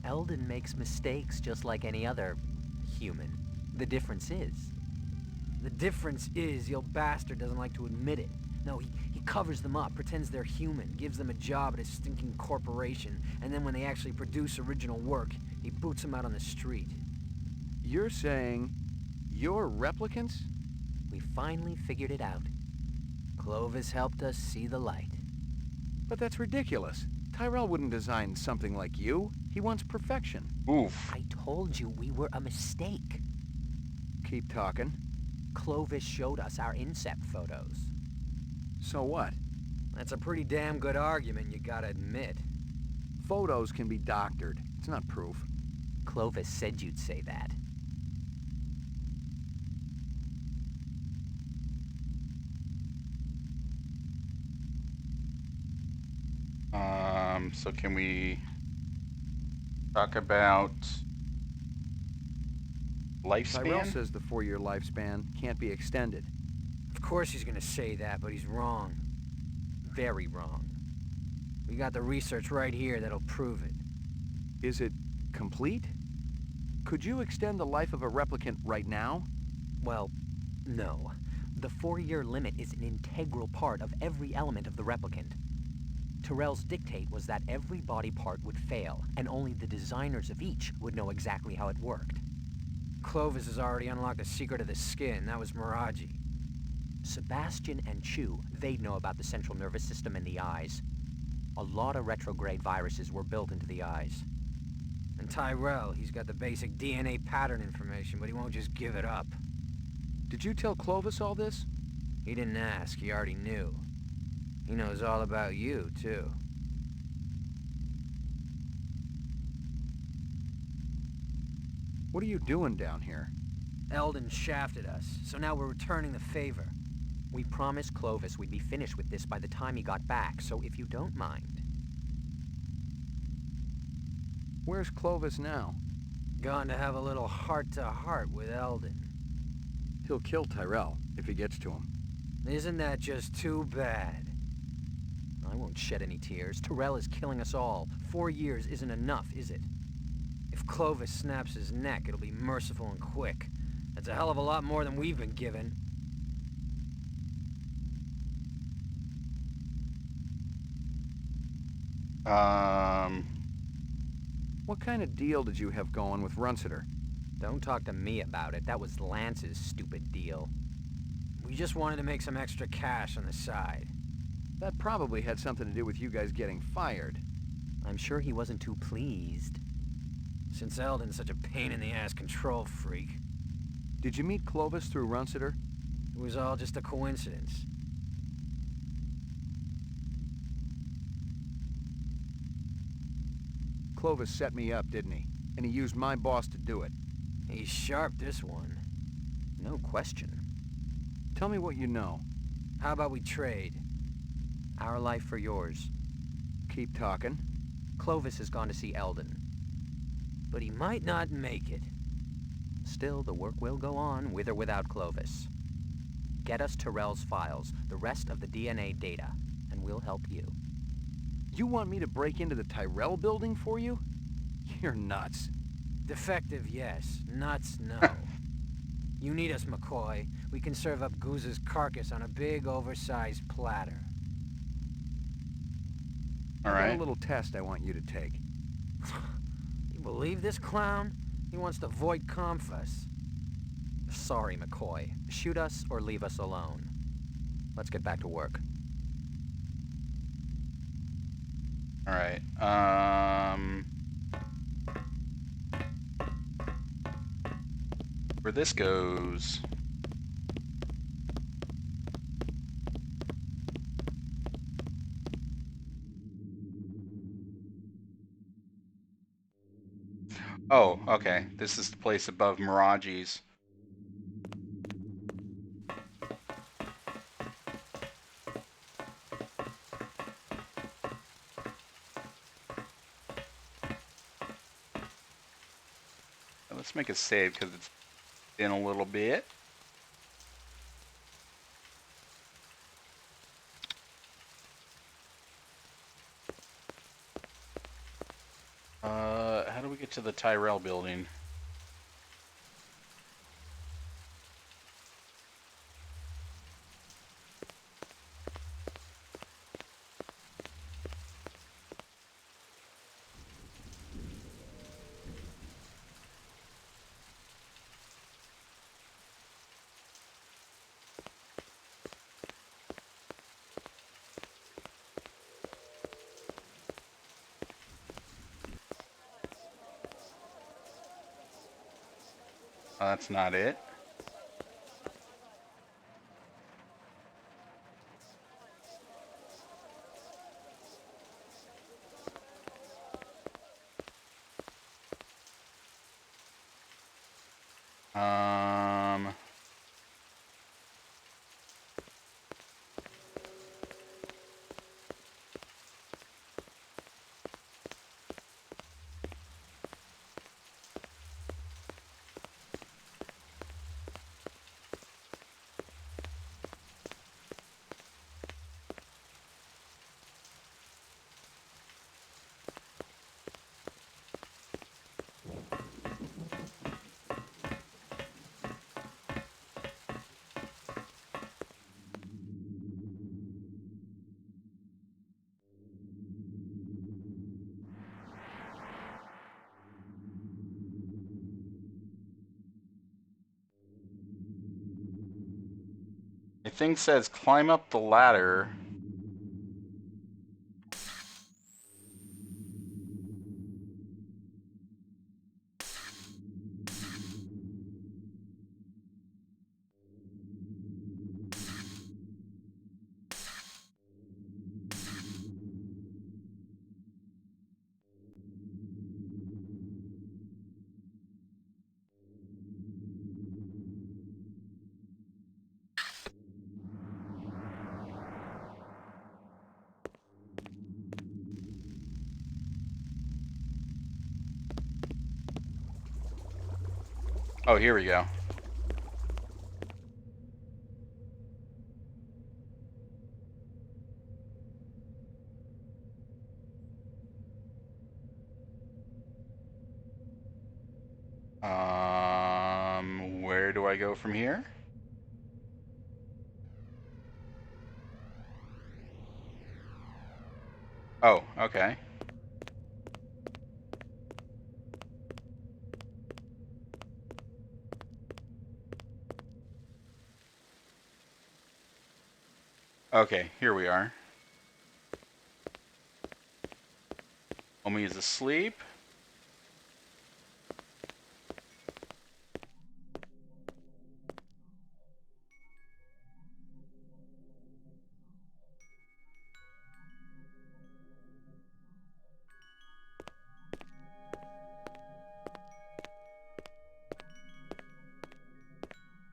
Eldon makes mistakes just like any other human. The difference is... the old bastard doesn't like to admit it. No, he covers them up, pretends they're human, gives them a job at a stinking corporation, and then when they actually produce original work, he boots them out on the street. You're saying you're replicants? We finally figured it out. Clovis helped us see the light. But that's ridiculous. Tyrell wouldn't design something like you. He wants perfection. Oof. I told you we were a mistake. Keep talking. Clovis showed us our incept photos. So what? That's a pretty damn good argument, you gotta admit. Photos can be doctored. It's not proof. Clovis said you'd say that. So can we talk about lifespan? Tyrell says the 4-year lifespan can't be extended. Of course he's gonna say that, but he's wrong. Very wrong. We got the research right here that'll prove it. Is it complete? Could you extend the life of a replicant right now? Well, no. The 4-year limit is an integral part of every element of the replicant. Tyrell's dictate was that every body part would fail, and only the designers of each would know exactly how it worked. Clovis has already unlocked the secret of the skin. That was Miraji. Sebastian and Chu, they'd know about the central nervous system and the eyes. A lot of retrograde viruses were built into the eyes. And Tyrell, he's got the basic DNA pattern information, but he won't just give it up. Did you tell Clovis all this? He didn't ask, he already knew. He knows all about you, too. What are you doing down here? Eldon shafted us, so now we're returning the favor. We promised Clovis we'd be finished with this by the time he got back, so if you don't mind. Where's Clovis now? Gone to have a little heart-to-heart with Eldon. He'll kill Tyrell if he gets to him. Isn't that just too bad? I won't shed any tears. Tyrell is killing us all. 4 years isn't enough, is it? If Clovis snaps his neck, it'll be merciful and quick. That's a hell of a lot more than we've been given. What kind of deal did you have going with Runciter? Don't talk to me about it. That was Lance's stupid deal. We just wanted to make some extra cash on the side. That probably had something to do with you guys getting fired. I'm sure he wasn't too pleased. Since Eldon's such a pain-in-the-ass control freak. Did you meet Clovis through Runciter? It was all just a coincidence. Clovis set me up, didn't he? And he used my boss to do it. He's sharp, this one. No question. Tell me what you know. How about we trade? Our life for yours. Keep talking. Clovis has gone to see Eldon. But he might not make it. Still, the work will go on, with or without Clovis. Get us Tyrell's files, the rest of the DNA data, and we'll help you. You want me to break into the Tyrell building for you? You're nuts. Defective, yes. Nuts, no. You need us, McCoy. We can serve up Goose's carcass on a big, oversized platter. All I right. got a little test I want you to take. You believe this clown? He wants to void Confus. Sorry, McCoy. Shoot us or leave us alone. Let's get back to work. All right. Where this goes. Oh, okay. This is the place above Miraji's. Let's make a save because it's been a little bit. How do we get to the Tyrell building? That's not it. The thing says climb up the ladder. Oh, here we go. Where do I go from here? Oh, okay. Okay, here we are. Homie is asleep.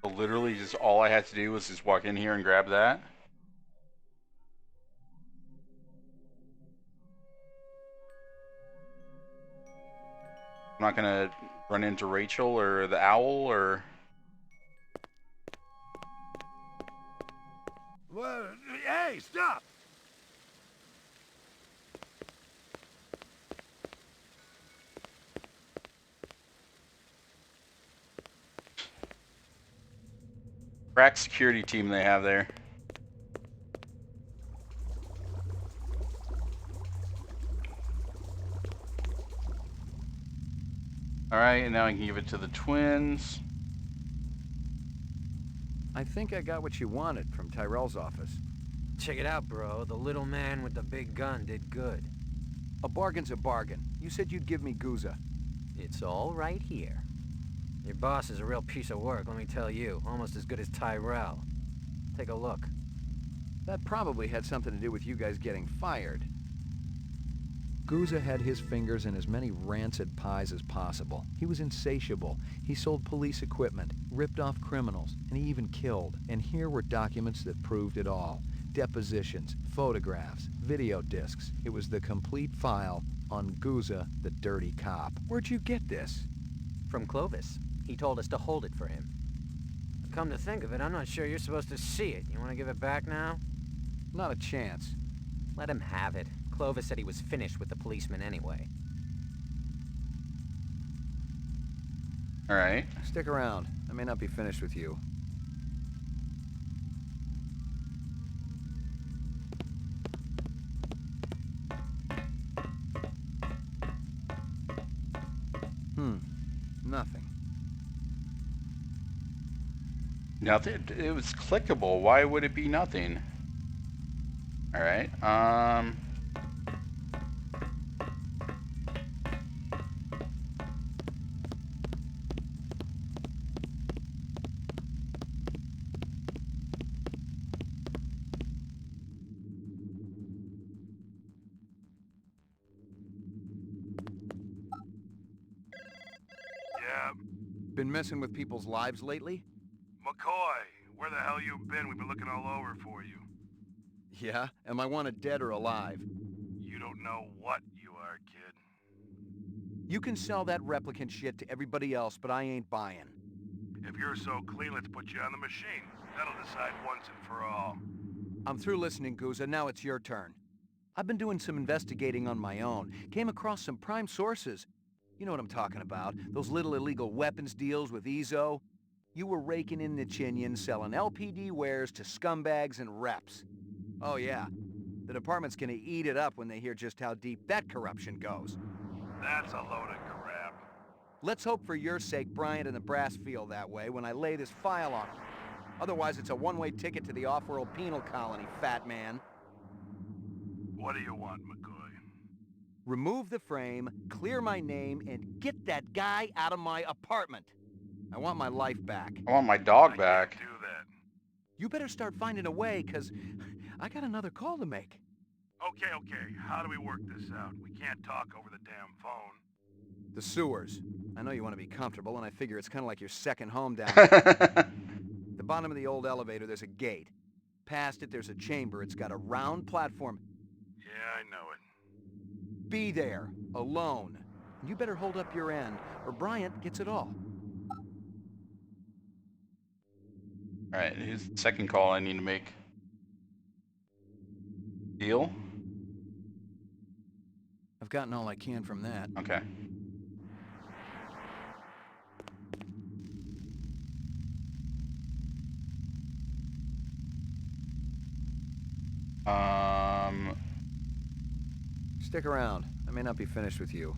So literally just all I had to do was just walk in here and grab that. I'm not gonna run into Rachel or the owl or... Well, hey, stop! Crack security team they have there. Alright, and now I can give it to the twins. I think I got what you wanted from Tyrell's office. Check it out, bro. The little man with the big gun did good. A bargain's a bargain. You said you'd give me Guza. It's all right here. Your boss is a real piece of work, let me tell you. Almost as good as Tyrell. Take a look. That probably had something to do with you guys getting fired. Guza had his fingers in as many rancid pies as possible. He was insatiable. He sold police equipment, ripped off criminals, and he even killed. And here were documents that proved it all. Depositions, photographs, video discs. It was the complete file on Guza, the dirty cop. Where'd you get this? From Clovis. He told us to hold it for him. Come to think of it, I'm not sure you're supposed to see it. You want to give it back now? Not a chance. Let him have it. Clovis said he was finished with the policeman anyway. Alright. Stick around. I may not be finished with you. Nothing. Nothing? It was clickable. Why would it be nothing? Alright, Yeah. Been messing with people's lives lately? McCoy, where the hell you been? We've been looking all over for you. Yeah? Am I wanted dead or alive? You don't know what you are, kid. You can sell that replicant shit to everybody else, but I ain't buying. If you're so clean, let's put you on the machine. That'll decide once and for all. I'm through listening, Guza. Now it's your turn. I've been doing some investigating on my own. Came across some prime sources. You know what I'm talking about. Those little illegal weapons deals with Ezo. You were raking in the chinion, selling LPD wares to scumbags and reps. Oh yeah, the department's gonna eat it up when they hear just how deep that corruption goes. That's a load of crap. Let's hope for your sake Bryant and the brass feel that way when I lay this file on them. Otherwise, it's a one-way ticket to the off-world penal colony, fat man. What do you want, McCoy? Remove the frame, clear my name, and get that guy out of my apartment. I want my life back. I want my dog back. Do that. You better start finding a way, 'cause I got another call to make. Okay. How do we work this out? We can't talk over the damn phone. The sewers. I know you want to be comfortable, and I figure it's kind of like your second home down there. The bottom of the old elevator, there's a gate. Past it, there's a chamber. It's got a round platform. Yeah, I know it. Be there, alone. You better hold up your end, or Bryant gets it all. Alright, here's the second call I need to make. Deal? I've gotten all I can from that. Okay. Stick around. I may not be finished with you.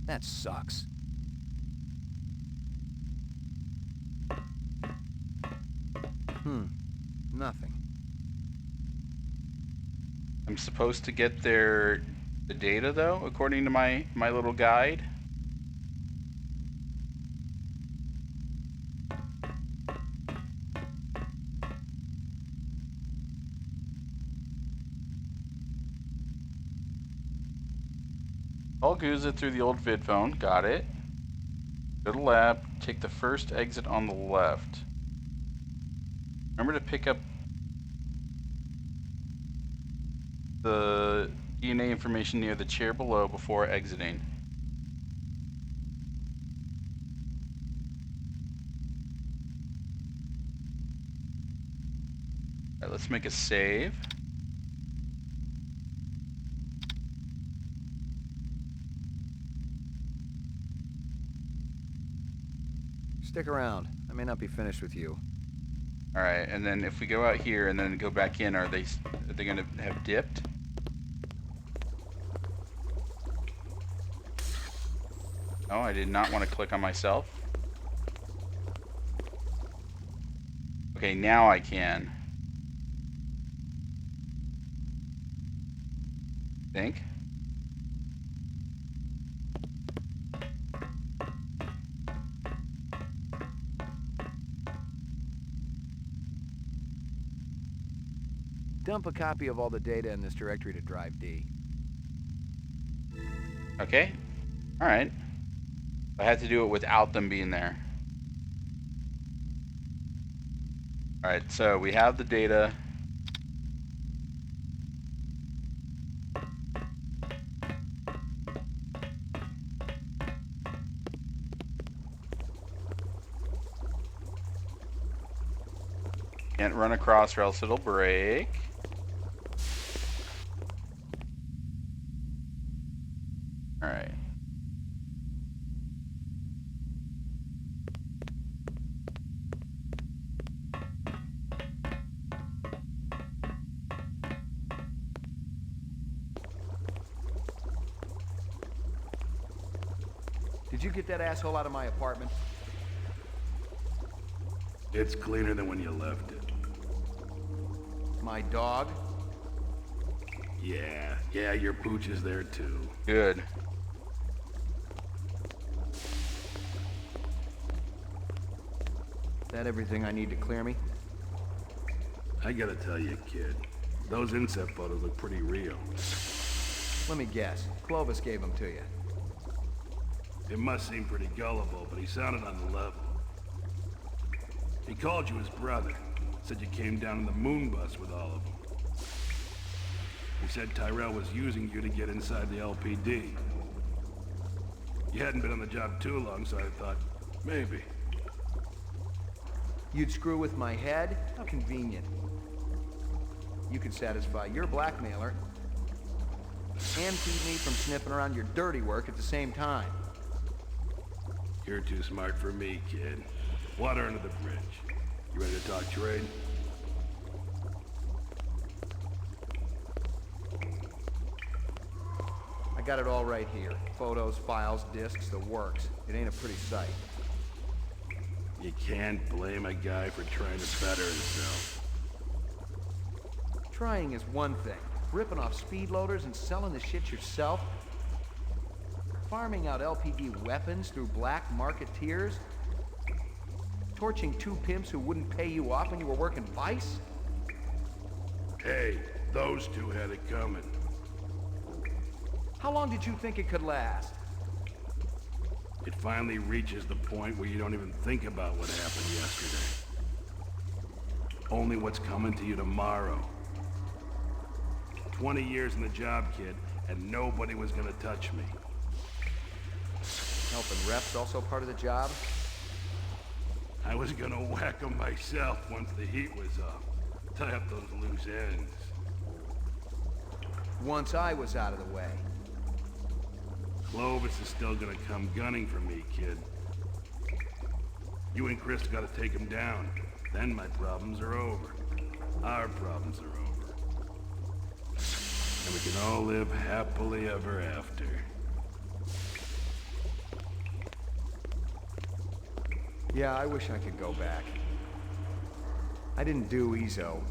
That sucks. Nothing. I'm supposed to get the data though, according to my little guide. I'll goose it through the old vid phone. Got it. Go to lab. Take the first exit on the left. Remember to pick up the DNA information near the chair below before exiting. Alright, let's make a save. Stick around. I may not be finished with you. Alright, and then if we go out here and then go back in, are they gonna have dipped? Oh, I did not want to click on myself. Okay, now I can. Think. Dump a copy of all the data in this directory to drive D. Okay. Alright. I had to do it without them being there. Alright, so we have the data. Can't run across or else it'll break. Alright. Did you get that asshole out of my apartment? It's cleaner than when you left it. My dog? Yeah, your pooch is there too. Good. That everything I need to clear me? I gotta tell you, kid, those inset photos look pretty real. Let me guess. Clovis gave them to you. It must seem pretty gullible, but he sounded on the level. He called you his brother. Said you came down in the moon bus with all of them. He said Tyrell was using you to get inside the LPD. You hadn't been on the job too long, so I thought, maybe. You'd screw with my head? How convenient. You could satisfy your blackmailer and keep me from sniffing around your dirty work at the same time. You're too smart for me, kid. Water under the bridge. You ready to talk trade? I got it all right here. Photos, files, discs, the works. It ain't a pretty sight. You can't blame a guy for trying to better himself. Trying is one thing. Ripping off speed loaders and selling the shit yourself? Farming out LPD weapons through black marketeers? Torching two pimps who wouldn't pay you off when you were working Vice? Hey, those two had it coming. How long did you think it could last? It finally reaches the point where you don't even think about what happened yesterday. Only what's coming to you tomorrow. 20 years in the job, kid, and nobody was gonna touch me. Helping reps also part of the job? I was gonna whack them myself once the heat was off. Tie up those loose ends. Once I was out of the way. Clovis is still gonna come gunning for me, kid. You and Chris gotta take him down. Then my problems are over. Our problems are over. And we can all live happily ever after. Yeah, I wish I could go back. I didn't do EZO,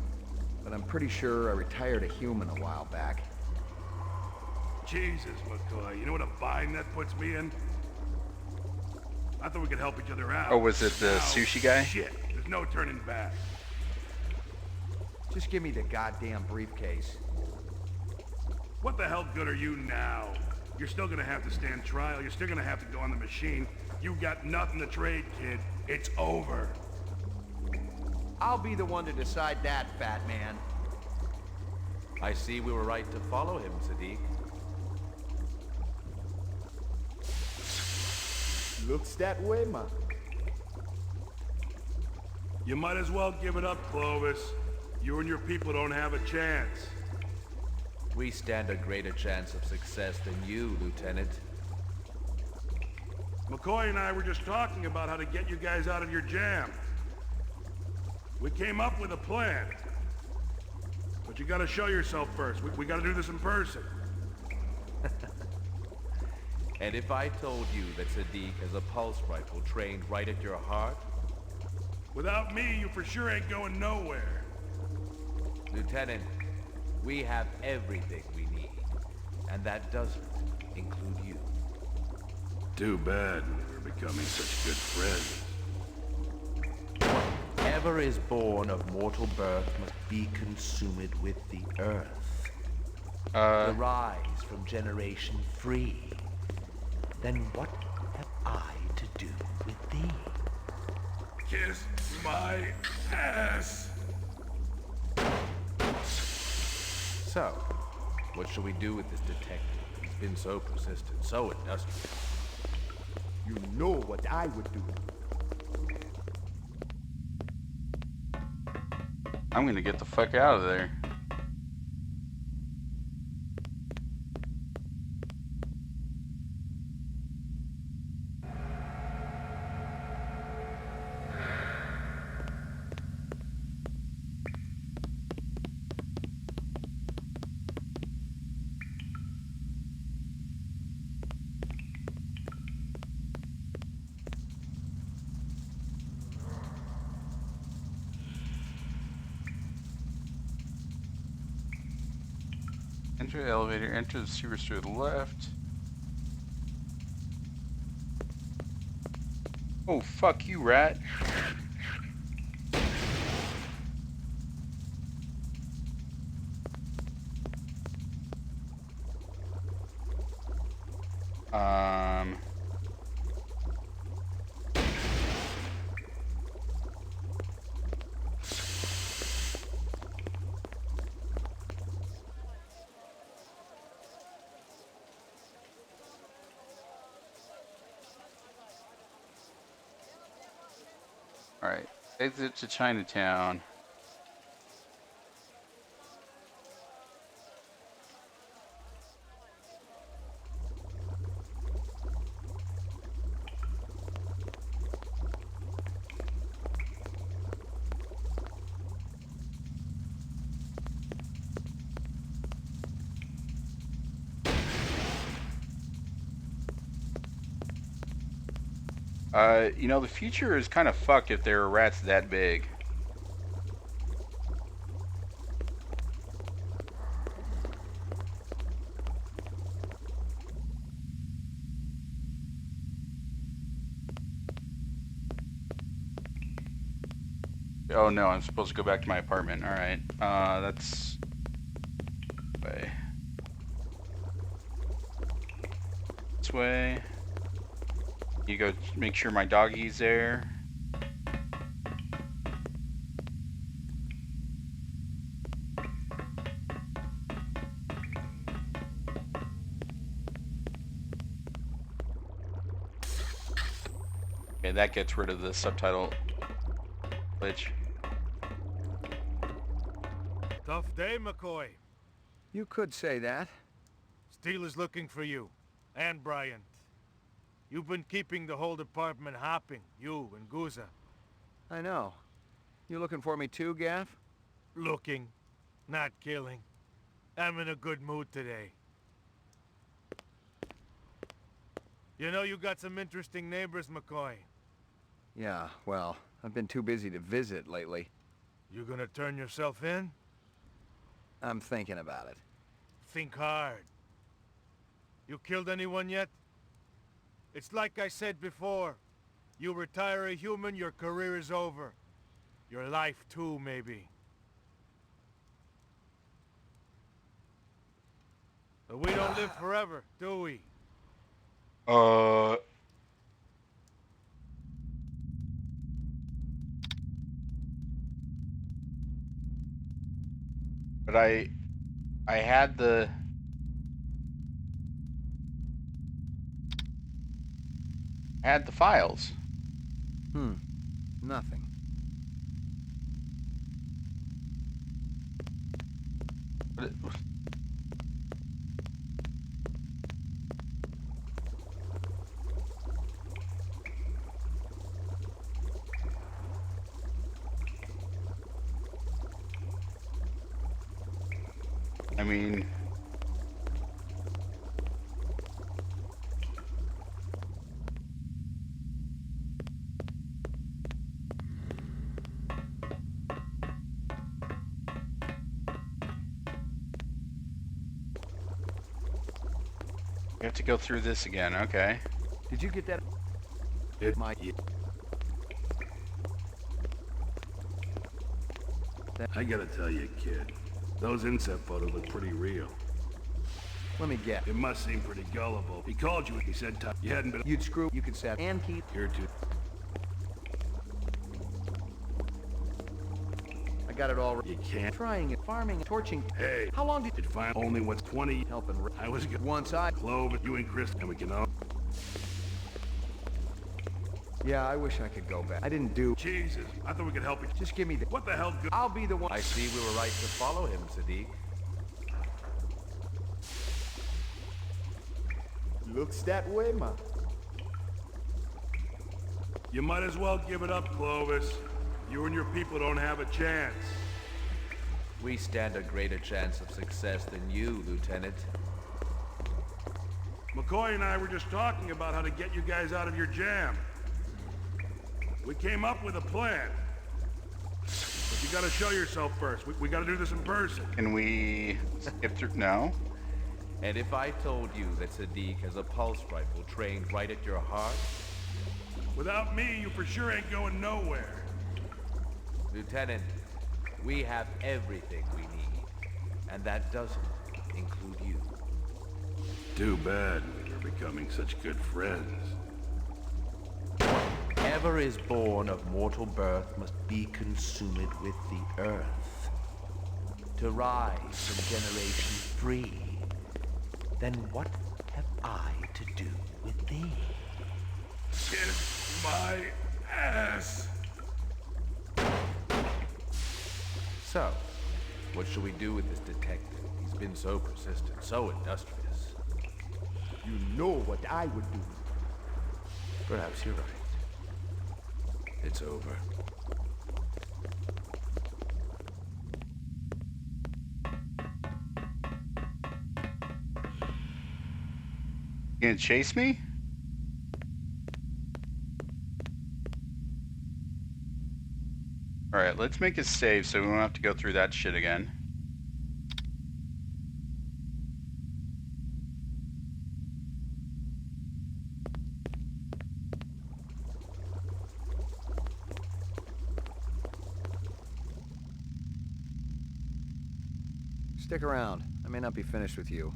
but I'm pretty sure I retired a human a while back. Jesus, McCoy, you know what a bind that puts me in? I thought we could help each other out. Oh, was it the sushi guy? Shit, there's no turning back. Just give me the goddamn briefcase. What the hell good are you now? You're still gonna have to stand trial. You're still gonna have to go on the machine. You got nothing to trade, kid. It's over. I'll be the one to decide that, fat man. I see we were right to follow him, Sadiq. Looks that way, man. You might as well give it up, Clovis. You and your people don't have a chance. We stand a greater chance of success than you, Lieutenant. McCoy and I were just talking about how to get you guys out of your jam. We came up with a plan. But you gotta show yourself first. We gotta do this in person. And if I told you that Sadiq has a pulse rifle trained right at your heart? Without me, you for sure ain't going nowhere. Lieutenant, we have everything we need. And that doesn't include you. Too bad we were becoming such good friends. Whatever is born of mortal birth must be consumed with the earth. The rise from generation free. Then what have I to do with thee? Kiss my ass! So, what shall we do with this detective? He's been so persistent, so industrious. You know what I would do. I'm gonna get the fuck out of there. Enter the elevator, enter the sewers to the left. Oh, fuck you, rat. Alright, exit to Chinatown. You know, the future is kind of fucked if there are rats that big. Oh no, I'm supposed to go back to my apartment. Alright, that's... way. This way. You go make sure my doggie's there. Okay, that gets rid of the subtitle glitch. Tough day, McCoy. You could say that. Steele is looking for you. And Bryant. You've been keeping the whole department hopping, you and Guza. I know. You looking for me too, Gaff? Looking, not killing. I'm in a good mood today. You know you got some interesting neighbors, McCoy. Yeah, well, I've been too busy to visit lately. You gonna turn yourself in? I'm thinking about it. Think hard. You killed anyone yet? It's like I said before. You retire a human, your career is over. Your life too, maybe. But we don't live forever, do we? But I had the... I had the files. Nothing. But it... I mean... We have to go through this again, okay. Did you get that? It might. I gotta tell you, kid. Those inset photos look pretty real. Let me guess. It must seem pretty gullible. He called you, he said you hadn't been... You'd screw, you could set and keep. Here too. I got it all right. You can't. Trying it, farming, torching. Hey. How long did it find only what's 20 helping? I was good. Once I... Clove, you and Chris, and we can all... Yeah, I wish I could go back. I didn't do... Jesus, I thought we could help you. Just give me the... What the hell good? I'll be the one... I see we were right to follow him, Sadiq. Looks that way, man. You might as well give it up, Clovis. You and your people don't have a chance. We stand a greater chance of success than you, Lieutenant. McCoy and I were just talking about how to get you guys out of your jam. We came up with a plan. But you gotta show yourself first. We gotta do this in person. Can we skip through? No? And if I told you that Sadiq has a pulse rifle trained right at your heart? Without me, you for sure ain't going nowhere. Lieutenant, we have everything we need. And that doesn't include you. Too bad we're becoming such good friends. Whatever is born of mortal birth must be consumed with the earth. To rise from generation free, then what have I to do with thee? Kiss my ass! So, what shall we do with this detective? He's been so persistent, so industrious. You know what I would do. Perhaps you're right. It's over. You gonna chase me? Alright, let's make a save so we don't have to go through that shit again. Stick around. I may not be finished with you.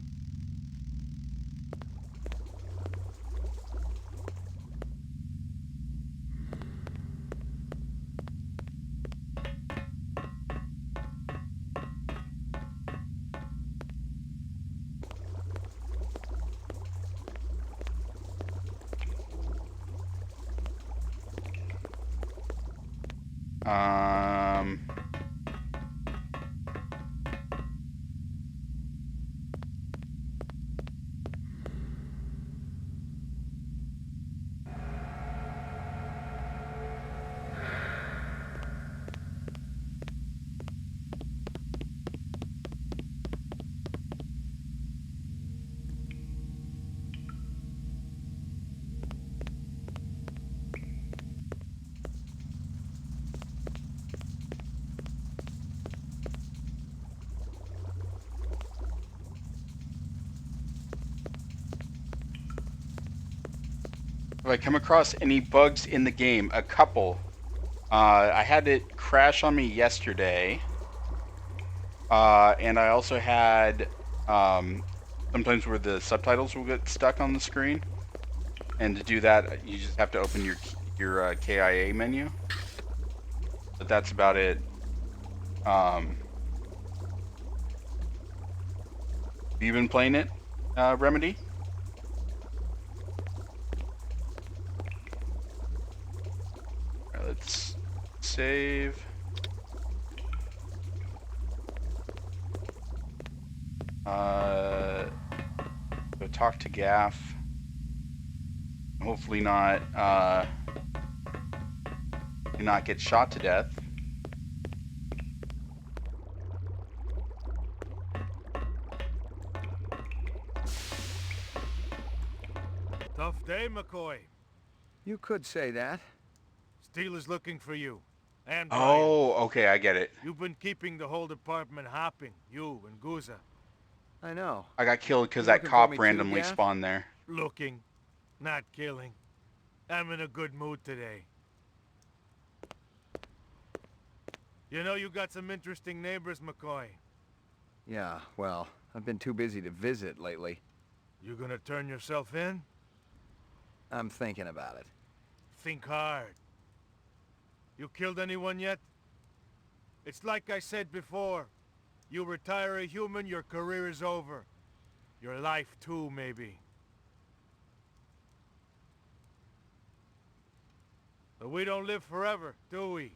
Have I come across any bugs in the game? A couple. I had it crash on me yesterday. And I also had sometimes where the subtitles will get stuck on the screen. And to do that, you just have to open your KIA menu. But that's about it. Have you been playing it, Remedy? Let's save. Go talk to Gaff. Hopefully not, do not get shot to death. Tough day, McCoy. You could say that. Steele is looking for you. And Oh, okay, I get it. You've been keeping the whole department hopping, you and Guza. I know. I got killed because You that looking for cop me too, randomly Gaff? spawned there. Looking, not killing. I'm in a good mood today. You know, you got some interesting neighbors, McCoy. Yeah, well, I've been too busy to visit lately. You gonna turn yourself in? I'm thinking about it. Think hard. You killed anyone yet? It's like I said before. You retire a human, your career is over. Your life too, maybe. But we don't live forever, do we?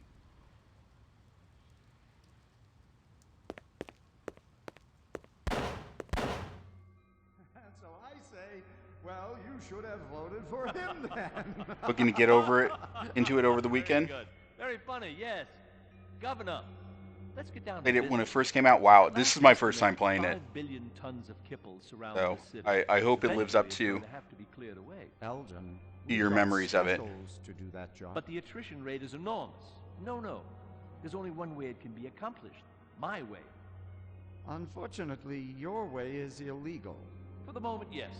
So I say, well, you should have voted for him then. Looking to get into it over the weekend. Very good. Very funny, yes. Governor, let's get down to Played it when it business. first came out. Wow, this is my first time playing it. 5 billion tons of kibble surround So the city. I hope it lives up Eventually, to it's going to have to be cleared away. Elgin, your memories of it. to do that job. But the attrition rate is enormous. No. There's only one way it can be accomplished. My way. Unfortunately, your way is illegal. For the moment, yes.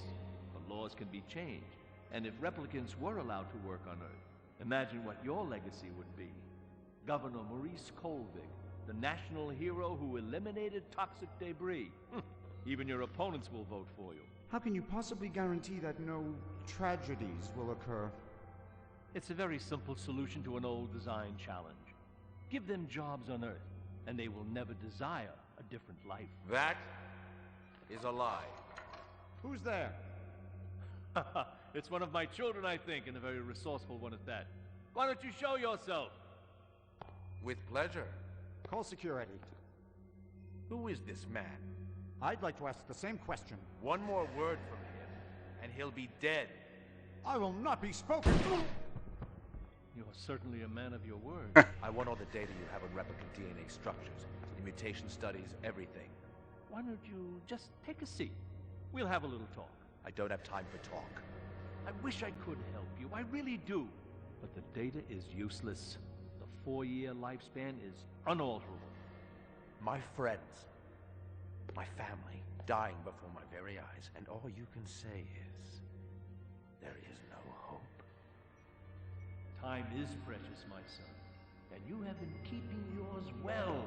But laws can be changed. And if replicants were allowed to work on Earth, imagine what your legacy would be. Governor Maurice Colvig, the national hero who eliminated toxic debris. Even your opponents will vote for you. How can you possibly guarantee that no tragedies will occur? It's a very simple solution to an old design challenge. Give them jobs on Earth, and they will never desire a different life. That is a lie. Who's there? It's one of my children, I think, and a very resourceful one at that. Why don't you show yourself? With pleasure. Call security. Who is this man? I'd like to ask the same question. One more word from him, and he'll be dead. I will not be spoken to! You're certainly a man of your word. I want all the data you have on replicant DNA structures, the mutation studies, everything. Why don't you just take a seat? We'll have a little talk. I don't have time for talk. I wish I could help you. I really do. But the data is useless. The 4-year lifespan is unalterable. My friends, my family, dying before my very eyes, and all you can say is, there is no hope. Time is precious, my son, and you have been keeping yours well.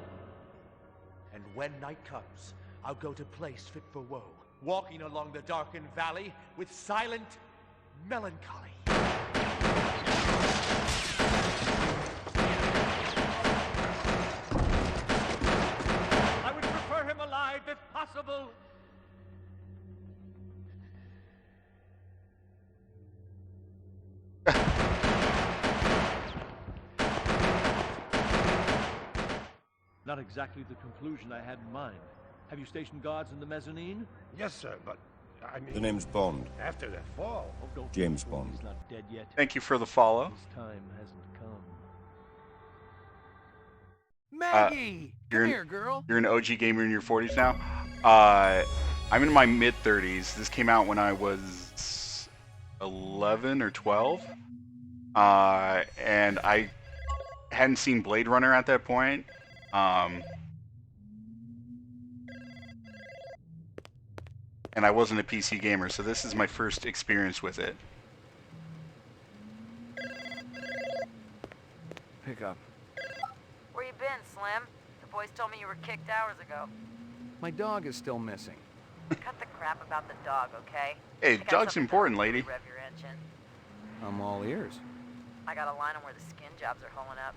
And when night comes, I'll go to place fit for woe, walking along the darkened valley with silent melancholy. I would prefer him alive if possible. Not exactly the conclusion I had in mind. Have you stationed guards in the mezzanine? Yes, sir, but I mean... The name's Bond. After that fall... Oh, don't James Bond. He's not dead yet. Thank you for the follow. His time hasn't come. Maggie! Come here, girl. You're an OG gamer in your 40s now? I'm in my mid-30s. This came out when I was 11 or 12. And I hadn't seen Blade Runner at that point. And I wasn't a PC gamer, so this is my first experience with it. Pick up. Where you been, Slim? The boys told me you were kicked hours ago. My dog is still missing. Cut the crap about the dog, okay? Hey, dog's important, lady. Rev your engine. I'm all ears. I got a line on where the skin jobs are holing up.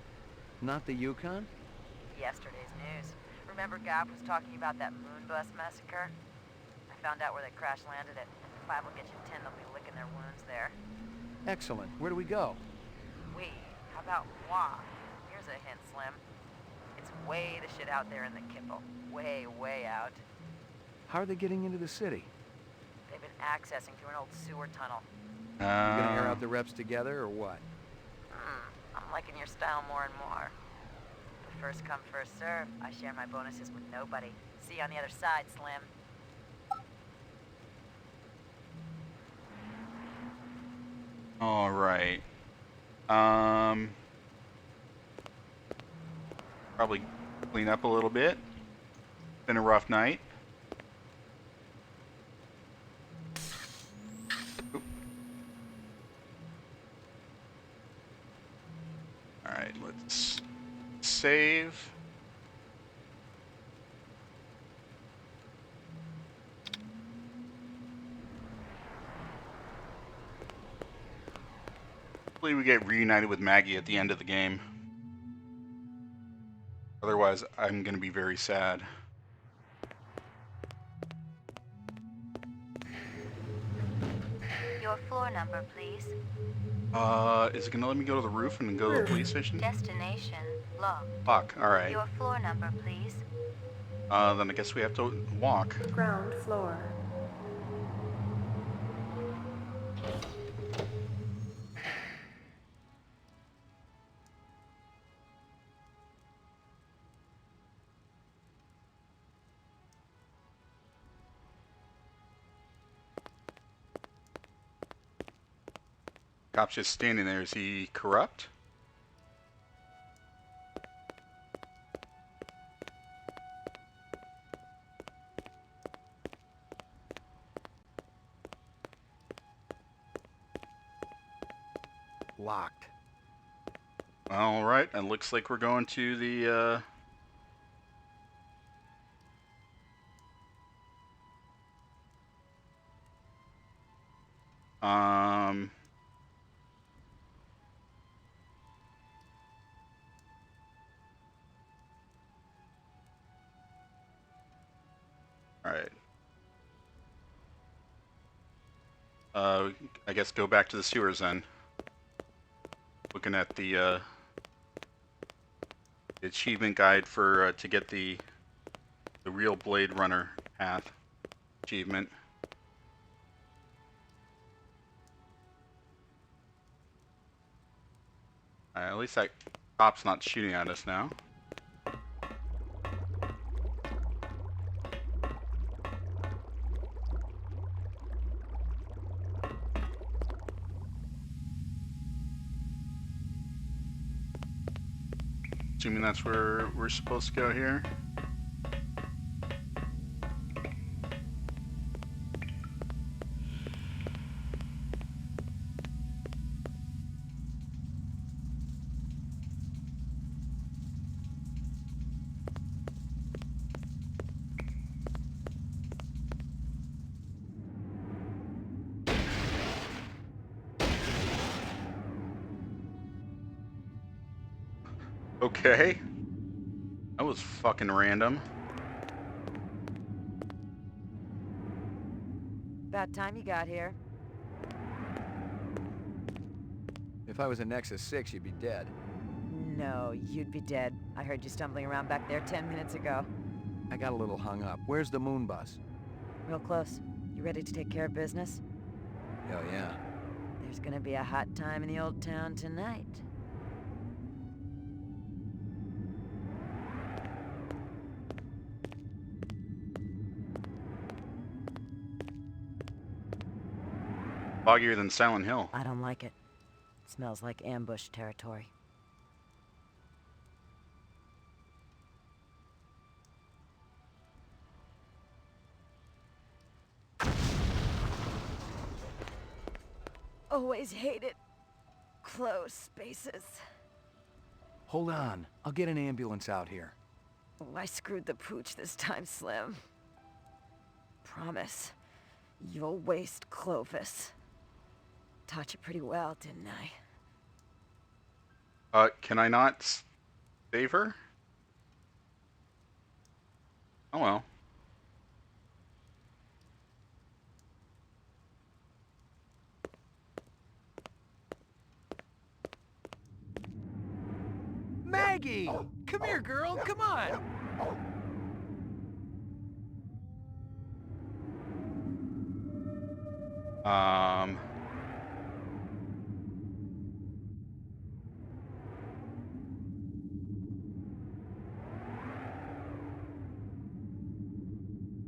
Not the Yukon? Yesterday's news. Remember Gap was talking about that moon bus massacre? I found out where they crash landed it. If 5 will get you 10, they'll be licking their wounds there. Excellent. Where do we go? We. How about moi? Here's a hint, Slim. It's way the shit out there in the Kipple. Way, way out. How are they getting into the city? They've been accessing through an old sewer tunnel. You gonna air out the reps together, or what? I'm liking your style more and more. But first come, first serve. I share my bonuses with nobody. See you on the other side, Slim. All right. Probably clean up a little bit. Been a rough night. Oop. All right, let's save. Hopefully we get reunited with Maggie at the end of the game. Otherwise, I'm going to be very sad. Your floor number, please. Is it going to let me go to the roof and go to the police station? Destination locked. Fuck, alright. Your floor number, please. Then I guess we have to walk. Ground floor. Cop's just standing there. Is he corrupt? Locked. All right, it looks like we're going to the all right. I guess go back to the sewers then. Looking at the achievement guide for to get the real Blade Runner path achievement. At least that cop's not shooting at us now. Assuming that's where we're supposed to go here. Okay. That was fucking random. About time you got here. If I was a Nexus 6, you'd be dead. No, you'd be dead. I heard you stumbling around back there 10 minutes ago. I got a little hung up. Where's the moon bus? Real close. You ready to take care of business? Hell yeah. There's gonna be a hot time in the old town tonight. Foggier than Silent Hill. I don't like it. Smells like ambush territory. Always hated close spaces. Hold on. I'll get an ambulance out here. Oh, I screwed the pooch this time, Slim. Promise. You'll waste Clovis. Taught you pretty well, didn't I? Can I not save her? Oh well. Maggie! Come here, girl, come on!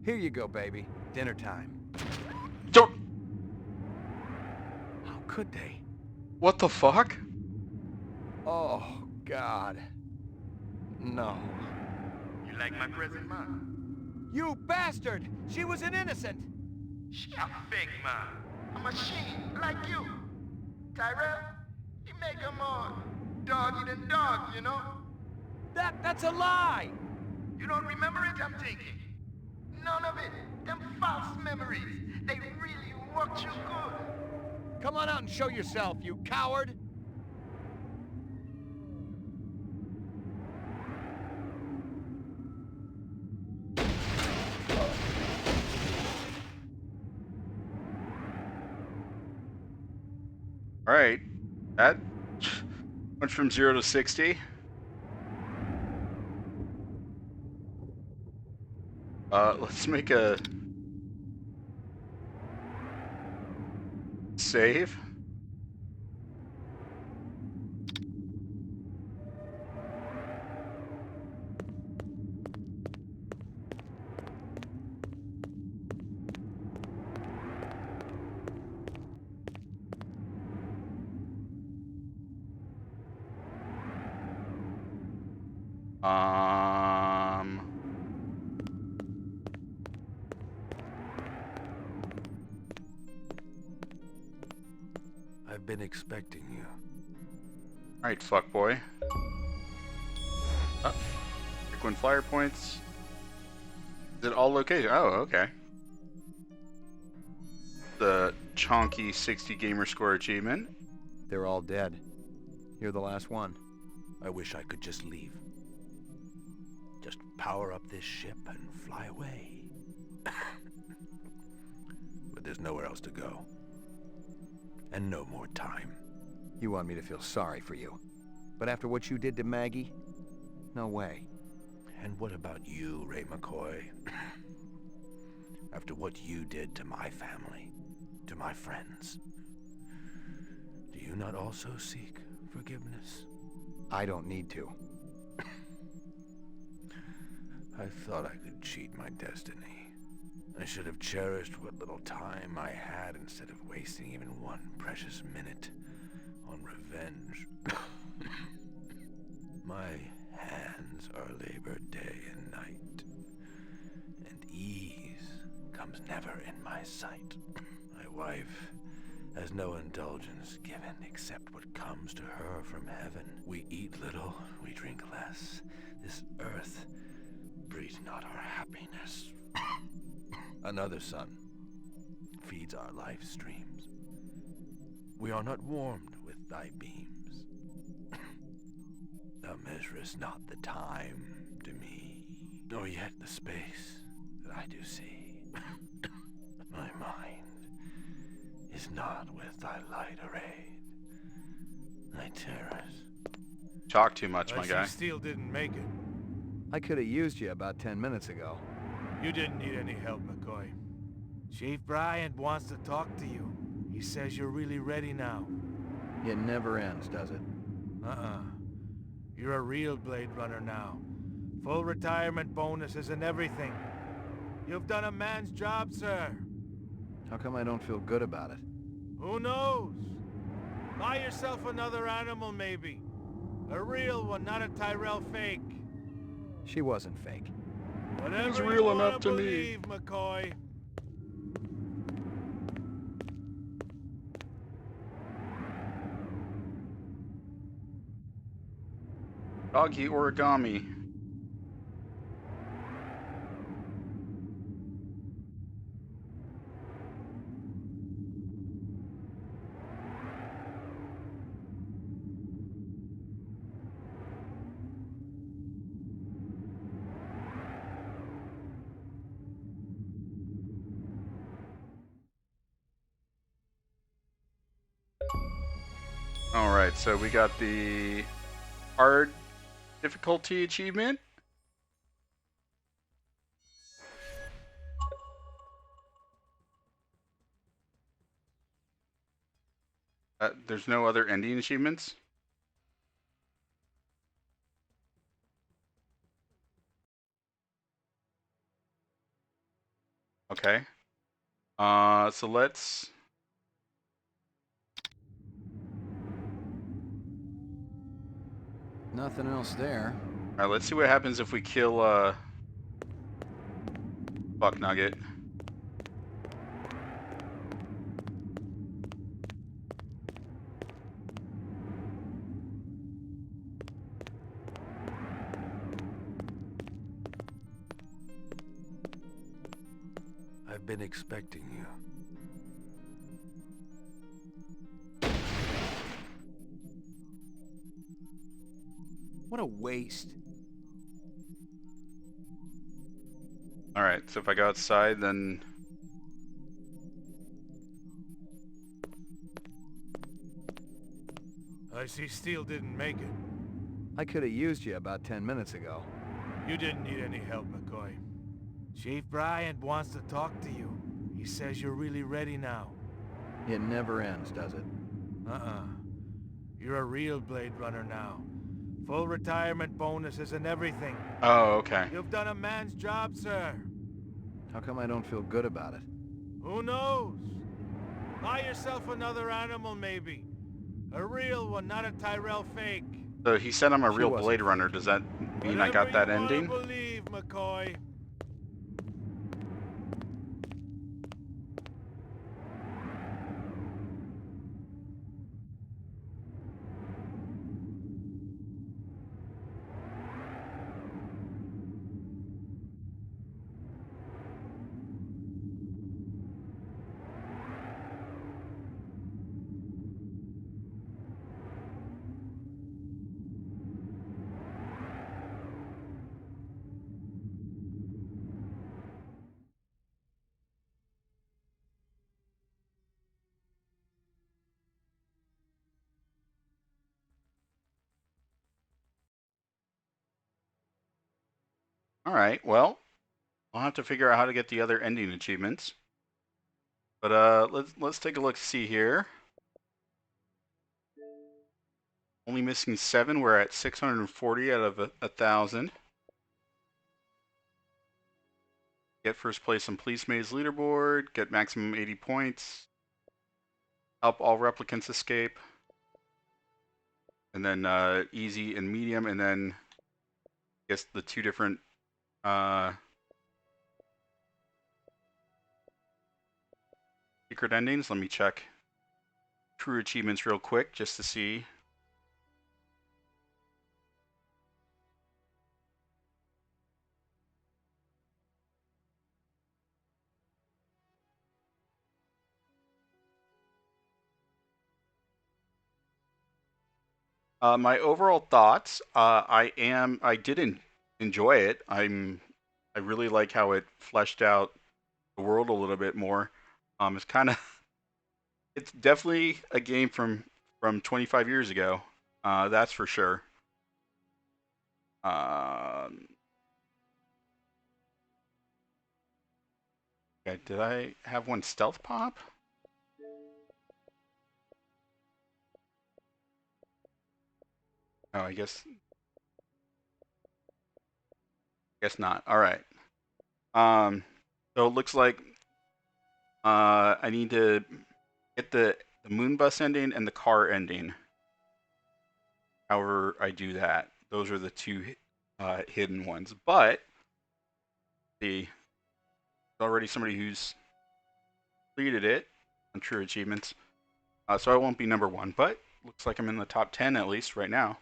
Here you go, baby. Dinner time. Don't. How could they? What the fuck? Oh, God. No. You like my present, Ma? You bastard! She was an innocent! She a fake, Ma. A machine, like you. Tyrell, he make her more doggy than dog, you know? That's a lie! You don't remember it, I'm thinking. None of it. Them false memories. They really worked you good. Come on out and show yourself, you coward! Alright. That went from 0 to 60. Let's make a save. I've been expecting you. Alright, fuckboy. Frequent flyer points. Is it all location? Oh, okay. The chonky 60 gamer score achievement. They're all dead. You're the last one. I wish I could just leave. Just power up this ship and fly away. But there's nowhere else to go. And no more time. You want me to feel sorry for you. But after what you did to Maggie? No way. And what about you, Ray McCoy? After what you did to my family, to my friends, do you not also seek forgiveness? I don't need to. I thought I could cheat my destiny. I should have cherished what little time I had instead of wasting even one precious minute on revenge. My was given except what comes to her from heaven. We eat little, we drink less. This earth breeds not our happiness. Another sun feeds our life streams. We are not warmed with thy beams. Thou measurest not the time to me, nor yet the space that I do see. My mind is not with thy light arrayed. Thy terrors. Talk too much, my guy. Steele didn't make it. I could have used you about 10 minutes ago. You didn't need any help, McCoy. Chief Bryant wants to talk to you. He says you're really ready now. It never ends, does it? You're a real Blade Runner now. Full retirement bonuses and everything. You've done a man's job, sir. How come I don't feel good about it? Who knows? Buy yourself another animal, maybe. A real one, not a Tyrell fake. She wasn't fake. Whatever He's real you enough to believe, McCoy. Doggy origami. Alright, so we got the hard difficulty achievement. There's no other ending achievements. Okay. So let's... Nothing else there. Alright, let's see what happens if we kill, Buck Nugget. I've been expecting you. What a waste. Alright, so if I go outside, then... I see Steele didn't make it. I could have used you about 10 minutes ago. You didn't need any help, McCoy. Chief Bryant wants to talk to you. He says you're really ready now. It never ends, does it? You're a real Blade Runner now. Full retirement bonuses and everything. Oh, okay. You've done a man's job, sir. How come I don't feel good about it? Who knows? Buy yourself another animal, maybe. A real one, not a Tyrell fake. So he said I'm a real Blade Runner. Does that mean I got that ending? Believe, McCoy. Alright, well, I'll have to figure out how to get the other ending achievements. But let's take a look, see here. Only missing 7, we're at 640 out of 1,000. Get first place on Police Maze leaderboard, get maximum 80 points. Help all replicants escape. And then easy and medium, and then I guess the 2 different secret endings. Let me check. true achievements real quick just to see. My overall thoughts, I did enjoy it. I really like how it fleshed out the world a little bit more. It's kind of, it's definitely a game from 25 years ago. That's for sure. Okay, did I have one stealth pop? Oh, I guess not. All right. So it looks like I need to get the moon bus ending and the car ending. However I do that, those are the two hidden ones. But there's already somebody who's completed it on true achievements, so I won't be number one. But looks like I'm in the top 10 at least right now.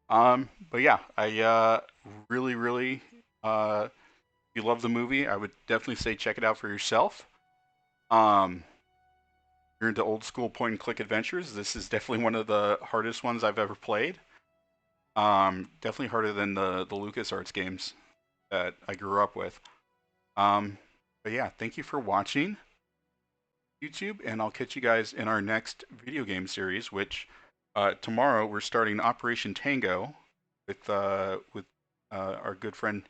But yeah, I really if you love the movie, I would definitely say check it out for yourself. You're into old school point and click adventures, this is definitely one of the hardest ones I've ever played. Definitely harder than the LucasArts games that I grew up with. But yeah, thank you for watching YouTube, and I'll catch you guys in our next video game series, which tomorrow we're starting Operation Tango with our good friend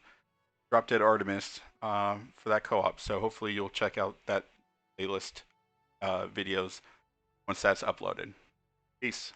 Drop Dead Artemis for that co-op. So hopefully you'll check out that playlist videos once that's uploaded. Peace.